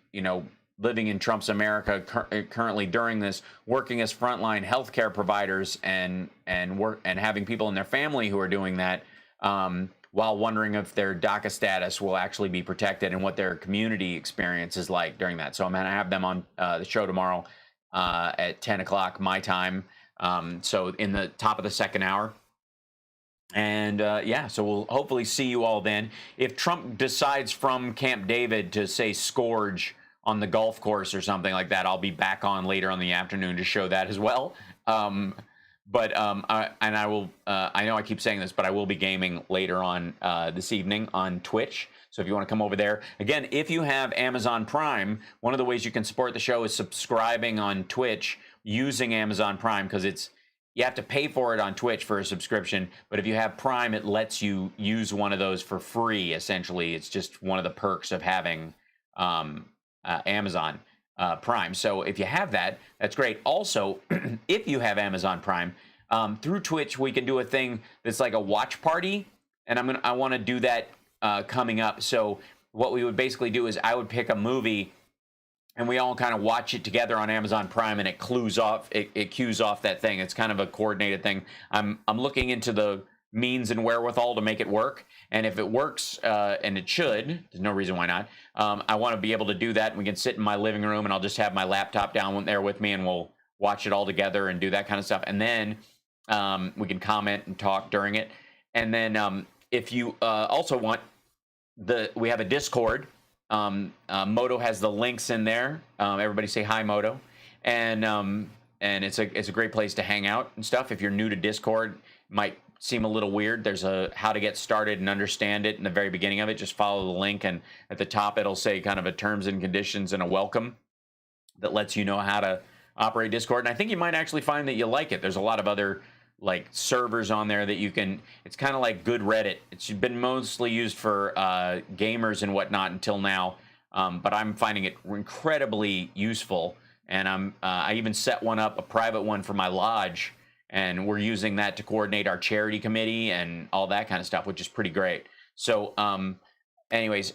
living in Trump's America currently during this, working as frontline healthcare providers and having people in their family who are doing that while wondering if their DACA status will actually be protected and what their community experience is like during that. So I'm going to have them on the show tomorrow at 10 o'clock my time. So in the top of the second hour. And yeah, so we'll hopefully see you all then. If Trump decides from Camp David to say scourge on the golf course or something like that, I'll be back on later on the afternoon to show that as well. I know I keep saying this, but I will be gaming later on this evening on Twitch. So if you want to come over there, again, if you have Amazon Prime, one of the ways you can support the show is subscribing on Twitch using Amazon Prime, because you have to pay for it on Twitch for a subscription, but if you have Prime, it lets you use one of those for free, essentially. It's just one of the perks of having Amazon Prime. So if you have that, that's great. Also, if you have Amazon Prime, through Twitch, we can do a thing that's like a watch party, and I want to do that coming up. So what we would basically do is I would pick a movie and we all kind of watch it together on Amazon Prime, and it cues off that thing. It's kind of a coordinated thing. I'm looking into the means and wherewithal to make it work, and if it works, and it should, there's no reason why not. I want to be able to do that. And we can sit in my living room, and I'll just have my laptop down there with me, and we'll watch it all together and do that kind of stuff. And then we can comment and talk during it. And then if you also want we have a Discord. Moto has the links in there. Everybody say hi, Moto. And it's a great place to hang out and stuff. If you're new to Discord, it might seem a little weird. There's a how to get started and understand it in the very beginning of it. Just follow the link, and at the top it'll say kind of a terms and conditions and a welcome that lets you know how to operate Discord. And I think you might actually find that you like it. There's a lot of other like servers on there that you can, it's kind of like good Reddit. It's been mostly used for gamers and whatnot until now, but I'm finding it incredibly useful. And I even set one up, a private one for my lodge, and we're using that to coordinate our charity committee and all that kind of stuff, which is pretty great. So anyways,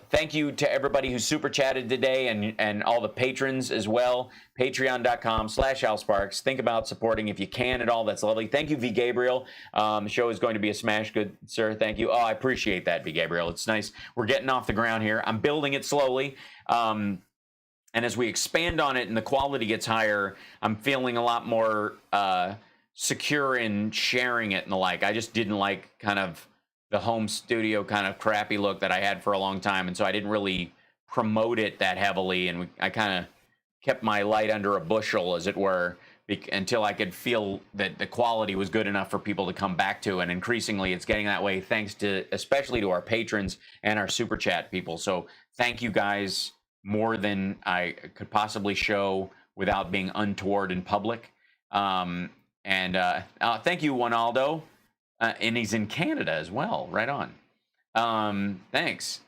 thank you to everybody who super chatted today, and all the patrons as well. Patreon.com/HalSparks. Think about supporting if you can at all. That's lovely. Thank you, V. Gabriel. The show is going to be a smash. Good, sir. Thank you. Oh, I appreciate that, V. Gabriel. It's nice. We're getting off the ground here. I'm building it slowly. And as we expand on it and the quality gets higher, I'm feeling a lot more secure in sharing it and the like. I just didn't like kind of the home studio kind of crappy look that I had for a long time, and so I didn't really promote it that heavily, and I kind of kept my light under a bushel, as it were, until I could feel that the quality was good enough for people to come back to. And increasingly, it's getting that way thanks to, especially to our patrons and our super chat people. So thank you guys more than I could possibly show without being untoward in public. Thank you, Juanaldo. And he's in Canada as well. Right on. Thanks.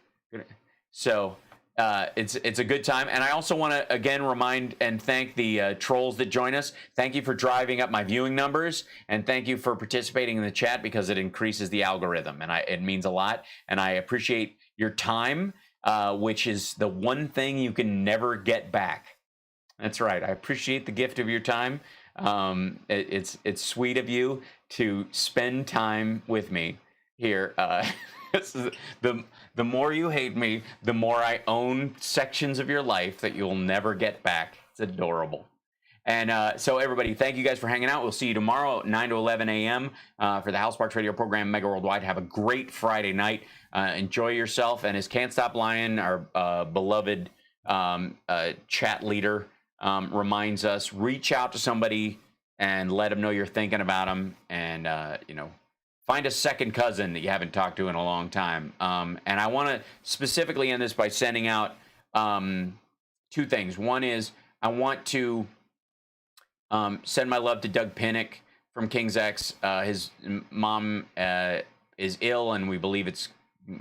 So it's a good time. And I also want to, again, remind and thank the trolls that join us. Thank you for driving up my viewing numbers. And thank you for participating in the chat because it increases the algorithm. And it means a lot. And I appreciate your time, which is the one thing you can never get back. That's right. I appreciate the gift of your time. It's sweet of you to spend time with me here. The more you hate me, the more I own sections of your life that you'll never get back. It's adorable. And so everybody, thank you guys for hanging out. We'll see you tomorrow at 9 to 11 a.m. For the House Sparks Radio program, Mega Worldwide. Have a great Friday night. Enjoy yourself. And as Can't Stop Lying, our beloved chat leader, reminds us, reach out to somebody and let them know you're thinking about them, and find a second cousin that you haven't talked to in a long time. And I want to specifically end this by sending out two things. One is I want to send my love to Doug Pinnock from King's X. His mom is ill, and we believe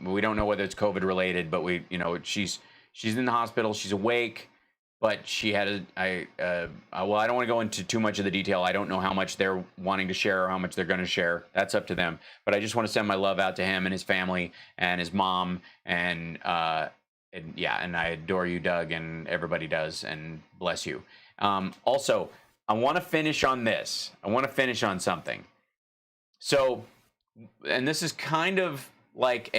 we don't know whether it's COVID related, but she's in the hospital. She's awake. But she had I don't want to go into too much of the detail. I don't know how much they're wanting to share or how much they're going to share. That's up to them. But I just want to send my love out to him and his family and his mom. And I adore you, Doug, and everybody does. And bless you. Also, I want to finish on this. I want to finish on something. So, and this is kind of like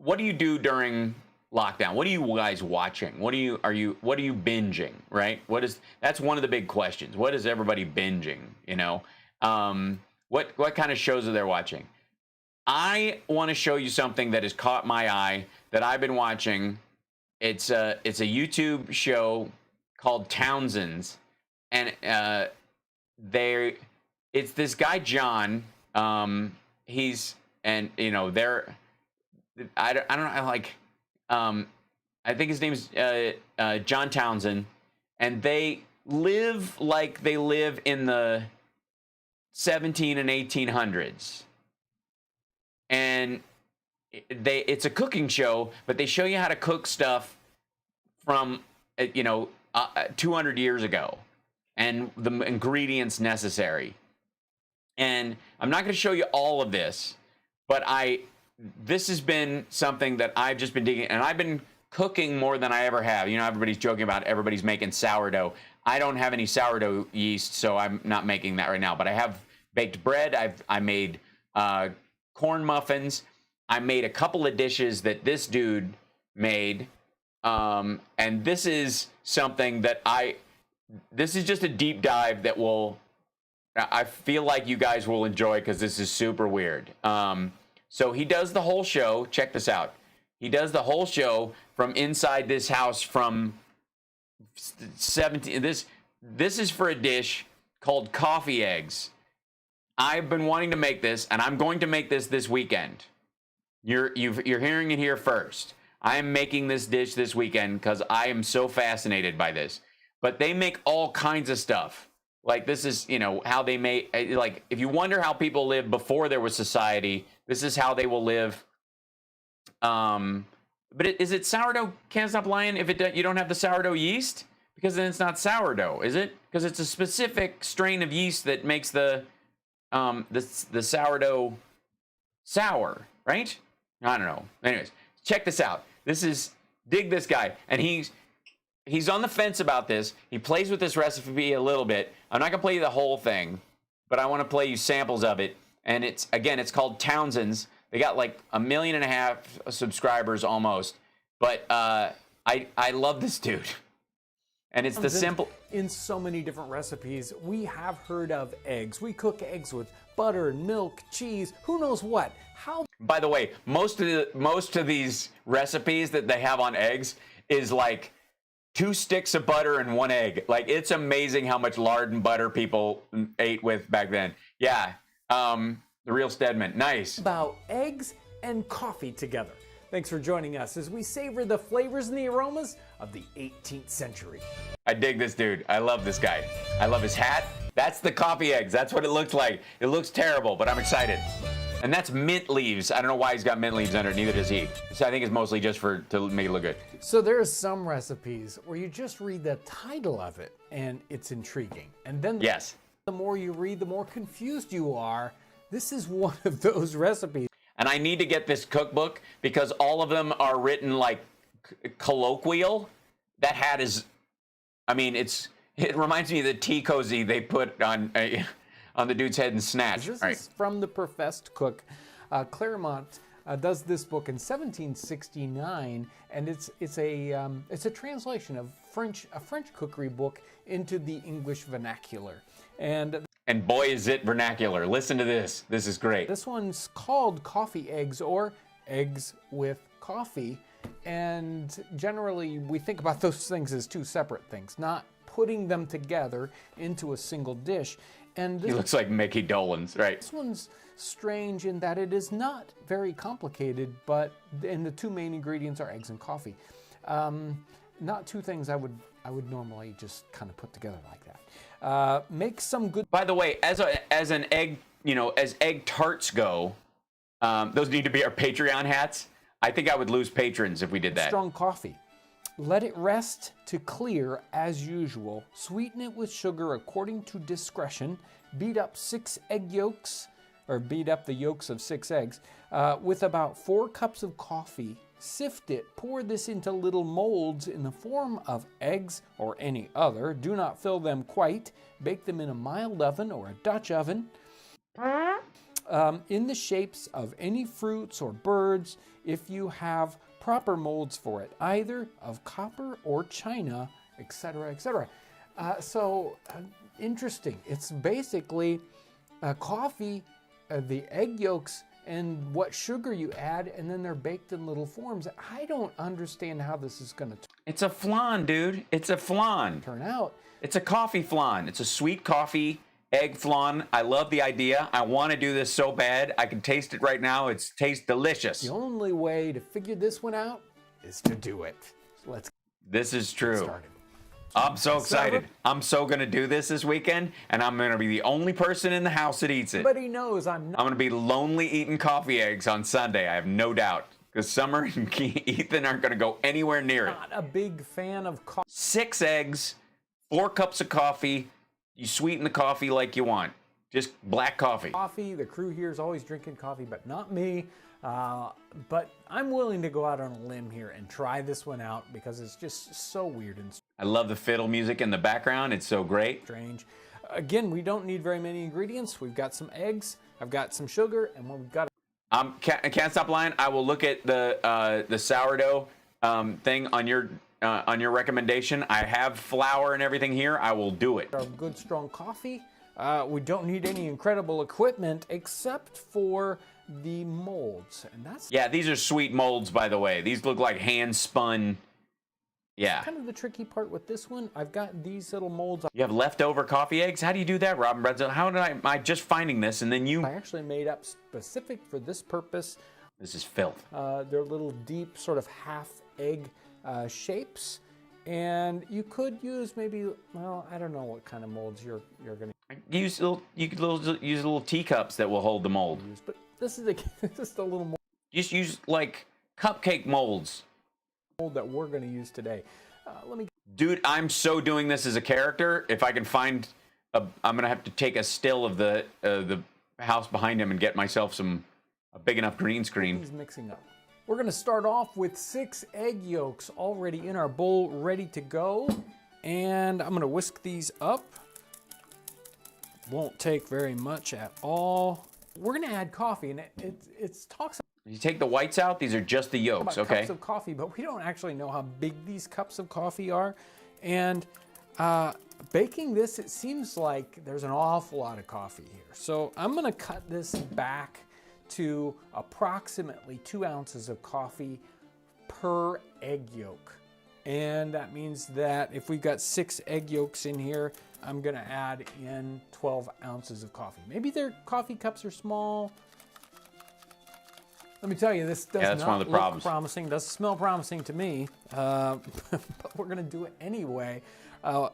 what do you do during lockdown? What are you guys watching? What are you binging, right? That's one of the big questions. What is everybody binging? What kind of shows are they watching? I want to show you something that has caught my eye that I've been watching. It's a YouTube show called Townsend's, and it's this guy John. I think his name's John Townsend, and they live like they live in the 17 and 1800s. And it's a cooking show, but they show you how to cook stuff from 200 years ago and the ingredients necessary. And I'm not going to show you all of this, but this has been something that I've just been digging, and I've been cooking more than I ever have. Everybody's joking about everybody's making sourdough. I don't have any sourdough yeast, so I'm not making that right now. But I have baked bread. I made corn muffins. I made a couple of dishes that this dude made, and this is something that this is just a deep dive that I feel like you guys will enjoy because this is super weird. So he does the whole show. Check this out. He does the whole show from inside this house from 17. This is for a dish called coffee eggs. I've been wanting to make this, and I'm going to make this weekend. You're hearing it here first. I am making this dish this weekend because I am so fascinated by this. But they make all kinds of stuff. Like, this is, how they make, like, if you wonder how people lived before there was society, this is how they will live. But is it sourdough? Can't Stop Lying if you don't have the sourdough yeast? Because then it's not sourdough, is it? Because it's a specific strain of yeast that makes the sourdough sour, right? I don't know. Anyways, check this out. Dig this guy. And he's on the fence about this. He plays with this recipe a little bit. I'm not going to play you the whole thing, but I want to play you samples of it. And it's called Townsend's. They got like 1.5 million subscribers almost. But I love this dude. And it's the simple.
In so many different recipes, we have heard of eggs. We cook eggs with butter, milk, cheese, who knows what. How
By the way, most of these recipes that they have on eggs is like 2 sticks of butter and 1 egg. Like, it's amazing how much lard and butter people ate with back then. Yeah, the real Stedman. Nice.
About eggs and coffee together. Thanks for joining us as we savor the flavors and the aromas of the 18th century.
I dig this dude. I love this guy. I love his hat. That's the coffee eggs. That's what it looks like. It looks terrible, but I'm excited. And that's mint leaves. I don't know why he's got mint leaves under it, neither does he. So I think it's mostly just to make it look good.
So there are some recipes where you just read the title of it and it's intriguing. And then
yes,
the more you read, the more confused you are. This is one of those recipes.
And I need to get this cookbook because all of them are written like colloquial. That hat is, I mean, it reminds me of the tea cozy they put on the dude's head in Snatch.
This is from the professed cook. Claremont does this book in 1769, and it's a translation of a French cookery book into the English vernacular.
And boy, is it vernacular. Listen to this. This is great.
This one's called coffee eggs or eggs with coffee. And generally, we think about those things as 2 separate things, not putting them together into a single dish. And
he looks like Mickey Dolenz, right?
This one's strange in that it is not very complicated, and the 2 main ingredients are eggs and coffee. Not 2 things I would normally just kind of put together like that. Make some good.
By the way, as an egg, as egg tarts go, those need to be our Patreon hats. I think I would lose patrons if we did that.
Strong coffee. Let it rest to clear as usual. Sweeten it with sugar according to discretion. Beat up 6 egg yolks, or beat up the yolks of 6 eggs, with about 4 cups of coffee. Sift it. Pour this into little molds in the form of eggs or any other. Do not fill them quite. Bake them in a mild oven or a Dutch oven. In the shapes of any fruits or birds, if you have proper molds for it, either of copper or china, etc., etc. Interesting. It's basically coffee, the egg yolks, and what sugar you add, and then they're baked in little forms. I don't understand how this is going to
It's a flan, dude. It's a flan.
Turn out.
It's a coffee flan. It's a sweet coffee egg flan. I love the idea. I want to do this so bad. I can taste it right now. It tastes delicious.
The only way to figure this one out is to do it. So let's
This is true.
get started.
I'm so excited. I'm so going to do this weekend, and I'm going to be the only person in the house that eats it.
But he knows I'm not.
I'm going to be lonely eating coffee eggs on Sunday. I have no doubt. Because Summer and Ethan aren't going to go anywhere near it.
Not a big fan of coffee.
6 eggs, 4 cups of coffee. You sweeten the coffee like you want. Just black coffee.
The crew here is always drinking coffee, but not me. But I'm willing to go out on a limb here and try this one out because it's just so weird and
I love the fiddle music in the background. It's so great.
strange. Again, we don't need very many ingredients. We've got some eggs, I've got some sugar, and we've got.
I can't stop lying. I will look at the sourdough thing on your recommendation. I have flour and everything here. I will do it.
Our good strong coffee. We don't need any incredible equipment except for the molds, and that's
these are sweet molds, by the way. These look like hand spun. Yeah.
kind of the tricky part with this one. I've got these little molds.
You have leftover coffee eggs? How do you do that, Robin Bredzel? How did I just finding this and then you...
I actually made up specific for this purpose.
This is filth.
They're little deep sort of half egg shapes. And you could use maybe, well, I don't know what kind of molds you're going to
use. You could use little teacups that will hold the mold.
But this is just a little more.
Just use like cupcake molds.
Mold that we're going to use today.
Dude, I'm so doing this as a character. If I can find, I'm going to have to take a still of the house behind him and get myself a big enough green screen.
He's mixing up. We're going to start off with 6 egg yolks already in our bowl, ready to go. And I'm going to whisk these up. Won't take very much at all. We're going to add coffee, and it talks.
You take the whites out. These are just the yolks,
about
okay?
Cups of coffee, but we don't actually know how big these cups of coffee are. And baking this, it seems like there's an awful lot of coffee here. So I'm going to cut this back to approximately 2 ounces of coffee per egg yolk. And that means that if we've got 6 egg yolks in here, I'm gonna add in 12 ounces of coffee. Maybe their coffee cups are small. Let me tell you, this does not look promising. Doesn't smell promising to me, but we're gonna do it anyway.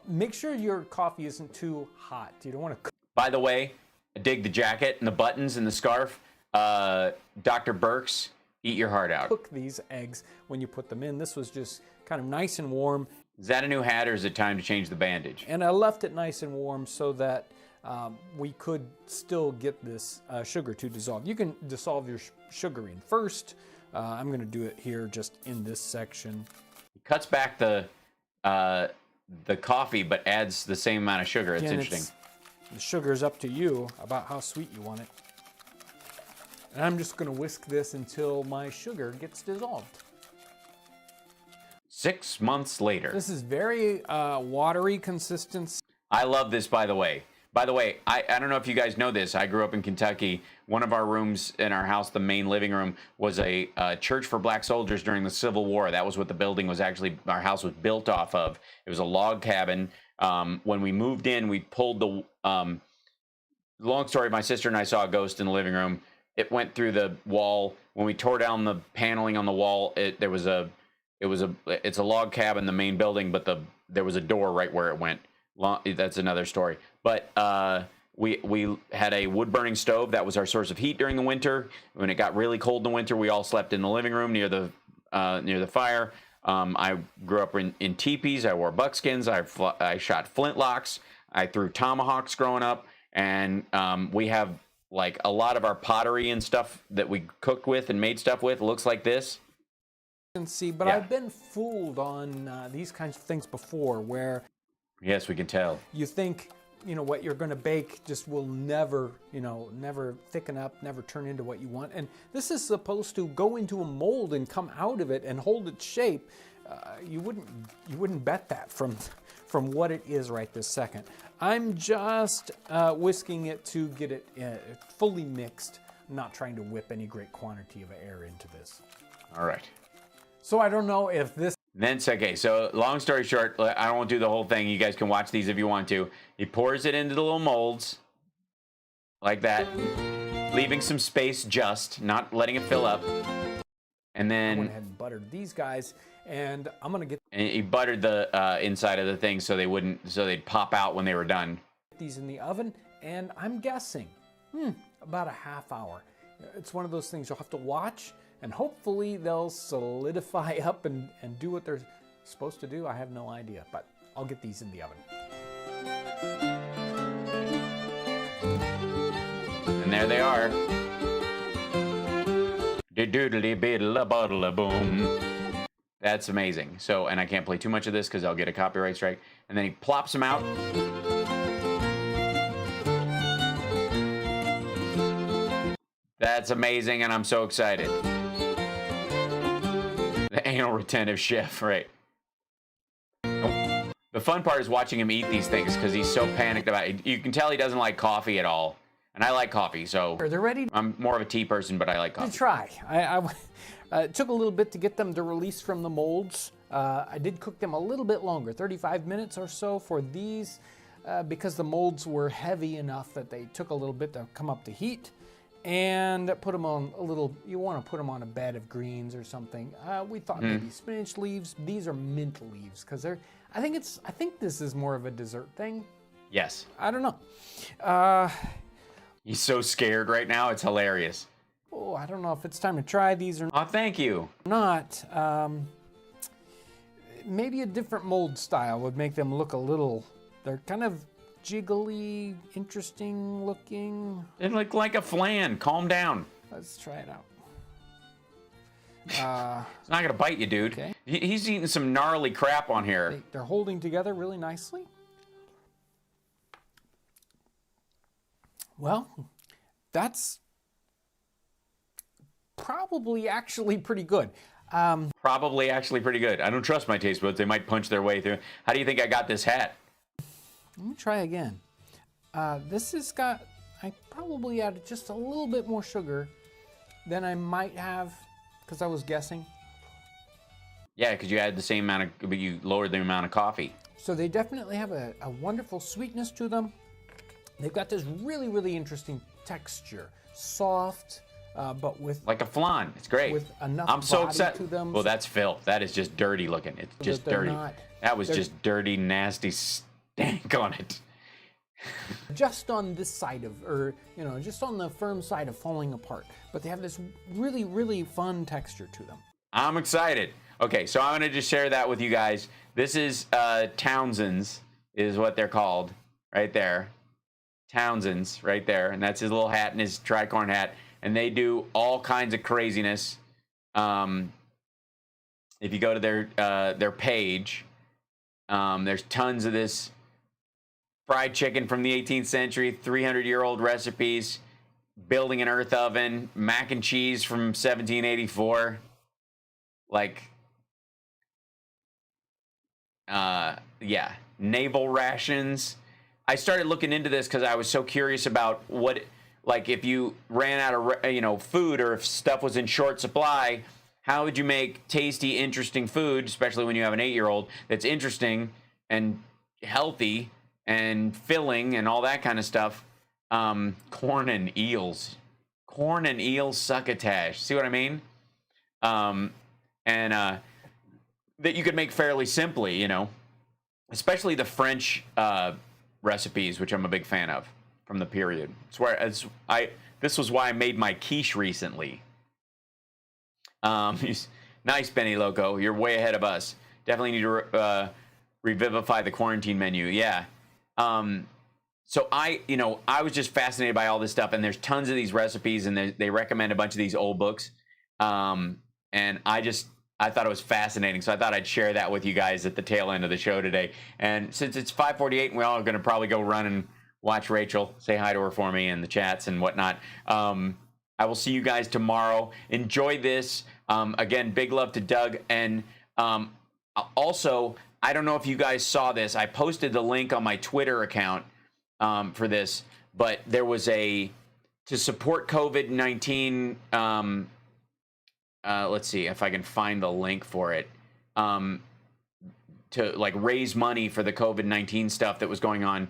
Make sure your coffee isn't too hot. You don't want to.
By the way, I dig the jacket and the buttons and the scarf. Dr. Burks, eat your heart out.
Cook these eggs when you put them in. This was just kind of nice and warm.
Is that a new hat or is it time to change the bandage?
And I left it nice and warm so that we could still get this sugar to dissolve. You can dissolve your sugar in first. I'm going to do it here just in this section.
It cuts back the coffee but adds the same amount of sugar. It's interesting.
The sugar's up to you about how sweet you want it. And I'm just going to whisk this until my sugar gets dissolved.
6 months later.
This is very watery consistency.
I love this, by the way. By the way, I don't know if you guys know this. I grew up in Kentucky. One of our rooms in our house, the main living room, was a church for black soldiers during the Civil War. That was what the building was actually, our house was built off of. It was a log cabin. When we moved in, we pulled the, long story, my sister and I saw a ghost in the living room. It went through the wall. When we tore down the paneling on the wall, it's a log cabin, the main building, but there was a door right where it went. That's another story. But we had a wood burning stove. That was our source of heat during the winter. When it got really cold in the winter, we all slept in the living room near the fire. I grew up in teepees. I wore buckskins. I shot flintlocks. I threw tomahawks growing up. And we have like a lot of our pottery and stuff that we cooked with and made stuff with looks like this.
See, but yeah. I've been fooled on these kinds of things before where...
Yes, we can tell.
You think, what you're going to bake just will never, never thicken up, never turn into what you want. And this is supposed to go into a mold and come out of it and hold its shape. You wouldn't bet that from what it is right this second. I'm just whisking it to get it fully mixed. I'm not trying to whip any great quantity of air into this.
All right.
So I don't know if this...
Then, okay, so long story short, I won't do the whole thing. You guys can watch these if you want to. He pours it into the little molds, like that, leaving some space just, not letting it fill up. And then...
I went ahead and buttered these guys, and I'm going to get...
And he buttered the inside of the thing so they'd pop out when they were done.
These in the oven, and I'm guessing, about a half hour. It's one of those things you'll have to watch. And hopefully they'll solidify up and do what they're supposed to do. I have no idea, but I'll get these in the oven.
And there they are. Doodly-biddle-a-boddle-a-boom. That's amazing. So, and I can't play too much of this because I'll get a copyright strike. And then he plops them out. That's amazing, and I'm so excited. The anal retentive chef, right? The fun part is watching him eat these things because he's so panicked about it. You can tell he doesn't like coffee at all. And I like coffee, so
they're ready.
I'm more of a tea person, but I like coffee.
To try. It took a little bit to get them to release from the molds. I did cook them a little bit longer, 35 minutes or so for these, because the molds were heavy enough that they took a little bit to come up to heat. And put them on a little, you want to put them on a bed of greens or something. We thought maybe spinach leaves. These are mint leaves because they're, I think this is more of a dessert thing.
Yes.
I don't know.
He's so scared right now. It's hilarious.
Oh, I don't know if it's time to try these or not.
Oh, thank you.
Not. Maybe a different mold style would make them look a little, they're kind of jiggly, interesting looking.
It looked like a flan. Calm down.
Let's try it out.
It's not gonna bite you, dude.
Okay.
He's eating some gnarly crap on here.
They're holding together really nicely. Well, that's probably actually pretty good.
Probably actually pretty good. I don't trust my taste buds. They might punch their way through. How do you think I got this hat?
Let me try again. This has got, I probably added just a little bit more sugar than I might have because I was guessing.
Yeah, because you had the same amount of, but you lowered the amount of coffee.
So they definitely have a wonderful sweetness to them. They've got this really, really interesting texture. Soft, but with...
Like a flan. It's great.
With enough
I'm so
body
upset.
to them.
Well, that's filth. That is just dirty looking. It's just dirty. That was just dirty, nasty stank on it.
Just on this side of, or, you know, just on the firm side of falling apart. But they have this really, really fun texture to them.
I'm excited. Okay, so I'm going to just share that with you guys. This is Townsend's, is what they're called, right there. Townsend's, right there. And that's his little hat and his tricorn hat. And they do all kinds of craziness. If you go to their page, there's tons of this fried chicken from the 18th century, 300-year-old recipes, building an earth oven, mac and cheese from 1784. Like, yeah, naval rations. I started looking into this because I was so curious about what, like, if you ran out of, you know, food, or if stuff was in short supply, how would you make tasty, interesting food, especially when you have an 8-year-old, that's interesting and healthy and filling and all that kind of stuff. Corn and eels. Corn and eels succotash. See what I mean? That you could make fairly simply, you know, especially the French recipes, which I'm a big fan of from the period. This was why I made my quiche recently. Nice, Benny Loco. You're way ahead of us. Definitely need to revivify the quarantine menu. Yeah. So I was just fascinated by all this stuff, and there's tons of these recipes, and they recommend a bunch of these old books. And I thought it was fascinating, so I thought I'd share that with you guys at the tail end of the show today. And since it's 5:48, and we're all going to probably go run and watch Rachel, say hi to her for me in the chats and whatnot. I will see you guys tomorrow. Enjoy this. Again, big love to Doug. And also, I don't know if you guys saw this. I posted the link on my Twitter account for this, but there was to support COVID-19. Let's see if I can find the link for it. To like raise money for the COVID-19 stuff that was going on.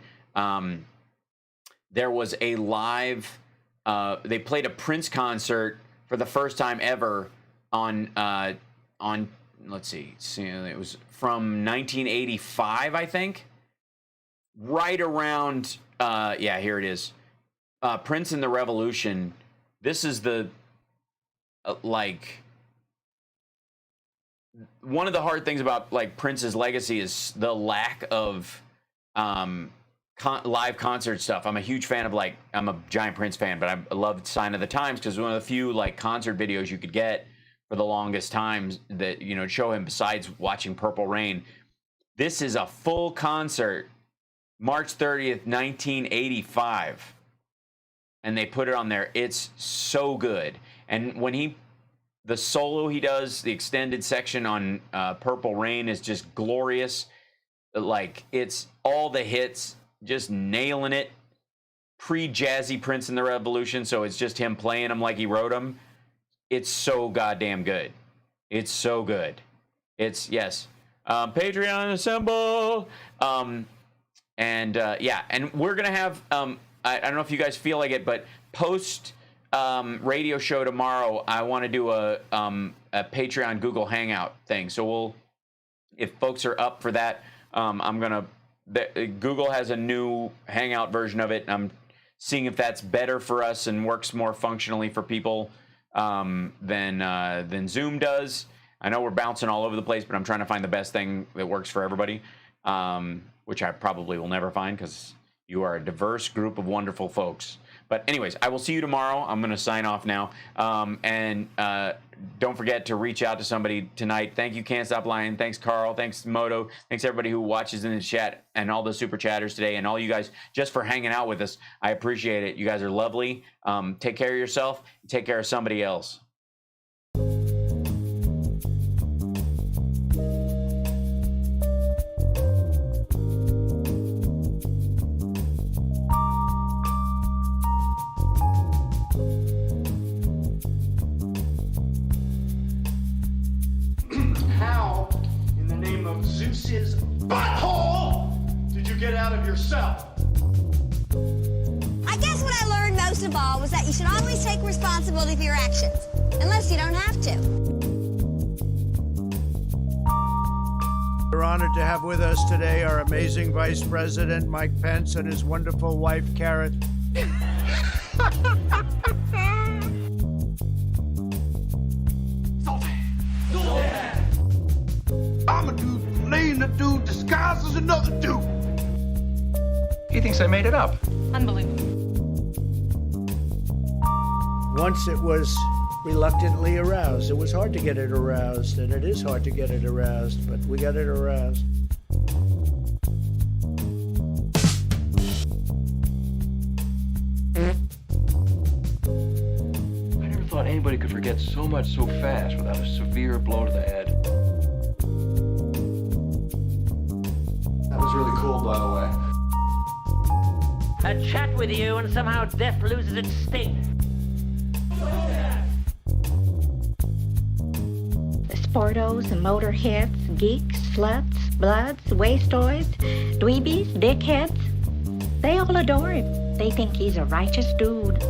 There was a live, they played a Prince concert for the first time ever on let's see, it was from 1985, I think. Right around, yeah, here it is. Prince and the Revolution. This is the, like, one of the hard things about like Prince's legacy is the lack of live concert stuff. I'm a huge fan of, like, I'm a giant Prince fan, but I love Sign of the Times because one of the few like concert videos you could get for the longest times that, you know, show him besides watching Purple Rain. This is a full concert, March 30th, 1985. And they put it on there. It's so good. And when the solo he does, the extended section on Purple Rain is just glorious. Like, it's all the hits, just nailing it. Pre-jazzy Prince and the Revolution, so it's just him playing them like he wrote them. It's so goddamn good. It's so good. It's, yes. Patreon assemble. Yeah, and we're going to have, I don't know if you guys feel like it, but post radio show tomorrow, I want to do a Patreon Google Hangout thing. So if folks are up for that, Google has a new Hangout version of it. I'm seeing if that's better for us and works more functionally for people than Zoom does. I know we're bouncing all over the place, but I'm trying to find the best thing that works for everybody, which I probably will never find because you are a diverse group of wonderful folks. But anyways, I will see you tomorrow. I'm going to sign off now. Don't forget to reach out to somebody tonight. Thank you, Can't Stop Lying. Thanks, Carl. Thanks, Moto. Thanks, everybody who watches in the chat and all the super chatters today and all you guys just for hanging out with us. I appreciate it. You guys are lovely. Take care of yourself. Take care of somebody else.
Zeus's butthole did you get out of yourself?
I guess what I learned most of all was that you should always take responsibility for your actions, unless you don't have to.
We're honored to have with us today our amazing Vice President, Mike Pence, and his wonderful wife, Karen.
I'm a dude playing a dude disguised as another dude.
He thinks I made it up.
Unbelievable.
Once it was reluctantly aroused. It was hard to get it aroused, and it is hard to get it aroused, but we got it aroused.
I never thought anybody could forget so much so fast without a severe blow to the head. That was really cool, by the way.
A chat with you and somehow death loses its sting.
Sportos, motorheads, geeks, sluts, bloods, wastoids, dweebies, dickheads. They all adore him. They think he's a righteous dude.